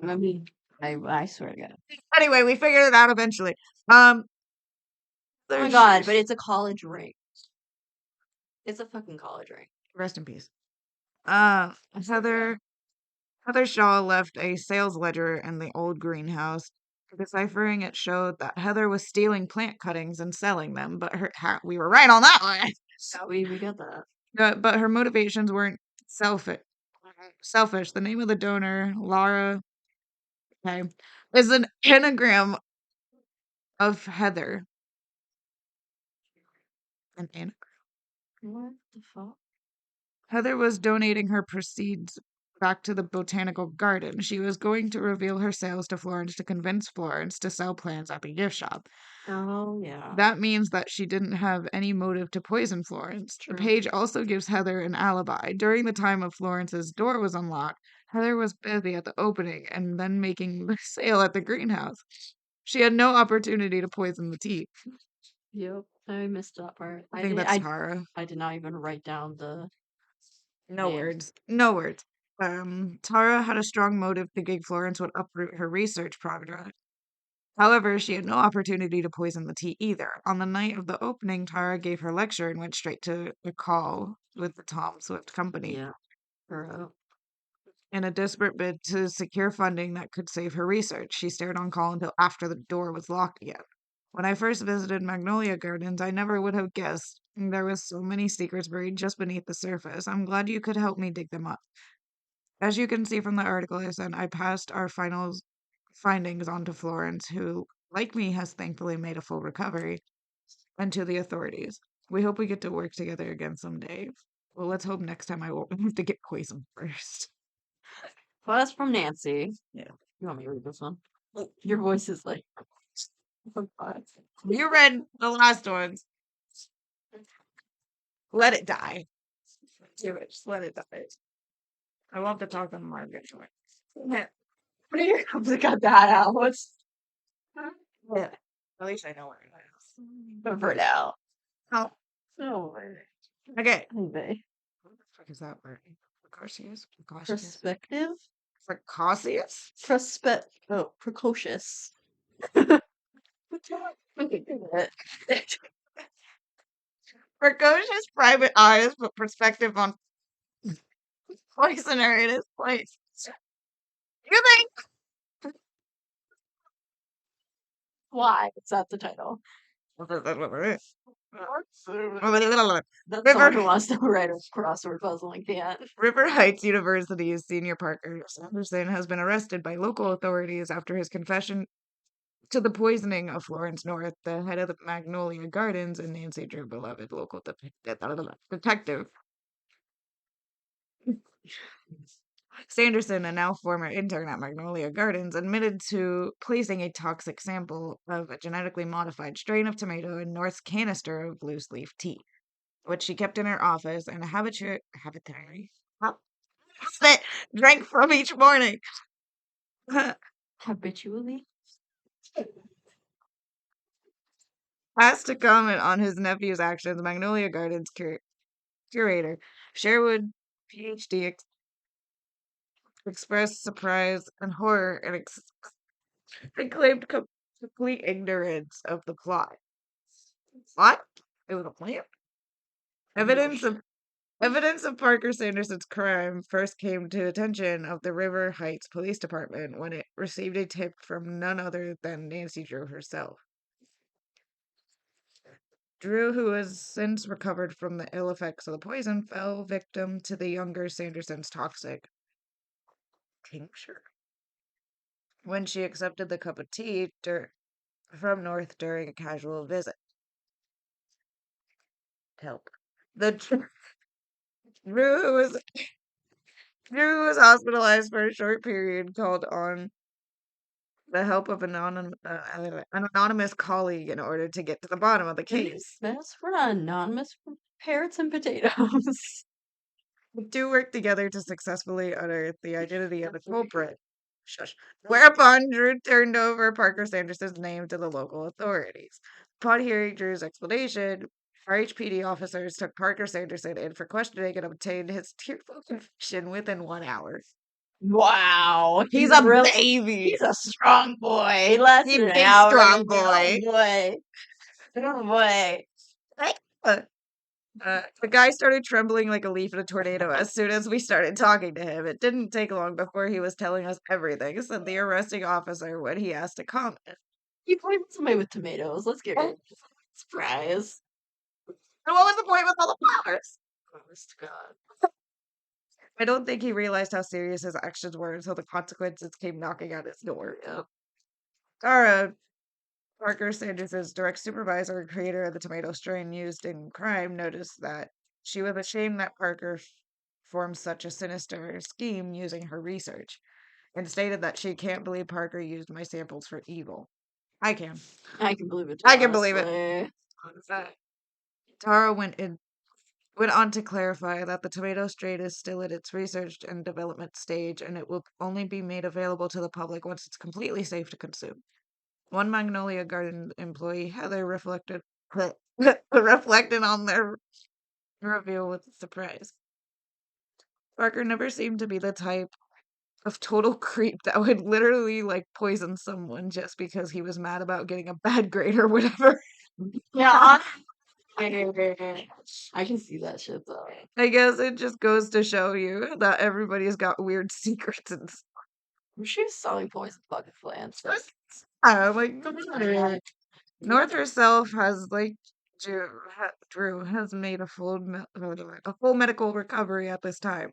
I mean, I swear to God. Anyway, we figured it out eventually. Oh my God, but it's a college ring. It's a fucking college ring. Rest in peace. Heather Shaw left a sales ledger in the old greenhouse. Deciphering it showed that Heather was stealing plant cuttings and selling them, but we were right on that one. So we got that. But her motivations weren't selfish. The name of the donor, Laura, is an anagram of Heather. An anagram. What the fuck? Heather was donating her proceeds back to the botanical garden. She was going to reveal her sales to Florence to convince Florence to sell plants at the gift shop. Oh, yeah. That means that she didn't have any motive to poison Florence. True. The page also gives Heather an alibi. During the time of Florence's door was unlocked, Heather was busy at the opening and then making the sale at the greenhouse. She had no opportunity to poison the tea. Yep, I missed that part. I think that's Tara. I did not even write down the No words. Tara had a strong motive thinking Florence would uproot her research project. However, she had no opportunity to poison the tea either. On the night of the opening, Tara gave her lecture and went straight to a call with the Tom Swift Company. Yeah. Her, In a desperate bid to secure funding that could save her research, she stayed on call until after the door was locked again. When I first visited Magnolia Gardens, I never would have guessed there was so many secrets buried just beneath the surface. I'm glad you could help me dig them up. As you can see from the article I sent, I passed our finals findings on to Florence, who, like me, has thankfully made a full recovery, and to the authorities. We hope we get to work together again someday. Well, let's hope next time I won't have to get poisoned first. well, that's from Nancy. Yeah. You want me to read this one? Your voice is like. You read the last ones. Let it die. Do it. Just let it die. I love to talk on Margaret. Yeah. What are your comes that got that out? What's Yeah. At least I know where it is. for now? Oh, No. okay. Anyway. What the fuck is that word? Precocious? Perspective? Precocious? Precocious. Precocious private eyes put perspective on poisoner in his place. You think? Why? It's not the title. That's someone who wants to write a crossword puzzle like that. River Heights University's senior Parker Sanderson has been arrested by local authorities after his confession to the poisoning of Florence North, the head of the Magnolia Gardens and Nacy Drew beloved local detective. Sanderson, a now former intern at Magnolia Gardens, admitted to placing a toxic sample of a genetically modified strain of tomato in North's canister of loose leaf tea, which she kept in her office and habitary that drank from each morning. Habitually? Asked to comment on his nephew's actions, Magnolia Gardens curator Sherwood, PhD, expressed surprise and horror and claimed complete ignorance of the plot. What? It was a plan? Evidence of Parker Sanderson's crime first came to attention of the River Heights Police Department when it received a tip from none other than Nacy Drew herself. Drew, who has since recovered from the ill effects of the poison, fell victim to the younger Sanderson's toxic tincture when she accepted the cup of tea from North during a casual visit. Help. Drew who was hospitalized for a short period, called on the help of an anonymous colleague in order to get to the bottom of the case. We're not anonymous. We're carrots and potatoes. The two worked together to successfully unearth the identity of the culprit. Shush. Whereupon Drew turned over Parker Sanderson's name to the local authorities. Upon hearing Drew's explanation, RHPD officers took Parker Sanderson in for questioning and obtained his tearful confession within 1 hour. Wow. He's a baby. He's a strong boy. Let's He's a big, strong boy. Oh boy. The guy started trembling like a leaf in a tornado as soon as we started talking to him. It didn't take long before he was telling us everything, said the arresting officer when he asked to comment. You pointed somebody with tomatoes. Let's give it a surprise. And what was the point with all the flowers? Honest to God. I don't think he realized how serious his actions were until the consequences came knocking at his door. Yep. Tara, Parker Sanderson's direct supervisor and creator of the tomato strain used in crime, noticed that she was ashamed that Parker formed such a sinister scheme using her research, and stated that she can't believe Parker used my samples for evil. I can. I can believe it. I can believe it. Tara went on to clarify that the tomato strain is still in its research and development stage, and it will only be made available to the public once it's completely safe to consume. One Magnolia Garden employee, Heather, reflected on their reveal with surprise. Parker never seemed to be the type of total creep that would literally like poison someone just because he was mad about getting a bad grade or whatever. Yeah. I can see that shit though. I guess it just goes to show you that everybody's got weird secrets and stuff. She's selling poison fucking plants. Like North herself has like Drew has made a full medical recovery at this time.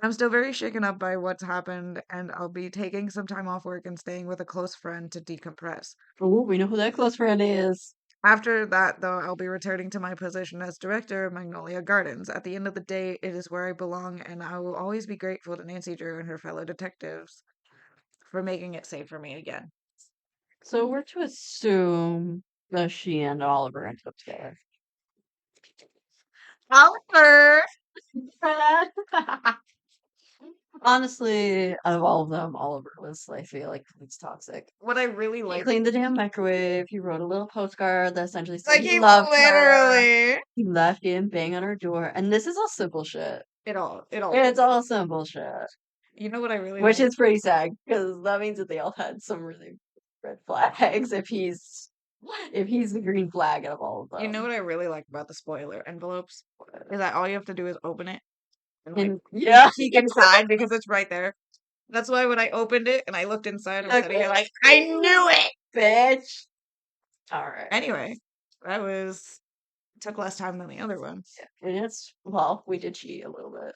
I'm still very shaken up by what's happened, and I'll be taking some time off work and staying with a close friend to decompress. Oh, we know who that close friend is. After that, though, I'll be returning to my position as director of Magnolia Gardens. At the end of the day, it is where I belong, and I will always be grateful to Nacy Drew and her fellow detectives for making it safe for me again. So we're to assume that she and Oliver end up together. Oliver! Honestly, out of all of them, Oliver was, I feel like, least toxic. What I really He like, cleaned the damn microwave. He wrote a little postcard that essentially said like he he loved her. literally, He left, he didn't bang on her door. And this is all simple shit. it all. It's all simple shit. You know what I really Which like? is pretty sad because that means that they all had some really red flags if he's the green flag out of all of them. You know what I really like about the spoiler envelopes? Is that all you have to do is open it and like And yeah, peek inside because it's right there. That's why when I opened it and I looked inside, I'm sitting here like, I knew it! bitch. All right. Anyway, that was took less time than the other ones. And well, we did cheat a little bit.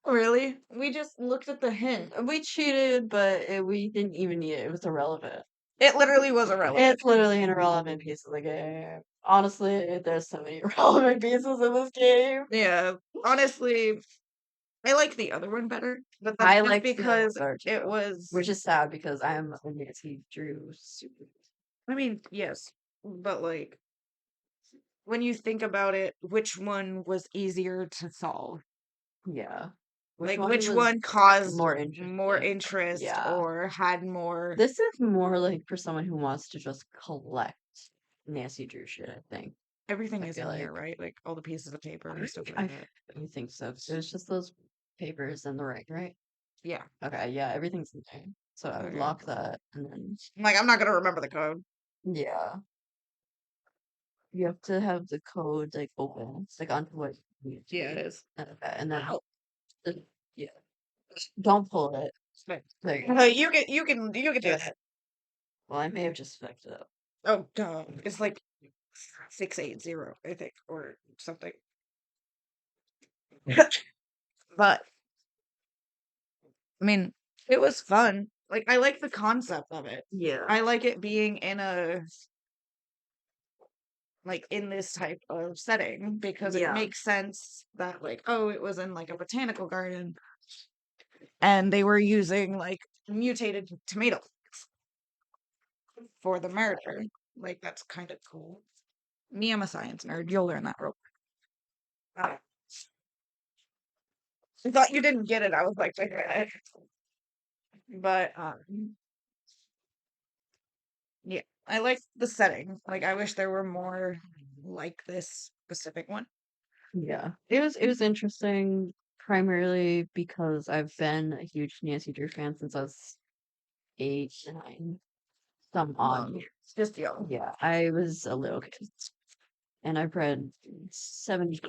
Really? We just looked at the hint. We cheated, but we didn't even need it. It was irrelevant. It literally was irrelevant. It's literally an irrelevant piece of the game. Honestly, there's so many irrelevant pieces in this game. Yeah, honestly, I like the other one better, but I that's just liked the other one because better, too. it was. Which is sad because I'm a Nacy Drew super. I mean, yes, but like when you think about it, which one was easier to solve? Yeah. Like one which was one caused more more interesting? interest Yeah. or had more. This is more like for someone who wants to just collect Nacy Drew shit, I think. Everything I is feel in here, like right? Like all the pieces of paper and stuff I like that. I think so. So it's just those papers and the ring, right? Yeah. Okay, yeah, everything's in there. So I would Okay. lock that and then I'm not gonna remember the code. yeah. You have to have the code like open. It's like onto what you need to Yeah, it be. is. Okay, and then yeah. Don't pull it. But There you go. you can do that. Well, I may have just fucked it up. Oh, duh. It's like 680, I think, or something. But I mean, it was fun. Like I like the concept of it. Yeah. I like it being in a like in this type of setting because it Yeah. makes sense that like oh it was in like a botanical garden and they were using like mutated tomato plants for the murder. Like that's kind of cool. Me, I'm a science nerd. You'll learn that real quick. I thought you didn't get it. I was like, okay. But yeah, I like the setting. Like I wish there were more like this specific one. Yeah. It was interesting primarily because I've been a huge Nancy Drew fan since I was 8, 9, some odd years. Just young. Yeah, I was a little kid. And I've read 70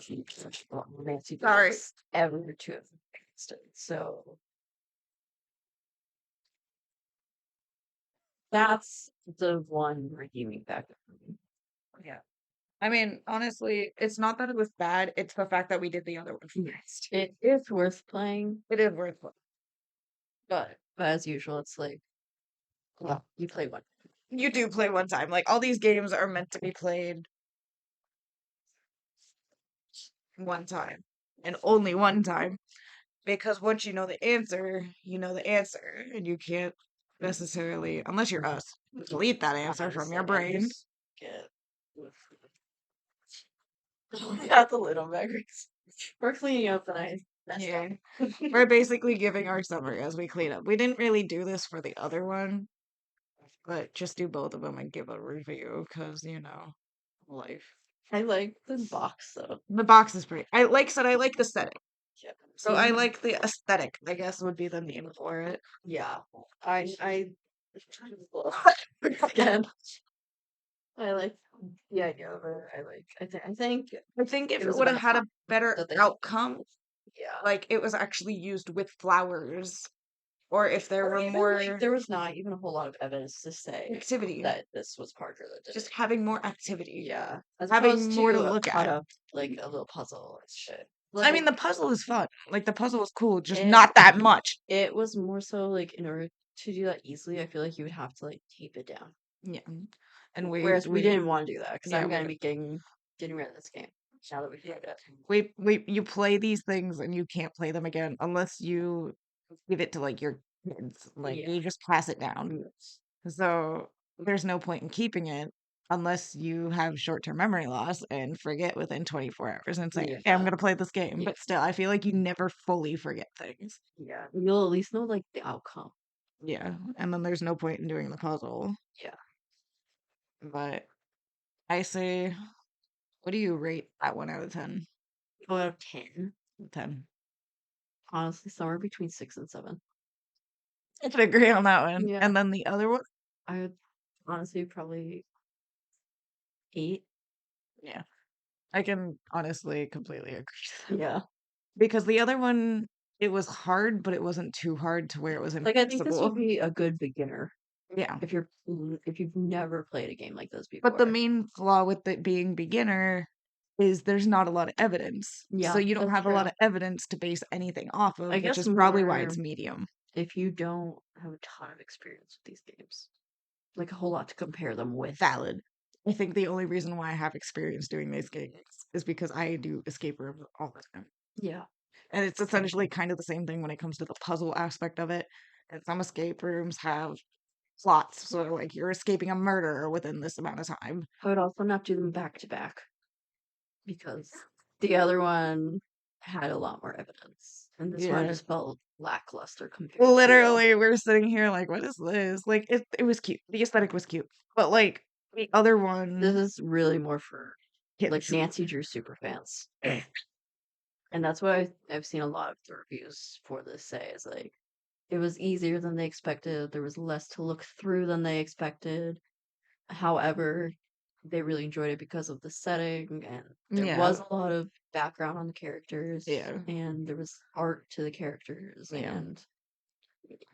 Nancy Drew Sorry. books ever to have existed. So that's the one redeeming factor for me. Yeah. I mean, honestly, it's not that it was bad. It's the fact that we did the other one first. It is worth playing, It is worth it. but as usual, it's like, well, you play one. You do play one time. Like all these games are meant to be played one time and only one time. Because once you know the answer, you know the answer. And you can't necessarily, unless you're us, delete that answer from your brain. Get got the little memories. We're cleaning up and I messed Yeah. up. We're basically giving our summary as we clean up. We didn't really do this for the other one, but just do both of them and give a review because, life. I like the box though. The box is pretty. I like the setting. Yeah. So I like the aesthetic, I guess would be the name for it. Yeah, I again. I like the idea of it. I think if it it was would have about had a time better that they outcome, yeah. like it was actually used with flowers, or if there Or were even more like there was not even a whole lot of evidence to say activity, that this was Parker that did just it. having more activity, Yeah, as having opposed more to to a look cut at. up like a little puzzle and shit. I mean, Like the puzzle is fun. Like the puzzle is cool, just it, not that much. it was more so like in order to do that easily, I feel like you would have to like tape it down. Yeah, and we Whereas we didn't want to do that because yeah I'm we gonna be getting rid of this game now that we played it. you play these things and you can't play them again unless you give it to like your kids. Like Yeah. you just pass it down. Yes. So there's no point in keeping it unless you have short-term memory loss and forget within 24 hours and say, "Hey, I'm Yeah. gonna play this game." Yeah. But still, I feel like you never fully forget things. Yeah. You'll at least know like the outcome. Yeah, and then there's no point in doing the puzzle. Yeah. But I say, what do you rate that 1 out of 10? 4 out of 10. 10. Honestly, somewhere between 6 and 7. I can agree on that one. Yeah. And then the other one, I would honestly probably 8. yeah, I can honestly completely agree. Yeah. Because the other one, it was hard, but it wasn't too hard to where it was Like I think this would impossible. be a good beginner Yeah. if you've never played a game like this But the before. main flaw with it being beginner is there's not a lot of evidence. So Yeah, you don't that's have a lot true. of evidence to base anything off I of, which guess is probably why more it's medium. if you don't have a ton of experience with these games. Like a whole lot to compare them with. Valid. I think the only reason why I have experience doing these games is because I do escape rooms all the time. Yeah. And it's essentially kind of the same thing when it comes to the puzzle aspect of it. And some escape rooms have plots, so like you're escaping a murder within this amount of time. I would also not do them back to back because the other one had a lot more evidence. And this one Yeah. just felt lackluster compared to Literally, we're sitting here like, what is this? Like it was cute. The aesthetic was cute. But like the other this one is really more for like kids. Nacy Drew super fans. And that's what I've seen a lot of the reviews for this say is like it was easier than they expected. There was less to look through than they expected. However, they really enjoyed it because of the setting and there was Yeah. a lot of background on the characters Yeah. and there was art to the characters Yeah. and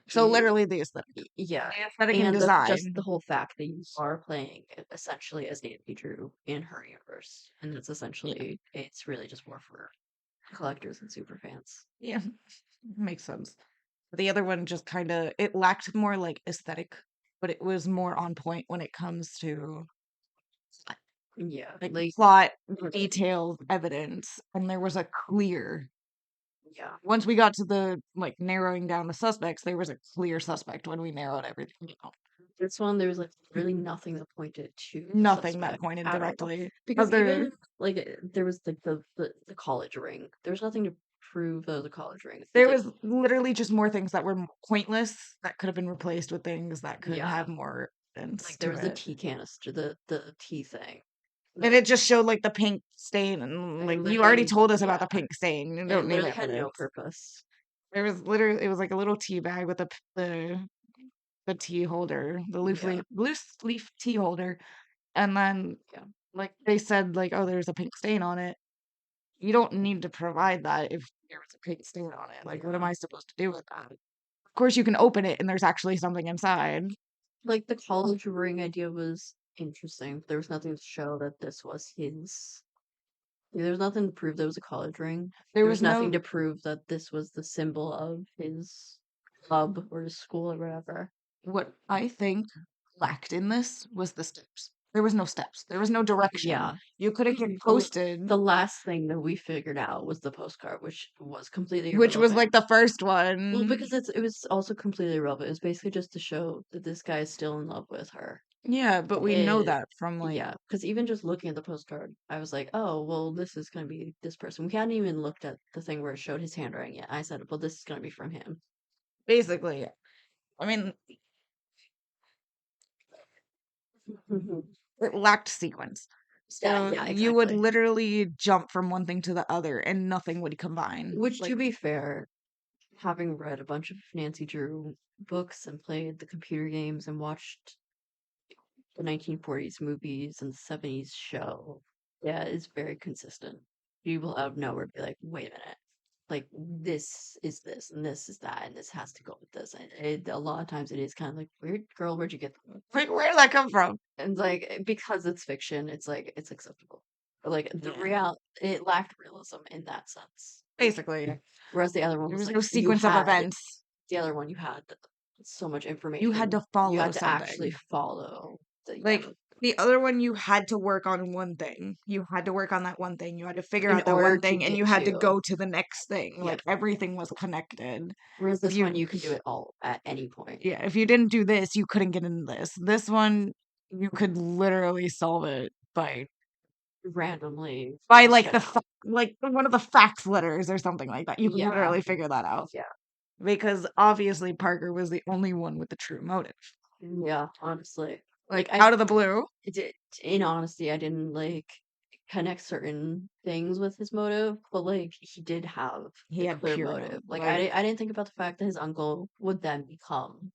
So it, literally the aesthetic. yeah. The aesthetic and And just design. the whole fact that you are playing essentially as Nacy Drew in her universe. And it's Yeah. essentially, it's really just more for collectors and super fans. Yeah. Makes sense. The other one just kind of it lacked more like aesthetic, but it was more on point when it comes to Yeah. like Like, plot, detailed evidence, and there was a clear. yeah. Once we got to the like narrowing down the suspects, there was a clear suspect when we narrowed everything down. This one, there was like really nothing that pointed to the Nothing that suspect pointed at all. directly. Because Other even like there was like the college ring. There was nothing to prove that was a college ring. It's there like was literally just more things that were pointless that could have been replaced with things that could yeah, have more evidence like there to was the it. tea canister, the tea thing. And it just showed like the pink stain, and like you already Literally, told us about yeah, the pink stain. You it don't need literally had no evidence. purpose. There was literally it was like a little tea bag with the tea holder, the Yeah, loose leaf tea holder, and then yeah, like they said like oh there's a pink stain on it. You don't need to provide that if there was a pink stain on it. Like what am yeah. I supposed to do with that? Of course you can open it and there's actually something inside. Like the college ring idea was interesting. There was nothing to show that this was his. There was nothing to prove there was a college ring. There There was was nothing no to prove that this was the symbol of his club or his school or whatever. what I think lacked in this was the steps. There was no steps. There was no direction. Yeah. You could have The, posted, the last thing that we figured out was the postcard, which was completely which was like irrelevant. the first Well, one. because it was also completely irrelevant. It was basically just to show that this guy is still in love with her. Yeah, but we know It, that from like yeah, because even just looking at the postcard, I was like, oh, well, this is going to be this person. We hadn't even looked at the thing where it showed his handwriting yet. I said, well, this is going to be from him. basically. I mean, Mhm. it lacked sequence. So yeah, you would exactly. literally jump from one thing to the other and nothing would combine. Which, Like, to be fair, having read a bunch of Nancy Drew books and played the computer games and watched the 1940s movies and 70s show, yeah, it's very consistent. People out of nowhere be like, wait a minute, like this is this and this is that and this has to go with this. And a lot of times it is kind of like, weird girl, where'd you get that? like where did that come from? And it's like, because it's fiction, it's like, it's acceptable. But like the Yeah. it lacked realism in that sense. Basically, Whereas the other one there was was like, no sequence of events. the other one you had so much You had information. to You follow had to actually something. follow Like the other one, you had to work on one thing. You had to work on that one thing. You had to figure in out that order one to thing, and get you had to to, go to the next thing. yeah. Like everything was connected. Whereas If this you, one, you can do it all at any point. yeah, if you didn't do this, you couldn't get into this. This one, you could literally solve it Randomly by like shit out. like one of the fax letters or something like that. You can Yeah, literally figure that out yeah, because obviously Parker was the only one with the true motive. yeah. Honestly, Like like I out of the blue, did. In honesty, I didn't like connect certain things with his motive, but like he did have he a had clear pure motive. motive. Like Like I didn't think about the fact that his uncle would then become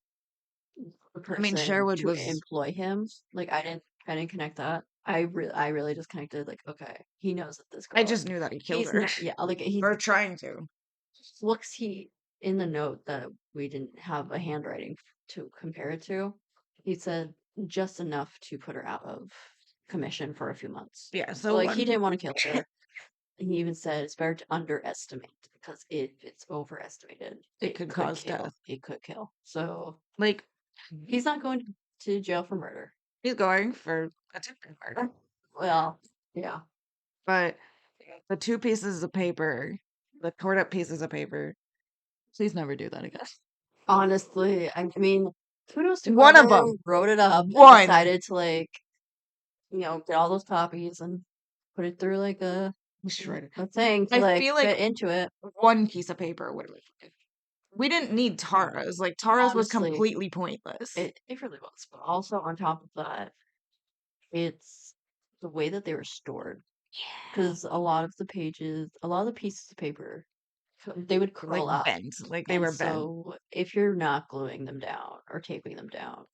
the I mean, person Sherwood to was. employ him. Like I didn't connect that. I really just connected like, okay, he knows that this I girl, just knew that he killed he's her not, yeah, like he's or trying to. looks he in the note that we didn't have a handwriting to compare it to. He said just enough to put her out of commission for a few months. Yeah. So So like he one, didn't want to kill her. And he even said it's better to underestimate because if it's overestimated, it could cause death. It could kill. So Like he's not going to jail for murder. he's going for attempted murder, Well, yeah. but the two pieces of paper, the tore up pieces of paper. Please never do that again. Honestly, I mean, kudos to One of whoever them. wrote it up and One. decided to like, get all those copies and put it through like Shredded. a thing to I like feel like fit into it. one piece of paper would have been fine. We didn't need Tara's. Like Tara's was Honestly, completely pointless. it really was. But also on top of that, it's the way that they were stored. Yeah. Because a lot of the pieces of paper, they would Like curl up. bent. Like they And were bent. so if you're not gluing them down or taping them down,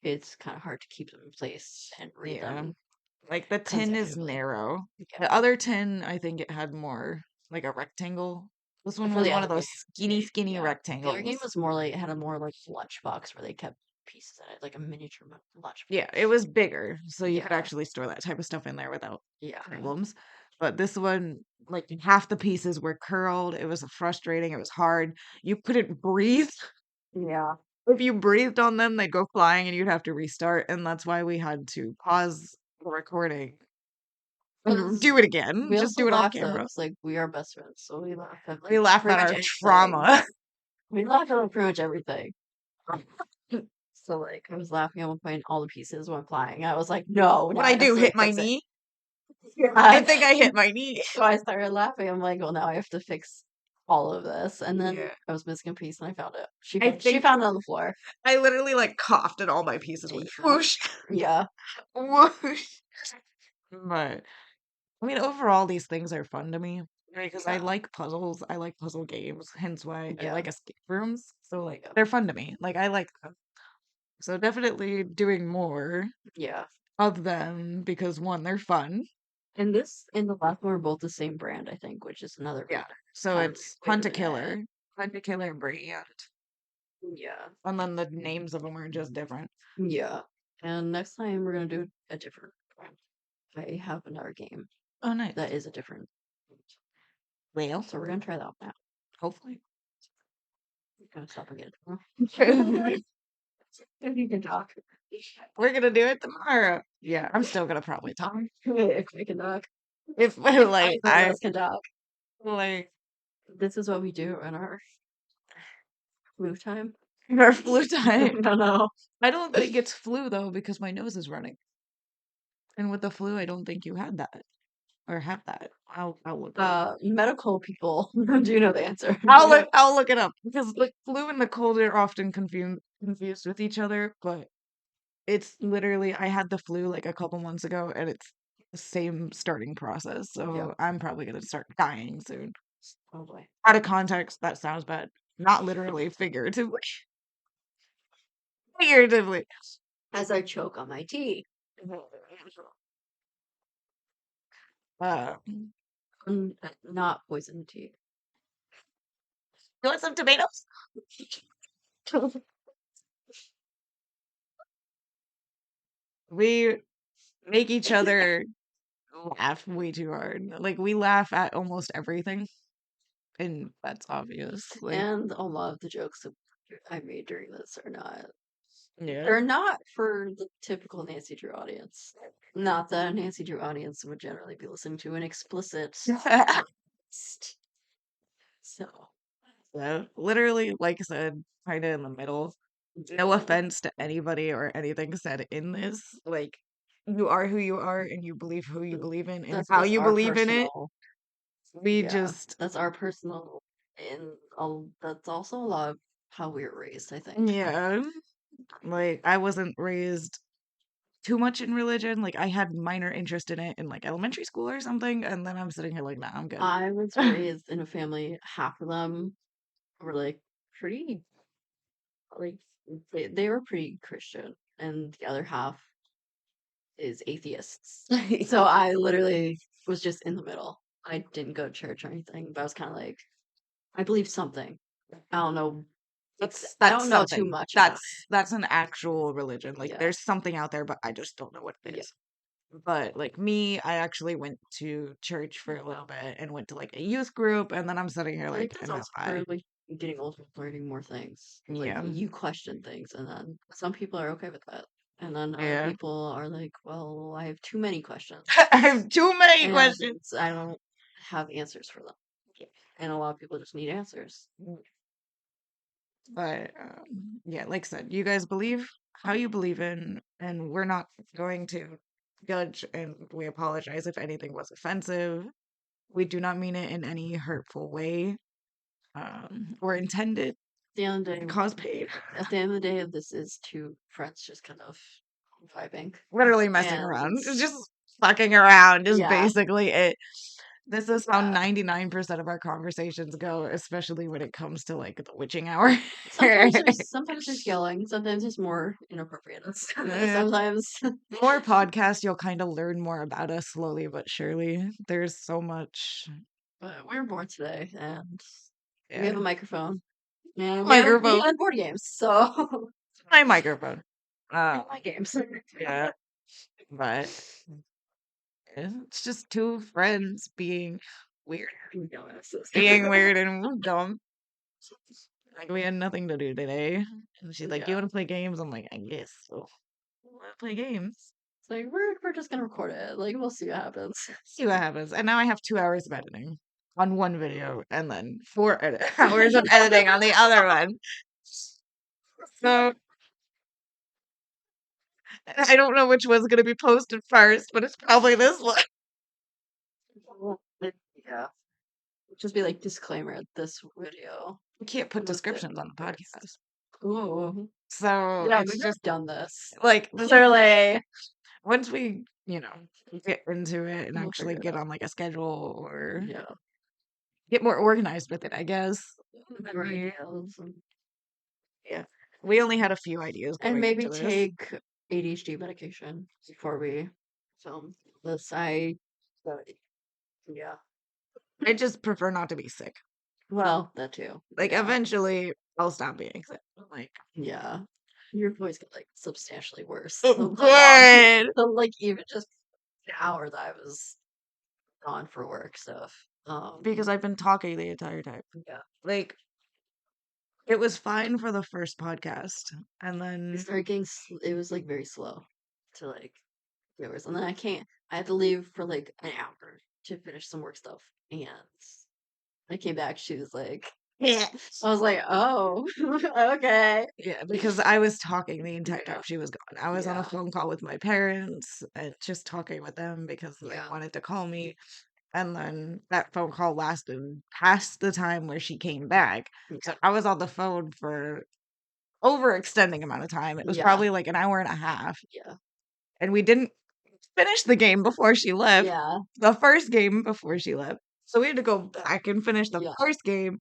it's kind of hard to keep them in place and read Yeah. them Like the tin is consecutively. narrow. Yeah. The other tin, I think it had more like a rectangle. This one For was the one other of game, those skinny yeah. The other game rectangles. was more like, had a more like lunchbox where they kept pieces in it, like a miniature Yeah, lunchbox. it was bigger, so you could Yeah. actually store that type of stuff in there without Yeah. problems. But this one, like half the pieces were curled. It was frustrating. It was hard. You couldn't breathe. Yeah. If you breathed on them, they'd go flying and you'd have to restart. And that's why we had to pause the recording and Because do it again. we Just also do it off laughed though, camera. because like we are best friends, so we laugh at We like laugh pretty at much our anything. trauma. We laugh at like, pretty much everything. So like I was laughing at one point, all the pieces went flying. I was like, no, What now I I have do, to hit like my fix it. knee. I Yeah. think I hit my knee. So I started laughing. I'm like, well, now I have to fix all of this. And then Yeah. I was missing a piece, and I found it. I She think found it on the floor. I literally like coughed and all my pieces went Yeah, whoosh, yeah, whoosh. But I mean, overall, these things are fun to me because I yeah, like puzzles. I like puzzle games, hence why I yeah, like escape rooms. So like yeah, they're fun to me. Like I like them. So definitely doing more yeah. of them because one, they're fun. And this and the last one are both the same brand, I think, which is another Yeah. weird So kind of it's way Hunt to a look at it. Killer, Hunt a Killer brand, Yeah, and then the names of them are just different. yeah. And next time we're gonna do a different brand. I have another game Oh, nice. that is a different. Well, So we're gonna try that one out. hopefully. I'm gonna stop and get it. If you can talk. We're gonna do it tomorrow. Yeah, I'm still gonna probably talk. If we can talk. If If like either of us can talk. like This is what we do in our flu time. our flu I time. don't know. I don't think it's flu though because my nose is running. And with the flu, I don't think you had that or have that. I'll look it up. Medical people do know the answer. I'll look it up because the flu and the cold are often confused with each other, but it's literally I had the flu like a couple months ago and it's the same starting process. So Yep. I'm probably gonna start dying soon. Oh boy. Out of context, that sounds bad. Not literally, figuratively. Figuratively. As I choke on my tea. Uh, Not poison tea. you want some tomatoes? We make each other laugh way too hard. Like we laugh at almost everything, and that's obvious. Like, And a lot of the jokes that I made during this are not. yeah. They're not for the typical Nacy Drew audience. Not that a Nacy Drew audience would generally be listening to an explicit. So So, literally, like I said, kind of in the middle. No offense to anybody or anything said in this. Like, you are who you are, and you believe who you believe in, and that's how just you our believe in it. personal. We Yeah, just, that's our personal, and that's also a lot of how we were raised. I think. yeah. Like, I wasn't raised too much in religion. Like, I had minor interest in it in like elementary school or something, and then I'm sitting here like, nah, I'm good. I was raised in a family. Half of them were like pretty, like they were pretty Christian, and the other half is atheists. So I literally was just in the middle. I didn't go to church or anything, but I was kind of like, I believe something. I don't know. I That's don't know too something. much about That's an actual religion. it. Like, Yeah. there's something out there, but I just don't know what it Yeah. is. But like me, I actually went to church for a little bit and went to like a youth group, and then I'm sitting here I think like, that's and also part I, of like getting older, learning more things. Like yeah, you question things, and then some people are okay with that, and then other yeah. people are like, "Well, I have too many questions, I have too many and questions. I don't have answers for them." Yeah. And a lot of people just need answers. But yeah, like I said, you guys believe how you believe in, and we're not going to judge, and we apologize if anything was offensive. We do not mean it in any hurtful way, or intended At the end of the to day, cause pain. at the end of the day, this is two friends just kind of vibing, Literally messing and around. It's just fucking around is yeah, basically it. This is how yeah. 99% of our conversations go, especially when it comes to like the witching hour. Sometimes there's yelling, sometimes there's more inappropriateness. Eh, Sometimes More podcasts, you'll kind of learn more about us slowly but surely. There's so much. but we're bored today, and we have Yeah. a microphone, and we Microphone. had board games, so My microphone. my games. Yeah. But it's just two friends being weird. Being weird and dumb. Like we had nothing to do today. And she's like, "You Yeah, want to play games?" I'm like, "I guess so. Want to play games? it's like we're just gonna record it. Like we'll see what happens. See what happens." And now I have 2 hours of editing on one video, and then 4 hours of editing on the other one. So I don't know which one's gonna be posted first, but it's probably this one. Yeah, just be like disclaimer. This video We can't put was the descriptions on the first. podcast, Ooh, so yeah, it's we've just done this. like Literally, once we, get into it and we'll actually figure it get out. on like a schedule or Yeah. get more organized with it, I guess. Better We, ideas. yeah, we only had a few ideas And going maybe into this. take ADHD medication before we film this. But, yeah. I just prefer not to be sick. Well, that too. Like Yeah. eventually, I'll stop being sick. Like, Yeah. Your voice got like substantially worse. oh, The long, good, like even just the hour that I was gone for work stuff. because I've been talking the entire time. Yeah. Like it was fine for the first podcast, and It then started getting, it was like very slow to like viewers. And then I had to leave for like an hour to finish some work stuff. And I came back, she was like, yeah, I was like, oh, okay. yeah, because I was talking the entire time Yeah, she was gone. I was on a yeah, phone call with my parents and just talking with them because they yeah, wanted to call me. And then that phone call lasted past the time where she came back. So yeah, I was on the phone for overextending amount of time. It was yeah, probably like an hour and a half. yeah. And we didn't finished the game before she left. Yeah. The first game before she left. So we had to go back and finish the Yeah. first game.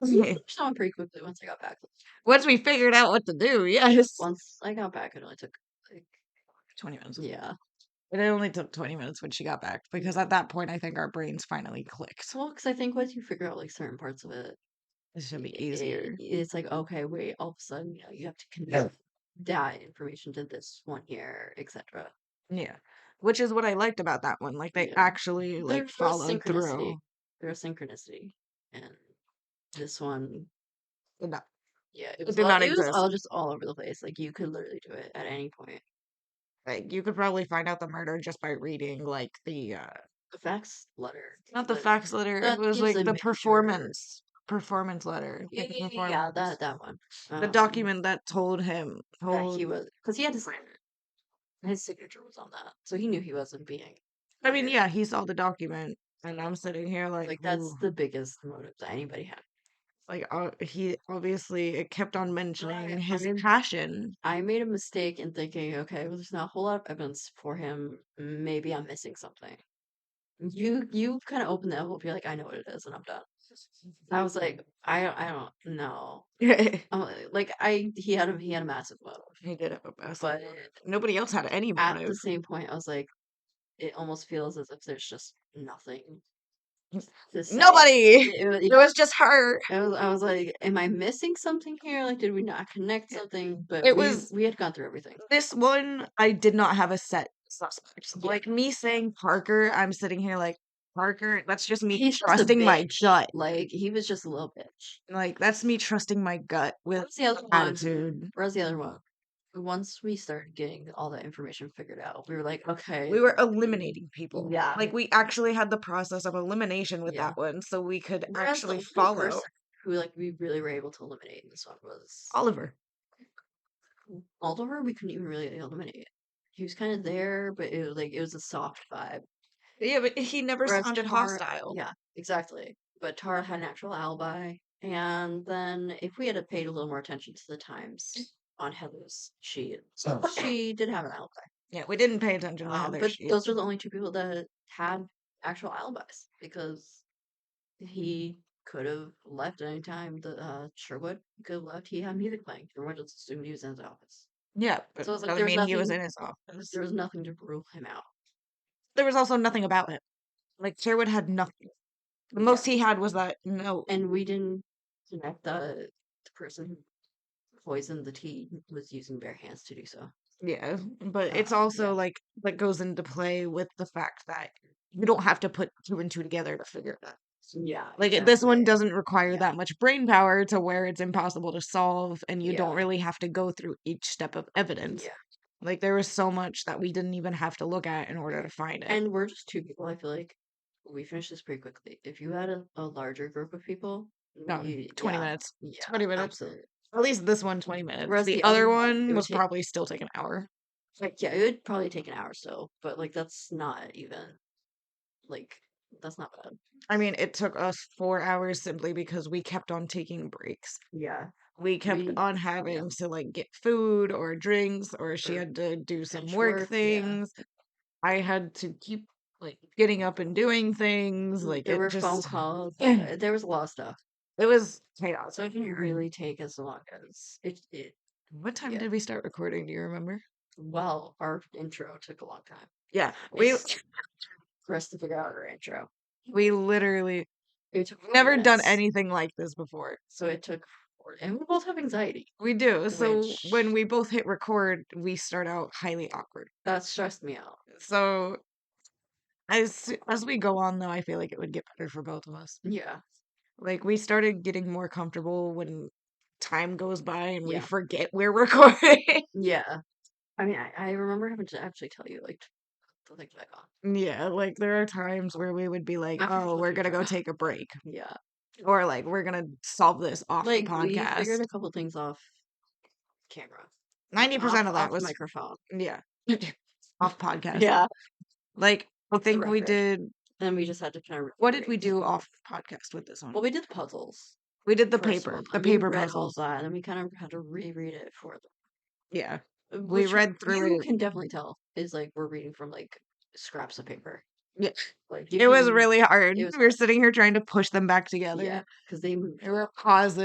We finished on pretty quickly once I got back. Once we figured out what to do, yes. Once I got back, it only took like 20 minutes. yeah. It only took 20 minutes when she got back because at that point I think our brains finally clicked. Well, because I think once you figure out like certain parts of it, It should be easier. it's like okay, wait, all of a sudden you have to connect that information to this one here, etc. Yeah. Which is what I liked about that one. Like they Yeah. actually like There's followed synchronicity. through. There's synchronicity, and this one, No, yeah, it did not it was exist. all just all over the place. Like you could literally do it at any point. Like you could probably find out the murder just by reading like the The fax letter, not the but fax letter, it that was gives like a the major. performance letter. Yeah, Like the yeah, yeah, yeah, performance. that one. The document that told him That he told was because he had to sign it. His signature was on that, so he knew he wasn't being I mean, murdered. yeah, he saw the document and I'm sitting here like, Like ooh. that's the biggest motive that anybody had. Like he obviously it kept on mentioning his I passion. I made a mistake in thinking, okay, well, there's not a whole lot of evidence for him. Maybe I'm missing something. You kind of open the envelope. You're like, I know what it is, and I'm done. I was like, I don't know. He Like he had a massive motive, did have a best. but Nobody else had any at the motive. same point, I was like, it almost feels as if there's just nothing to say. Nobody. It It was just her. I was like, am I missing something here? Like, did we not connect something? But It was we had gone through everything. this one. I did not have a set suspect. Yeah. Like me saying Parker, I'm sitting here like Parker. That's just me He's just a trusting my bitch. gut. Like he was just a little bitch. Like that's me trusting my gut with Where's the other one? attitude. Where's the other one? Once we started getting all that information figured out, we were like, okay, We were eliminating people. yeah, Like we actually had the process of elimination with yeah. that one, so we could Whereas the actually only follow person who like we really were able to eliminate in this one was Oliver. Oliver. We couldn't even really eliminate. He was kind of there, but it was a soft vibe. Yeah, but he never Whereas sounded Tara, hostile. yeah, exactly. But Tara had an actual alibi. And then if we had paid a little more attention to the times on Heather's sheet, she did have an alibi. Yeah, we didn't pay attention to Heather. But those are the only two people that had actual alibis because he could have left at any time. The Sherwood could have left. He had music playing. Everyone just assumed he was in his office. Yeah, but So it's like doesn't mean he was in his office. there was nothing to rule him out. There was also nothing about it. Like Sherwood had nothing. The most he had was that note. And we didn't connect the person who poisoned the tea was using bare hands to do so. Yeah, but it's also like that goes into play with the fact that you don't have to put two and two together to figure it out. Yeah. Like this one doesn't require that much brain power to where it's impossible to solve, and you don't really have to go through each step of evidence. Yeah. Like there was so much that we didn't even have to look at in order to find it. And we're just two people. I feel like we finished this pretty quickly. If you had a larger group of people, No, 20 minutes. Yeah, 20 minutes. absolutely. At least this one, 20 minutes. Whereas the the other other one it would was take- probably still take an hour. Like, yeah, it would probably take an hour still, but like that's not even like that's not bad. I mean, it took us 4 hours simply because we kept on taking breaks. Yeah. We kept on having to like get food or drinks, or she Or had to do some bench work work, yeah. things. I had to keep like getting up and doing things. Like There it were just phone calls. There was a lot of stuff. it was chaos. So it didn't really take as long as it What time did we start recording? Do you remember? well, our intro took a long time. Yeah, we For us to figure out our intro. we literally It took never 40 done minutes. anything like this before. So it took, and we both have anxiety. We do. So Which- when we both hit record, we start out highly awkward. That stressed me out. So as we go on though, I feel like it would get better for both of us. Yeah. Like we started getting more comfortable when time goes by and we Yeah. forget we're recording. Yeah. I mean, I remember having to actually tell you, like, to think back on. Yeah, like there are times where we would be like, After "Oh, we're looking gonna for- go take a break," Yeah. or like we're gonna solve this off the Like, we figured podcast. a couple things off camera. 90% of that off was microphone. yeah, off podcast. Yeah. Like I think we record. did. And we just had to kind of. What did we do off podcast with this one? Well, we did the puzzles. We did the first paper, one, the and we paper read all puzzles. that, and then we kind of had to reread it for them. Yeah, We which read through you it. can definitely tell is like we're reading from like scraps of paper. Yeah. Like you It was can, really hard. it was We were hard. sitting here trying to push them back Yeah, together. because they moved. There were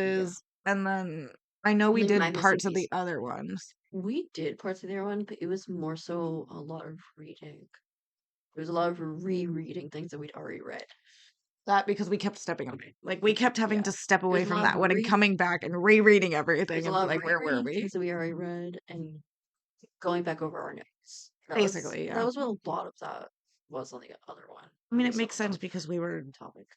Yeah, pauses, and then I know we like my did missing parts of piece. the other ones. We did parts of the other one, but it was more so a lot of reading. There was a lot of rereading things that we'd already read. That because we kept stepping away. Like we kept having Yeah, to step away there's a from lot that of one and coming back and rereading everything there's a and lot of like where were rereading we? things that we already read and going back over our notes. Basically, That yeah. was what a lot of that was on the other one. I mean, At it least makes a lot sense of because we were topic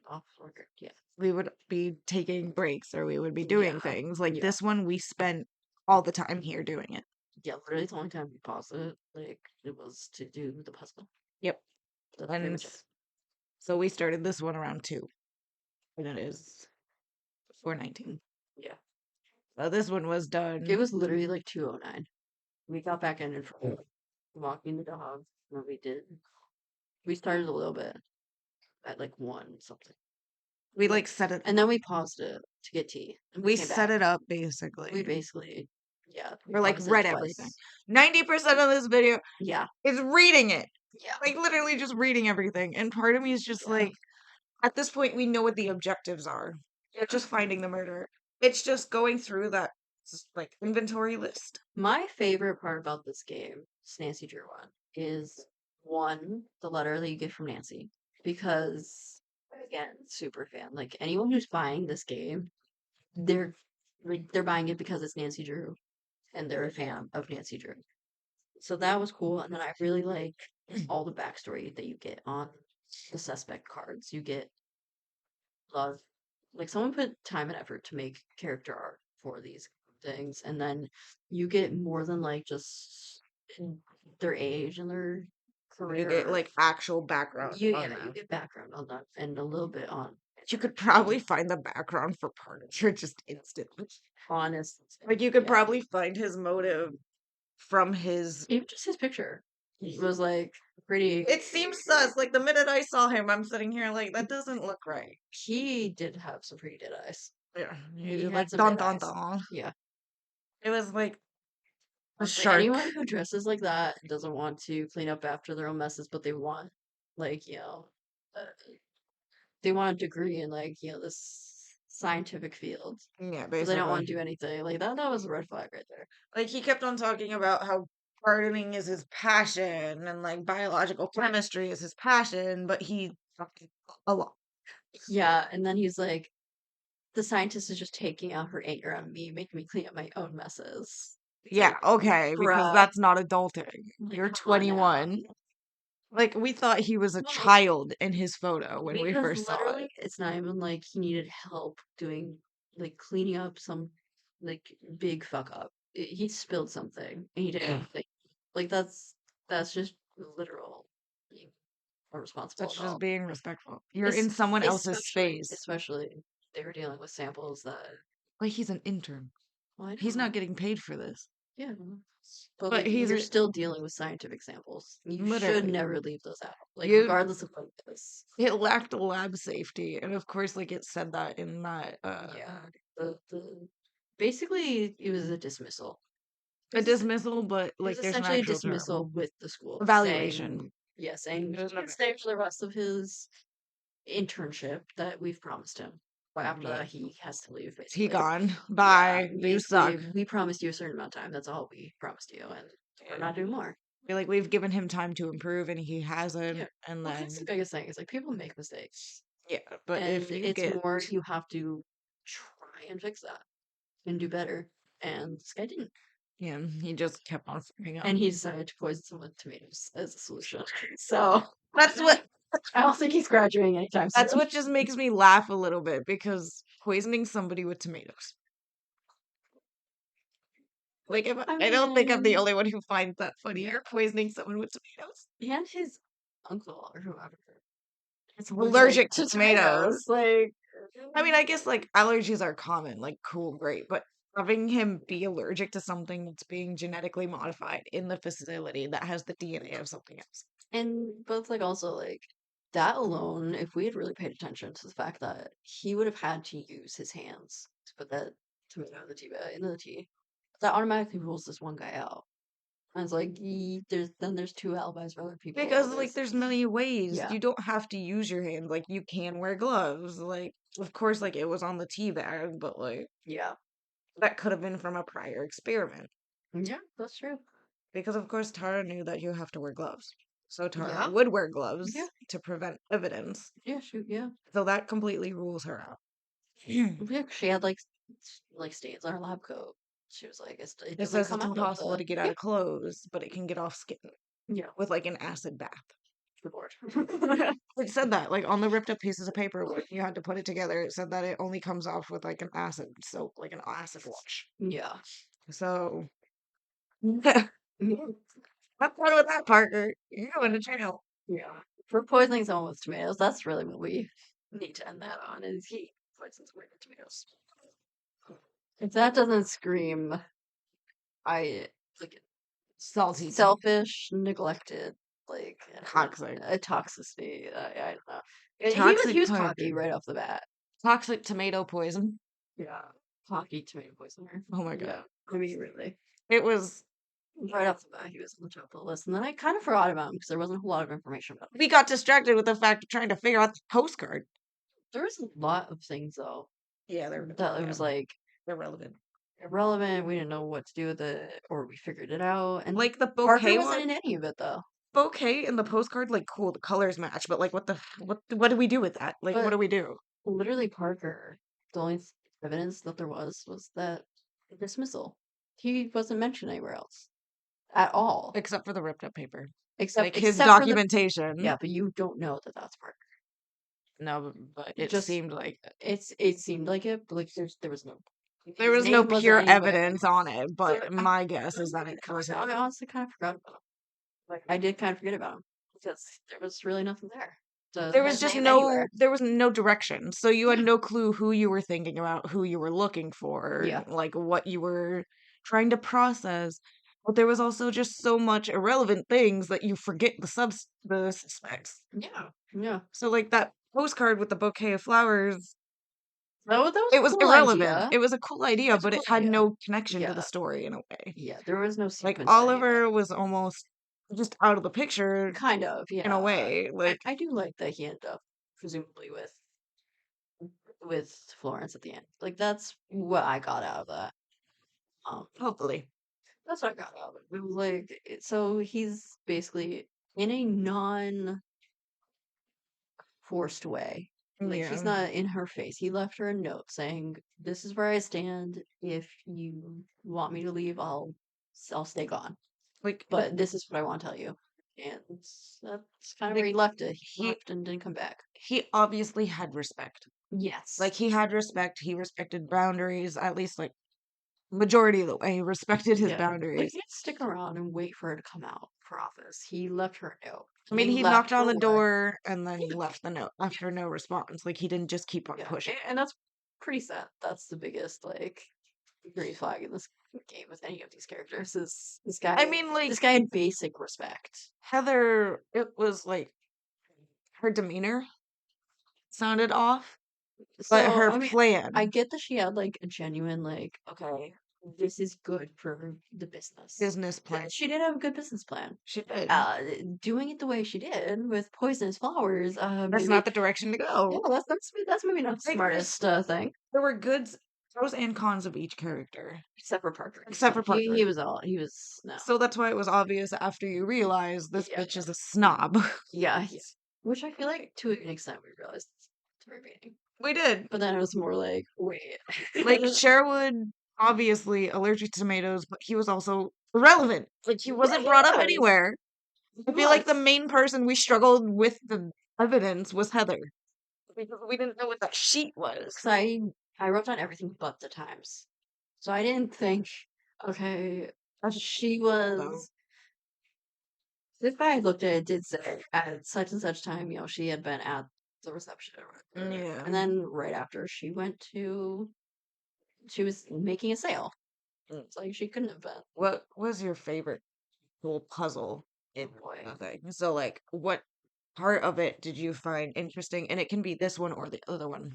off record. Yeah, we would be taking breaks or we would be yeah, doing things. Like yeah, this one, we spent all the time here doing it. yeah. Literally, the only time we paused it, like it was to do the puzzle. Yep. That's pretty And much it. so we started this one around 2, and it is 4:19. Yeah, So this one was it done. was literally like 2:09. We got back in and walking the dog. And we did. We started a little bit at like 1 something. We like set it. And then we paused it to get tea. And we We came set back. it up We basically. basically, yeah, we Or like paused it read everything. twice. 90% of this video Yeah, is reading it. yeah, Like literally just reading everything. And part of me is just yeah. like, at this point, we know what the objectives are. It's just finding the murder. It's just going through that like inventory list. My favorite part about this game, this Nacy Drew one, is one, the letter that you get from Nancy. Because again, super fan. Like anyone who's buying this game, they're they're buying it because it's Nancy Drew and they're a fan of Nancy Drew. So that was cool. And then I really like all the backstory that you get on the suspect cards. You get love, like someone put time and effort to make character art for these things, and then you get more than like just their age and their You get career. like actual background You on yeah, you them. get background on that and a little bit on You could probably find the background for Punisher just instantly. honest. Like you could Yeah, probably find his motive from his. even just his picture was like pretty. It seems sus. Like the minute I saw him, I'm sitting here like that doesn't look right. He did have some pretty dead eyes. Yeah, you He just had like some dun dead dun eyes. dun. Yeah. It was like a Like shark. anyone who dresses like that and doesn't want to clean up after their own messes, but they want, like, uh, they want a degree in, like, this scientific field, Yeah, but they don't basically. want to do anything. Like, that was a red flag right there. Like he kept on talking about how gardening is his passion and like biological chemistry is his passion, but he fucking a lot. Yeah, and then he's like, the scientist is just taking out her anger on me, making me clean up my own messes. It's Yeah, like, okay, because bruh, that's not adulting. like, You're come on now. 21. Like we thought he was a Well, child in his photo when we because first saw it. literally, it's not even like he needed help doing, like, cleaning up some, like, big fuck up. He spilled something and he didn't, like, that's just literal being irresponsible That's at just all. being respectful. You're Es- in someone else's especially, space. especially they were dealing with samples that, Like he's an intern. well, I He's not know, getting paid for this. yeah, but But like he's you're a, still dealing with scientific samples. You should literally. never leave those out, like You regardless of what it is. it lacked lab safety, and of course like it said that in that Yeah, the basically it was a dismissal. a dismissal, but It was like there's an essentially a actual term. dismissal with the school Evaluation. saying, yeah, saying he There's no can stay for the rest of his internship that we've promised him. But after yeah. that, he has to leave, He basically. gone. Yeah, Bye. You basically, suck. we promised you a certain amount of time. That's all we promised you, and we're Yeah. not doing more. Feel like we've given him time to improve and he Yeah. hasn't. And Well, that's the then biggest thing. Is like people make mistakes, yeah, but and if you it's get more you have to try and fix that and do better. And this guy didn't. him, he just kept on fucking up. And he decided to poison someone with tomatoes as a solution. So That's what I don't think he's graduating anytime soon. that's what just makes me laugh a little bit because poisoning somebody with tomatoes. Like if I don't think I'm the mean, only one who finds that funny. yeah. You're poisoning someone with tomatoes. And his uncle or whoever is Allergic allergic to to tomatoes. tomatoes. Like, I mean, I guess like allergies are common, like cool, great, but having him be allergic to something that's being genetically modified in the facility that has the DNA of something else. and both like also like that alone, if we had really paid attention to the fact that he would have had to use his hands to put that tomato in the tea bag in the tea. That automatically rules this one guy out. And it's like, there's two alibis for other people. Because like there's many ways. Yeah. You don't have to use your hand. Like you can wear gloves. Like of course like it was on the tea bag, but like Yeah. that could have been from a prior experiment. Yeah, that's true. Because of course Tara knew that you have to wear gloves. So Tara Yeah. would wear gloves Yeah. to prevent evidence. Yeah, shoot, yeah. So that completely rules her out. Yeah, she had like stains on her lab coat. She was like, it It doesn't says come it's out of impossible the to get out yeah. of clothes, but it can get off skin Yeah. with like an acid bath. Good lord. It said that, like on the ripped up pieces of paper when you had to put it together, it said that it only comes off with like an acid soap, like an acid wash. Yeah. So Yeah. have fun with that, Parker. You're going to jail. Yeah. For poisoning someone with tomatoes, that's really what we need to end that on, is he poisons someone with tomatoes. If that doesn't scream, I like Salty. selfish, neglected, like Toxic. a toxicity. I don't know. And he Toxic was Parker. cocky right off the bat. Toxic tomato poison. Yeah. Cocky tomato poisoner. Oh my Yeah. god. I mean, really. It was. Right off the bat, he was on the top of the list. And then I kind of forgot about him because there wasn't a whole lot of information about him. We got distracted with the fact of trying to figure out the postcard. There was a lot of things, though, Yeah, they're that it was like irrelevant. irrelevant. We didn't know what to do with it, or we figured it out. And Like the Parker bouquet wasn't one. in any of it, though. Bouquet and the postcard, like cool, the colors match, but like what do we do with that? Like what But do we do? literally, Parker, the only evidence that there was that dismissal. He wasn't mentioned anywhere else at all, Except for the ripped up paper. except Like his except for the documentation. yeah. But you don't know that that's Parker. No, but it Just seemed like it seemed like it, but like there was no there his was no name wasn't pure anywhere. evidence on it, So but my guess is that it was I him. honestly kind of forgot about him. Like I did kind of forget about him because there was really nothing there. There was His just name anywhere. there was no direction. So you had Yeah. no clue who you were thinking about, who you were looking for, Yeah. like what you were trying to process. But there was also just so much irrelevant things that you forget the suspects. Yeah. Yeah. So like that postcard with the bouquet of flowers, That was it a was cool irrelevant. idea. It was a cool idea, It's a but it cool had idea. no connection to the Yeah. story in a way. Yeah. There was no Like sequence to any of it. Oliver was almost just out of the picture Kind of. in a Yeah. way. Like I do like that he ended up presumably with Florence at the end. Like that's what I got out of that. hopefully. That's what I got out of it. It was like so he's basically in a non forced way. Like he's Yeah. not in her face. He left her a note saying, "This is where I stand. If you want me to leave, I'll stay gone. Like But this is what I want to tell you." And that's kind of where like he left it. He he left and didn't come back. he obviously had respect. Yes. Like he had respect. He respected boundaries, at least like majority of the way. He respected his Yeah. Like boundaries. he didn't stick around and wait for her to come out for office. He left her a note. I mean, He he left knocked on her the word. door and then left the note after no response. Like he didn't just keep on Yeah. pushing. And that's pretty sad. That's the biggest like green flag in this game with any of these characters is I mean, like this guy had basic respect. Heather, it was like her demeanor sounded off, but So her I mean I plan, get that she had like a genuine like, okay, this is good for the business. business plan, She did have a good business plan. she did. Doing it the way she did with poisonous flowers, That's maybe not the direction to yeah, go. that's maybe not the Like smartest thing. there were goods, pros and cons of each character, Except for Parker. except for Parker. He was no. So that's why it was obvious after you realize this Yeah. bitch is a snob. Yeah, which I feel like to an extent we realized at the very beginning. We did. But then it was more like, wait. Like Sherwood, obviously allergic to tomatoes, but he was also irrelevant. Like he wasn't he brought up was. anywhere. I feel like the main person we struggled with the evidence was Heather. Because we didn't know what that sheet was. Because I wrote down everything but the times. So I didn't think, okay, she was. This guy I looked at it did say at such and such time, she had been at the reception or whatever. Yeah. And then right after she was making a sale. It's like she couldn't have been. What was your favorite little puzzle in the thing? So like what part of it did you find interesting? And it can be this one or the other one.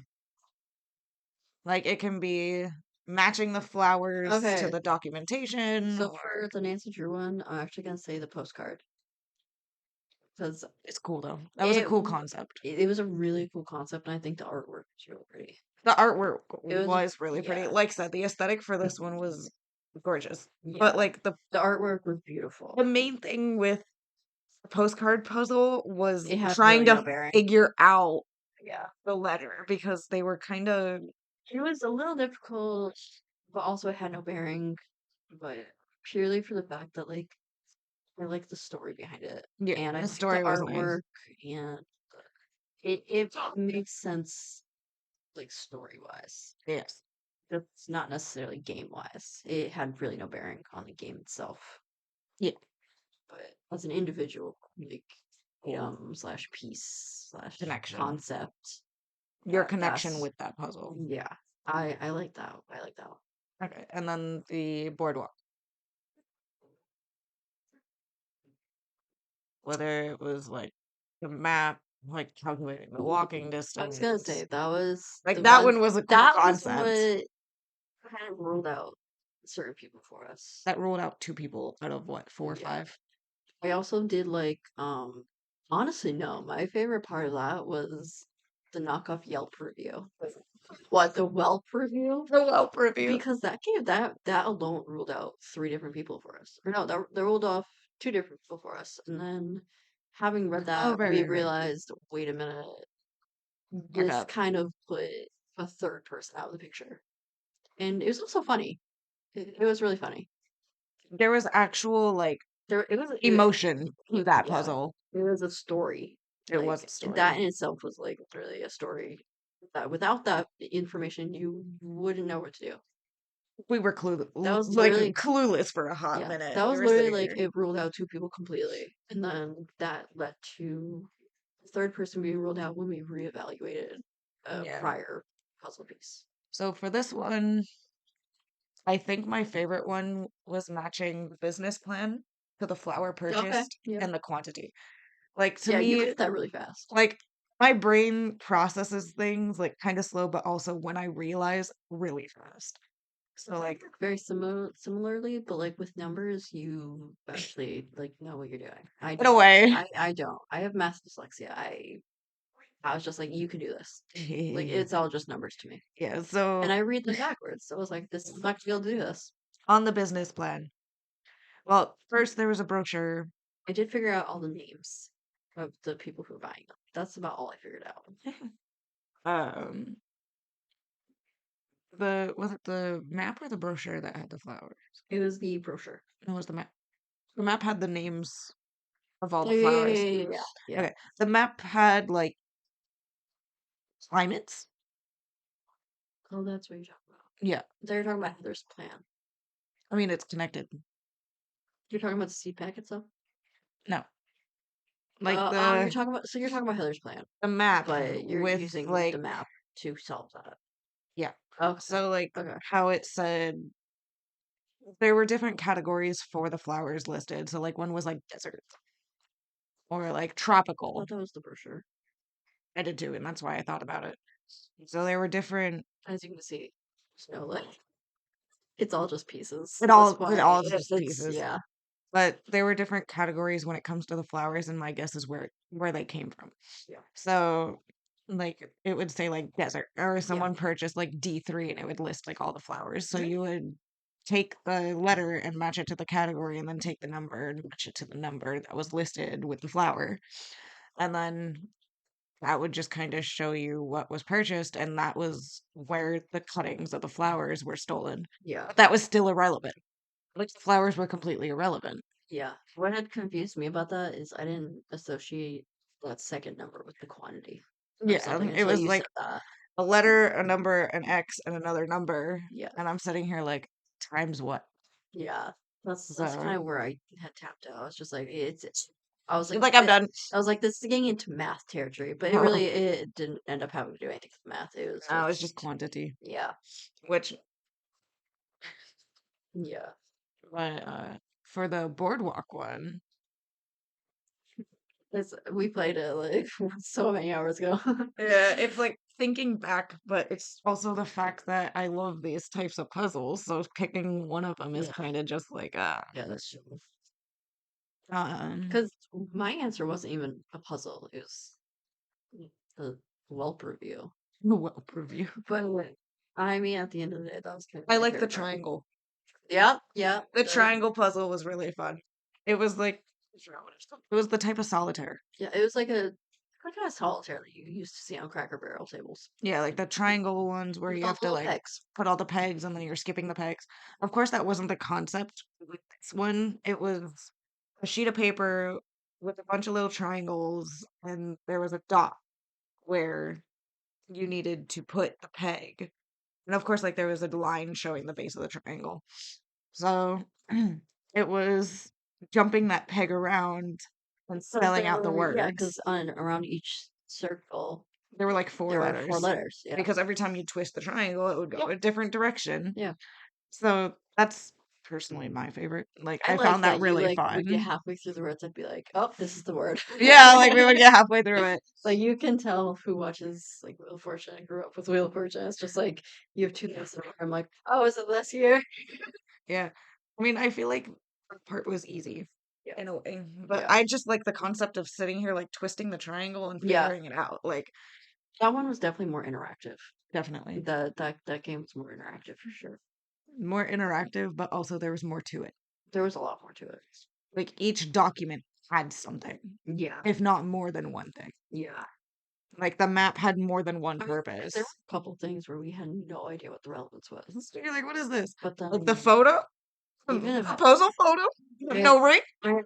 Like it can be matching the flowers to Okay, the documentation. so for the Nacy Drew one, I'm actually gonna say the postcard because It's cool though. That was a it cool concept. it was a really cool concept, and I think the artwork was really pretty. The artwork It was, was really pretty. yeah, Like I said, the aesthetic for this one was gorgeous. But yeah. like The artwork was the beautiful. main thing with the postcard puzzle was It had trying really to no bearing. figure out Yeah, the letter because they were kind of it was a little difficult, but also it had no bearing. But purely for the fact that like I like the story behind it, yeah, and I the like the story was nice. artwork, and it makes sense like story wise. Yes. That's not necessarily game wise. It had really no bearing on the game itself. Yeah. But as an individual, like item slash piece slash Connection. concept, Your connection that's with that puzzle. yeah. I like that. I like that one. Okay. And then the boardwalk. Whether it was like the map, like calculating the walking I was gonna distance. say that was Like the that one one was a cool that was concept. what kind of ruled out certain people for us. That ruled out 2 people out of what, 4 or Yeah. 5? I also did like honestly no, my favorite part of that was the knockoff Yelp review. What, the Welp review? The Welp review. Because that alone ruled out 3 different people for us. Or no, that ruled off 2 different people for us. And then having read Oh, that, right, we right, right. realized, wait a minute, this Okay. kind of put a third person out of the picture. And it was also funny. It was really funny. There was actual like There it was emotion to that yeah, puzzle. it was a story. It was a Like story. that in itself was like literally a story. That without that information, you wouldn't know what to do. We were That was like literally clueless for a hot yeah. minute. That We was were literally sitting like here. it ruled out 2 people completely, and then that led to the third person being ruled out when we reevaluated a Yeah. prior puzzle piece. So for this one, I think my favorite one was matching the business plan to the flower Okay. purchased Yeah. and the quantity. Like to Yeah, you me, did that really fast. like my brain processes things like kind of slow, but also when I realize really fast. So like Very similarly, but like with numbers, you actually like know what you're doing. I in a don't. way. I don't. I have math dyslexia. I was just like, you can do this. Like it's all just numbers to me. Yeah, And I so read them backwards. So I was like, this is not gonna be able to do this. on the business plan. Well, first there was a brochure. I did figure out all the names of the people who were buying them. That's about all I figured out. Um was it the map or the brochure that had the flowers? It was the brochure. No, it was the map. The map had the names of all Oh the yeah, yeah, flowers. yeah, yeah, yeah. Yeah. Okay. The map had like climates. Oh, that's what you're talking about. Yeah. They're talking about Heather's plan. I mean it's connected. You're talking about the seed packet stuff. No. Like the You're talking about Heather's plan, map but you're with using the like map to solve that. yeah. Okay. So like Okay. how it said there were different categories for the flowers listed. So like one was like desert or like I tropical. thought that was the brochure. I did too, and that's why I thought about it. So there were different As you can see, there's no like it's all just pieces it at this all point. is just It's pieces. yeah. But there were different categories when it comes to the flowers, and my guess is where they came from. Yeah. So like it would say like desert, or Yeah. someone purchased like D3 and it would list like all the flowers. So you would take the letter and match it to the category and then take the number and match it to the number that was listed with the flower. And then that would just kind of show you what was purchased, and that was where the cuttings of the flowers were stolen. Yeah. But that was still irrelevant. Like the flowers were completely irrelevant. Yeah. What had confused me about that is I didn't associate that second number with the quantity of Yeah, something it until was you said like that. a letter, a number, an X, and another number. Yeah. And I'm sitting here like, times what? Yeah. That's kind So, of where I had tapped out. I was just like, it's I was like, like, I'm done. I was like, this is getting into math territory, but it didn't end up having to do anything with math. It was No, it's just just quantity. yeah, Which, yeah. but, for the boardwalk one, We played it like so many hours ago. yeah, it's like thinking back, but it's also the fact that I love these types of puzzles. So picking one of them is Yeah. kind of just like Yeah, that's true. um Because my answer wasn't even a puzzle. It was the Whelp review. well review. But I mean, at the end of the day, that was kind of I my like the favorite part. triangle. Yeah, yeah. The triangle puzzle was really fun. It was like I forgot what it's called. It was the type of solitaire. Yeah, it was like a what kind of solitaire that you used to see on Cracker Barrel tables. Yeah, like the triangle ones where With you all have the to little like pegs. put all the pegs and then you're skipping the pegs. Of course, that wasn't the concept with this one. It was a sheet of paper with a bunch of little triangles, and there was a dot where you needed to put the peg. And of course, like there was a line showing the base of the triangle. So it was jumping that peg around and So spelling there out the were, yeah, because words. on around each circle There were like four there were 4 letters letters. Yeah. because every time you twist the triangle, it would go a different direction. Yeah. So that's personally my favorite. Like I I like found that that you really like would get fun. halfway through the words and be like, "Oh, this is the word." Yeah, like we would get halfway through it. Like you can tell who watches like Wheel of Fortune and grew up with Wheel of Fortune. It's just like you have 2 things that I'm like, "Oh, is it this year?" Yeah. I mean, I feel like that part was easy Yeah. in a way, but Yeah. I just like the concept of sitting here like twisting the triangle and Yeah. figuring it out. Like That one was definitely more interactive. definitely That game was more interactive for sure. more interactive, but also there was more to it. There was a lot more to it. Like each document had something, Yeah. if not more than one thing. Yeah. Like the map had more than one I mean, there were purpose. a couple things where we had no idea what the relevance was. So you're like, what is this? But Like the then photo? even if Proposal photo? yeah, No ring?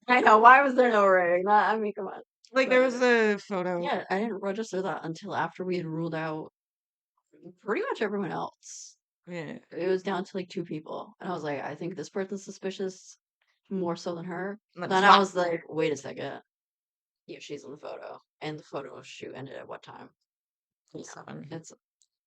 I know why was there no ring? I mean, come on. Like there was But a photo. yeah, I didn't register that until after we had ruled out pretty much everyone else. Yeah. It was down to like 2 people, and I was like, I think this person's suspicious more so than her. And then Then I swat. was like, wait a second. Yeah, she's in the photo, and the photo shoot ended at what time? You know, it's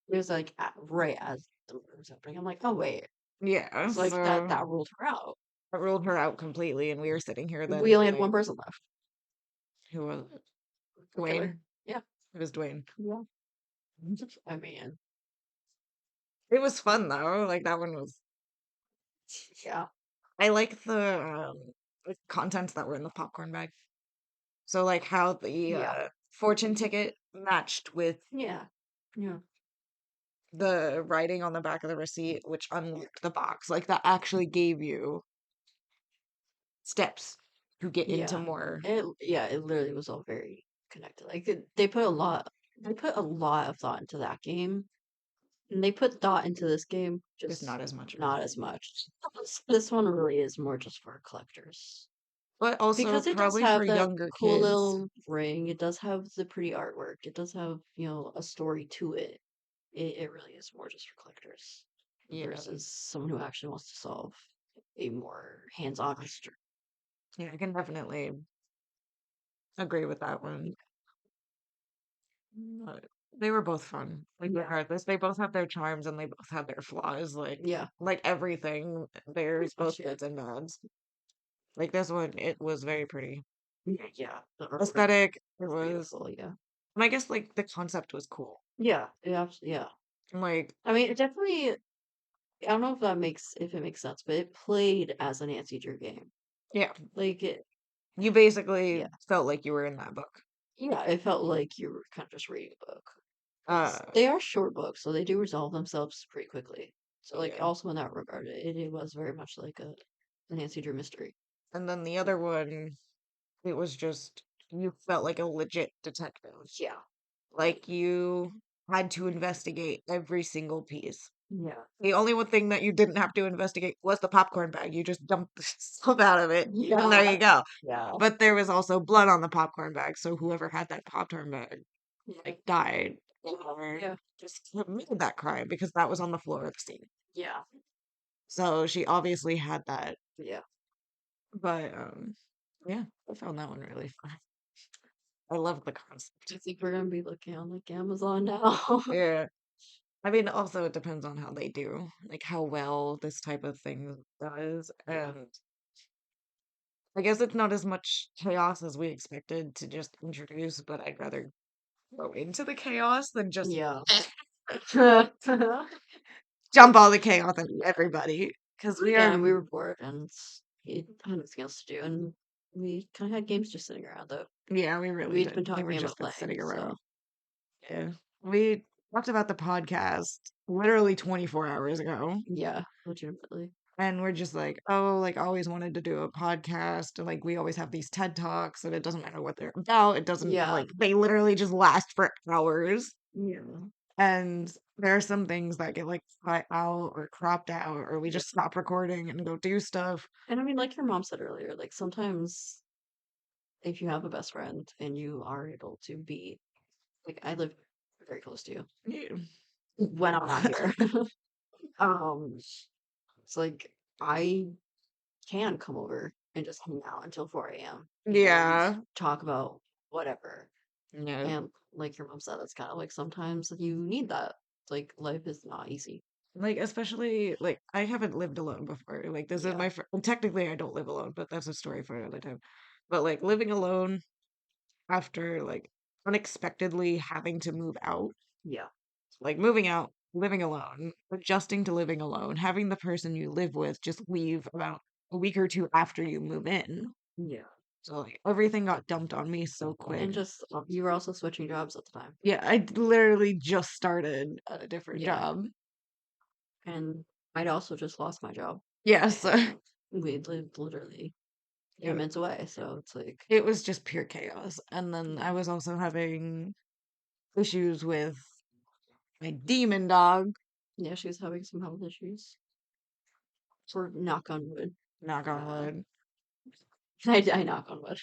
it was like right as the murder was happening. I'm like, oh wait, Yeah, it's like that so that ruled her out. I ruled her out completely, and we were sitting here We then only had being, one person left. who was it? The killer. Dwayne? Yeah. It was Dwayne. Yeah. I mean, It was fun though. Like that one was. yeah. I like the contents that were in the popcorn bag. So like how the Yeah. fortune ticket matched with Yeah. Yeah. the writing on the back of the receipt, which unlocked the box. Like that actually gave you steps to get into Yeah. more. It literally was all very connected. Like they put a lot of thought into that game. And they put thought into this game, Just just not as much. not as much. This one really is more just for collectors. But also Because it does probably for have that younger cool kids. little ring. It does have the pretty artwork. It does have, a story to it. It really is more just for collectors Yeah. versus someone who actually wants to solve a more hands-on mystery. Yeah, I can definitely agree with that one. But they were both fun. Like Yeah. regardless, they both have their charms and they both have their flaws. Yeah. Like everything, there's Pretty much, both yeah. goods and bads. Like this one, it was very pretty. Yeah. The artwork Aesthetic, it is was, beautiful, yeah. and I guess like the concept was cool. Yeah. Yeah. Like, I mean, it definitely I don't know if it makes sense, but it played as a Nacy Drew game. yeah, Like it you basically yeah. felt like you were in that book. Yeah, it felt like you were kind of just reading a book. 'Cause Uh, they are short books, so they do resolve themselves pretty quickly. So like yeah. also in that regard, it was very much like a Nancy Drew mystery. And then the other one, it was just you felt like a legit detective. Yeah. Like you had to investigate every single piece. Yeah. The only one thing that you didn't have to investigate was the popcorn bag. You just dumped the stuff out of it, and there Yeah. you go. Yeah. But there was also blood on the popcorn bag, so whoever had that popcorn bag Yeah. like died or Yeah. just committed that crime because that was on the floor of the scene. Yeah. So she obviously had that. Yeah. But yeah, I found that one really fun. I love the concept. I think we're gonna be looking on like Amazon now. Yeah. I mean, also it depends on how they do, like how well this type of thing does. Yeah. And I guess it's not as much chaos as we expected to just introduce, but I'd rather go into the chaos than just Yeah. jump all the chaos on everybody. Because we Yeah, are, and we were bored and we had nothing else to do, and we kind of had games just sitting around though. yeah, we really We'd did. been And talking we've just about been playing, sitting around. so Yeah. We talked about the podcast literally 24 hours ago. yeah, legitimately. And we're just like, oh, like always wanted to do a podcast. And like we always have these TED Talks and it doesn't matter what they're about. It doesn't Yeah. like they literally just last for hours. Yeah. And there are some things that get like cut out or cropped out or we Yeah. just stop recording and go do stuff. And I mean, like your mom said earlier, like sometimes if you have a best friend and you are able to be like I live very close to you Yeah. when I'm not here. It's like I can come over and just hang out until 4 a.m. and Yeah. talk about whatever. Yeah. And like your mom said, it's kind of like sometimes you need that. Like life is not easy. Like, especially, like, I haven't lived alone before. Like, this is Yeah. my technically, I don't live alone, but that's a story for another time. But, like, living alone after, like, unexpectedly having to move out, Yeah. like, moving out, living alone, adjusting to living alone, having the person you live with just leave about a week or two after you move in. Yeah. So, like, everything got dumped on me so quick. And just you were also switching jobs at the time. Yeah, I literally just started at a different Yeah. job. And I'd also just lost my job. Yeah, so We lived literally Yeah. 10 minutes away, so it's like it was just pure chaos. And then I was also having issues with my demon dog, yeah, she was having some health issues. For knock on wood. knock on wood. I knock on wood.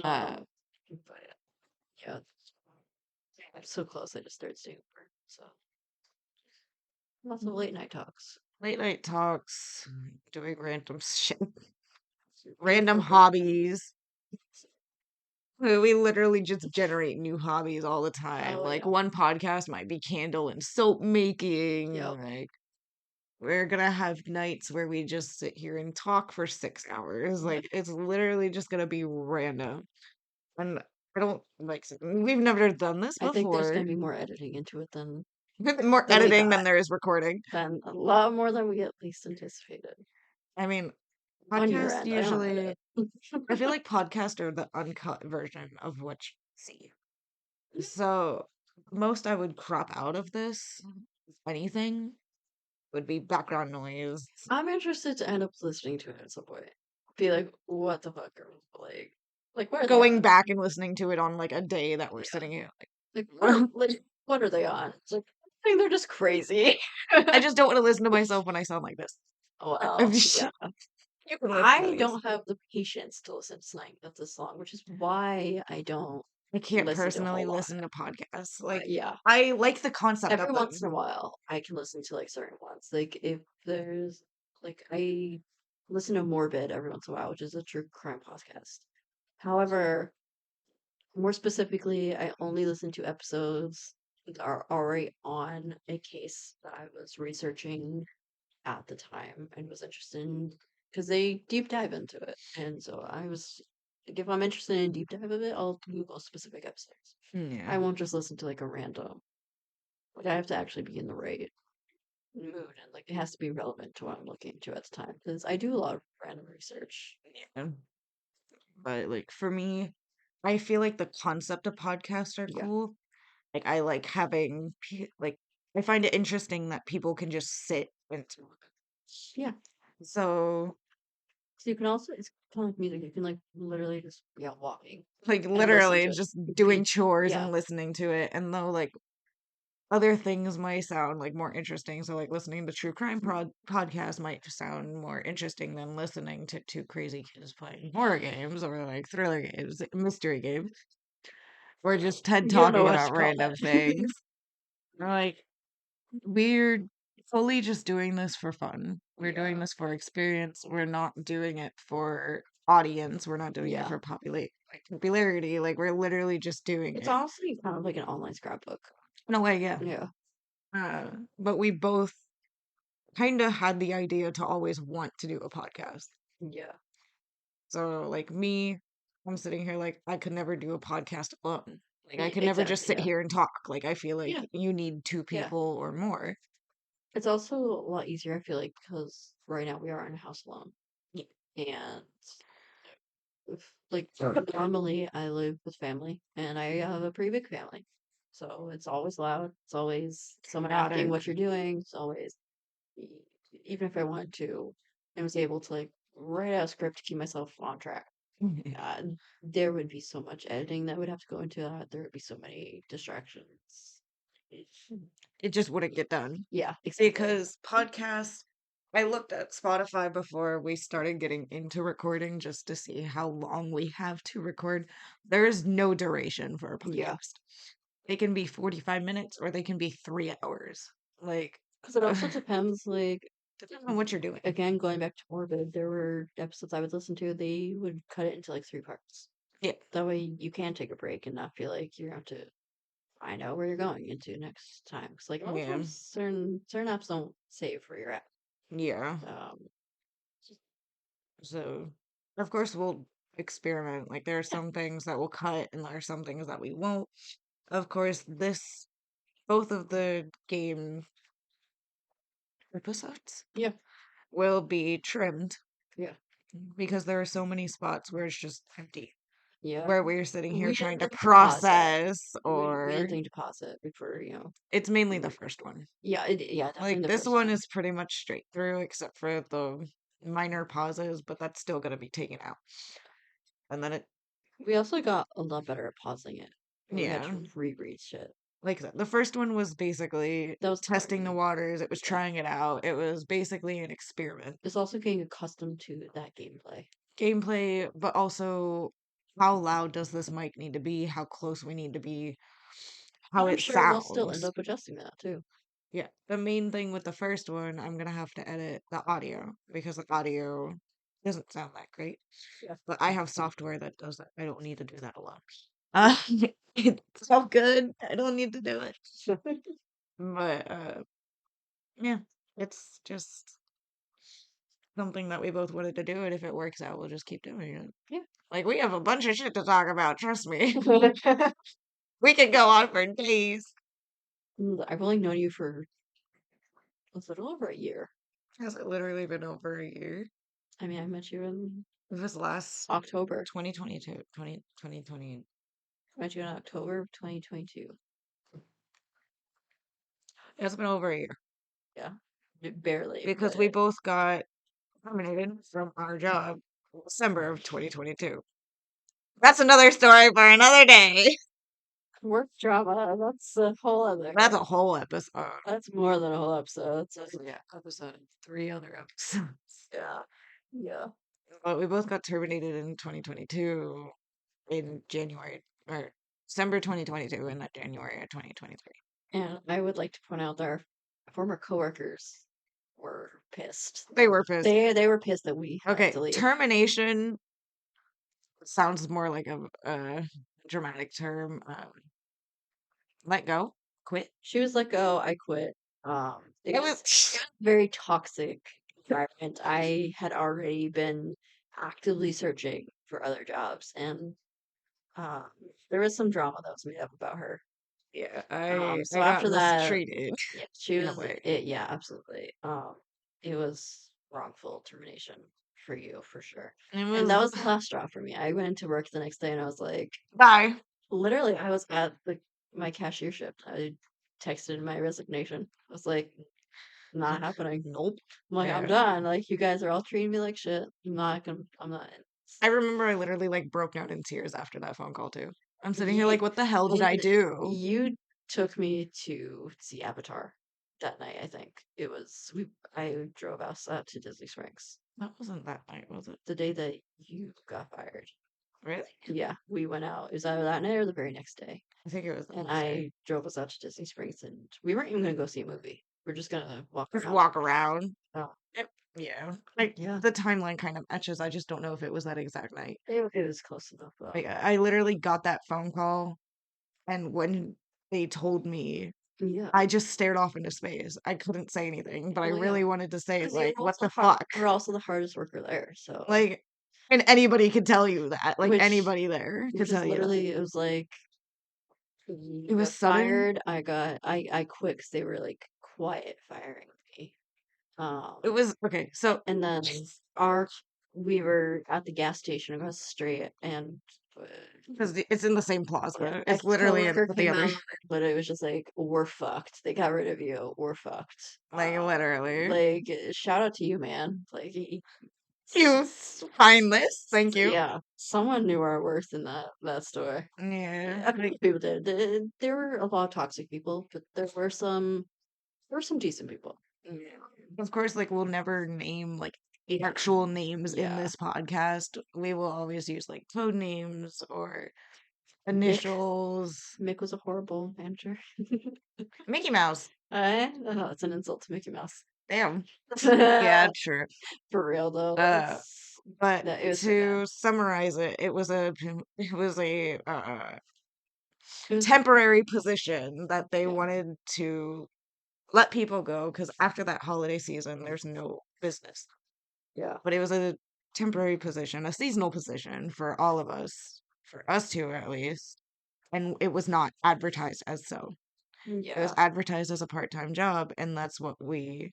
Uh, But yeah, I'm so close. I just started staying over. So lots of late night talks. late night talks, doing random shit, random Inappropriate. hobbies. We literally just generate new hobbies all the time. Oh Like yeah. one podcast might be candle and soap making. Yep. Like we're gonna have nights where we just sit here and talk for 6 hours. Like it's literally just gonna be random. And I don't like we've never done this I think there's before. gonna be more editing into it than More we editing than got. there is recording. Than a lot more than we at least anticipated. I mean, On your podcasts end, I don't usually edit. I feel like podcasts are the uncut version of what you see. So most I would crop out of this, if anything, would be background noise. I'm interested to end up listening to it at some point. Be like, what the fuck are like where are they Going at? back and listening to it on like a day that we're Yeah. sitting here. Like what are they on? It's like I think they're just crazy. I just don't want to listen to myself when I sound like this. Well, yeah. You can listen at I least. don't have the patience to listen to something that's this long, which is why I don't I can't listen to a personally whole lot. listen to podcasts. Like Yeah. I like the concept Every of once in them. a while, I can listen to like certain ones. Like if there's like I listen to Morbid every once in a while, which is a true crime podcast. However, more specifically, I only listen to episodes that are already on a case that I was researching at the time and was interested in because they deep dive into it. And so I was like, if I'm interested in a deep dive of it, I'll Google specific episodes. Yeah. I won't just listen to like a random. Like I have to actually be in the right mood and like it has to be relevant to what I'm looking into at the time because I do a lot of random research. Yeah. But like for me, I feel like the concept of podcasts are Yeah. cool. Like I like having like I find it interesting that people can just sit and talk. Yeah. So So you can also it's kind of like music. You can like literally just be out walking like and listen literally to it. just doing Be chores yeah. and listening to it. And though like other things might sound like more interesting. So like listening to true crime podcast might sound more interesting than listening to two crazy kids playing horror games or like thriller games, mystery games, or just TED You don't know talking what to about call random that. things. Or, like we're fully just doing this for fun. We're doing Yeah. this for experience. We're not doing it for audience. We're not doing it Yeah. for popularity. Like we're literally just doing It's it. honestly kind of like an online scrapbook. No way, yeah. Yeah. But we both kind of had the idea to always want to do a podcast. Yeah. So, like me, I'm sitting here like I could never do a podcast alone. Like, I can never just Exactly, sit yeah. here and talk. Like, I feel like Yeah. you need two Yeah. people or more. It's also a lot easier, I feel like, because right now we are in a house alone. Yeah. And like normally I live with family and I have a pretty big family. So it's always loud. It's always someone asking Chaotic. what you're doing. It's always even if I wanted to, I was able to like write out a script to keep myself on track. Uh, there would be so much editing that would have to go into that. There would be so many distractions. It just wouldn't get done. Yeah, exactly. Because podcasts, I looked at Spotify before we started getting into recording just to see how long we have to record. There is no duration for a Yeah, podcast. They can be 45 minutes or they can be 3 hours. Like, because it also depends. Like depends on what you're doing. again, going back to Morbid, there were episodes I would listen to. They would cut it into like 3 parts. Yeah. That way you can take a break and not feel like you're going to find out where you're going into next time. Because like a lot of Yeah. times certain apps don't save where you're at. Yeah. Um, So, of course, we'll experiment. Like, there are some things that we'll cut and there are some things that we won't. Of course, both of the game episodes yeah, will be trimmed yeah, because there are so many spots where it's just empty, yeah. where we're sitting here We trying didn't to think to pause it. process, We didn't or think to pause it before, it's mainly the first one. Yeah, yeah, definitely Like, the this first one one. is pretty much straight through, except for the minor pauses, but that's still going to be taken out. And then We also got a lot better at pausing it. We had yeah, to reread shit. like I said, the first one was basically That was the hard testing the one. waters, it was Yeah. trying it out, it was basically an experiment. It's also getting accustomed to that gameplay. Gameplay, but also how loud does this mic need to be, how close we need to be, how I'm it sure we'll still end sounds. up adjusting that too. Yeah, the main thing with the first one, I'm gonna have to edit the audio because the audio doesn't sound that great. Yeah. But I have software that does that. I don't need to do that a lot. Uh, it's so good. I don't need to do it. But yeah, it's just something that we both wanted to do, and if it works out, we'll just keep doing it. Yeah. Like, we have a bunch of shit to talk about, trust me. We could go on for days. I've only known you for a little over a year. Has it literally been over a year? I mean, I met you in It was last October. 2022, 2020. I met you in October of 2022. It's been over a year Yeah. Barely, because but we both got terminated from our job in December of 2022. That's another story for another day. work drama. That's a whole other. That's a whole episode. That's more than a whole episode. Yeah, episode 3 other episodes. Yeah. Yeah. But we both got terminated in 2022 in January or December 2022 and not January of 2023. And I would like to point out that our former coworkers were pissed. They were pissed. They were pissed that we had Okay, to leave. termination sounds more like a dramatic term. Let go, quit. She was like, "Oh, I quit." It It was was very toxic environment. I had already been actively searching for other jobs, and um, there was some drama that was made up about her. yeah. So I got after that, mistreated yeah, she in a was way. it. Yeah, absolutely. It was wrongful termination for you for sure, It and that was was the last straw for me. I went into work the next day, and I was like, bye. literally, I was at my cashiership. I texted my resignation. I was like, not happening. Nope. I'm like, I'm Yeah. done. Like, you guys are all treating me like shit. I'm not. I remember I literally like broke down in tears after that phone call too. I'm sitting here You, like, what the hell did I do? you took me to see Avatar that night. I think it was. I drove us out to Disney Springs That wasn't that night, was it? the day that you got fired. Really? Yeah, we went out. It was either that night or the very next day. I think it was the And next day. I drove us out to Disney Springs, and we weren't even gonna go see a movie. We're just gonna walk Just around. walk around. Oh, Yeah. Like yeah. the timeline kind of etches. I just don't know if it was that exact night. It was close enough though. Like I literally got that phone call, and when they told me, Yeah. I just stared off into space. I couldn't say anything, but I Well, yeah. really wanted to say 'Cause like, we're what also the fuck? we're also the hardest worker there, so Like, and anybody could tell you that. Like which anybody there could which is tell you that. literally it was like It was got sudden. fired. I quit because they were like quiet firing me. It was okay. So And then our we were at the gas station across the street, and because it's in the same yeah, plaza, it's literally ex-coworker the came other. out, but it was just like, we're fucked. They got rid of you. We're fucked. Like literally. Like, shout out to you, man. Like, You find this? Thank you. yeah, someone knew our worth in that store. Yeah. I think people did. There were a lot of toxic people, but there were some decent people. Of course, like we'll never name like actual names in Yeah. this podcast. We will always use like code names or Mick initials. Mick was a horrible manager. Mickey Mouse. Oh, it's an insult to Mickey Mouse. Damn. Yeah, true. For real though. But It was so to summarize it, it was a temporary position that they wanted to let people go because after that holiday season, there's no business. Yeah. But it was a temporary position, a seasonal position for all of us, for us two at least. And it was not advertised as so. It was Yeah. advertised as a part-time job, and that's what we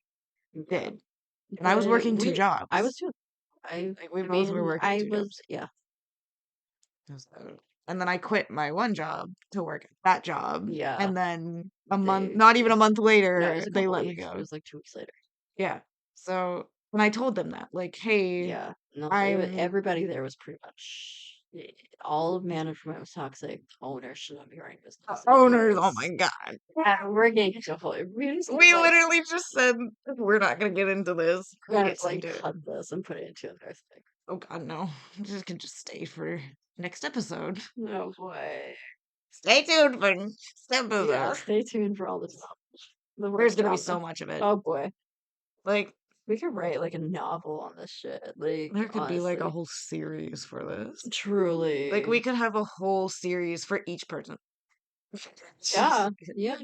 Yeah. did. And I was working two I was jobs. too. Like we I both were mean, working I two was, jobs. yeah. And then I quit my one job to work at that job. Yeah. And then not even a month No, it later, was a they couple let me weeks. It go. was like 2 weeks later. Yeah. So when I told them that, like, hey, Yeah. No, I'm everybody there was pretty much all of management was toxic. Owners should not be running business. owners. Oh my God. Yeah, we're getting into a whole. We literally just said we're not gonna get into this. We're Get gonna into it. cut this and put it into another thing. Oh God, no. This can just stay for next episode. Oh boy. Stay tuned for next episode. Yeah, stay tuned for all this stuff. There's gonna be so much of it. Oh boy. Like We could write like a novel on this shit. Like, there could be like a honestly. whole series for this. Truly. Like we could have a whole series for each person. Yeah. Yeah.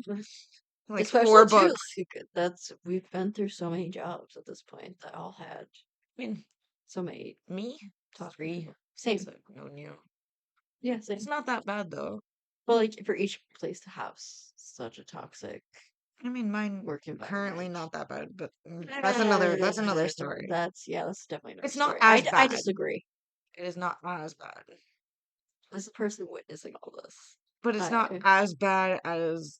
Like Especially 4 too, books. like, we've been through so many jobs at this point that all had I mean, so many me? toxic 3. people. Same. Since I've known you. Yeah, same. It's not that bad though. Well, like for each place to have such a toxic I mean, mine work currently environment. not that bad, but that's another story. That's definitely another It's not story. as I bad. disagree. It is not as bad. As a person witnessing all this. But it's not as bad as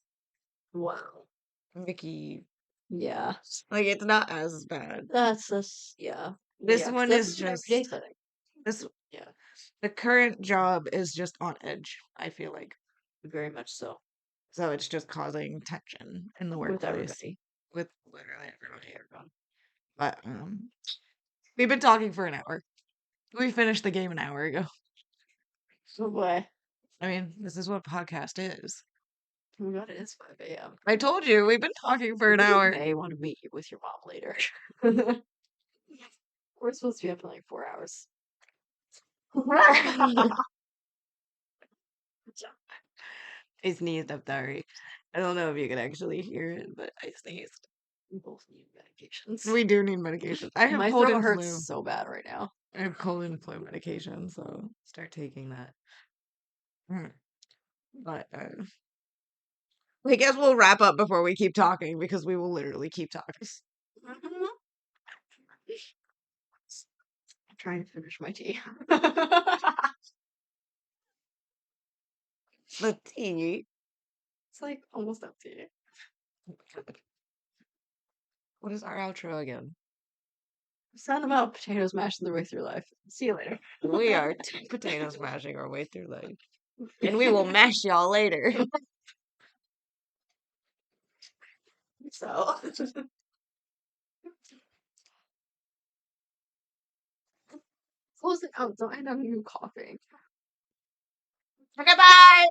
Wow. Mickey. Yeah. Like it's not as bad. That's yeah. This Yeah, one that's is an just everyday setting. this. Yeah, The current job is just on edge. I feel like very much so. so it's just causing tension in the With workplace everybody. with literally everyone. But we've been talking for an hour. We finished the game an hour ago. So boy. I mean, this is what podcast is. Oh my god, it is 5 a.m. I told you we've been talking for an You hour. may want to meet with your mom later. We're supposed to be up in like 4 hours. I sneezed. I'm sorry. I don't know if you can actually hear it, but I sneezed. We both need medications. We do need medication. I have My cold throat and hurts flu. so bad right now. I have cold and flu medication, so start taking that. But I guess we'll wrap up before we keep talking because we will literally keep talking. I'm trying to finish my tea. The tea. It's like almost empty. What is our outro again? Sound about potatoes mashing their way through life. See you later. We are two potatoes mashing our way through life. And we will mash y'all later. So. Close it out. Don't end up you coughing. Okay, bye!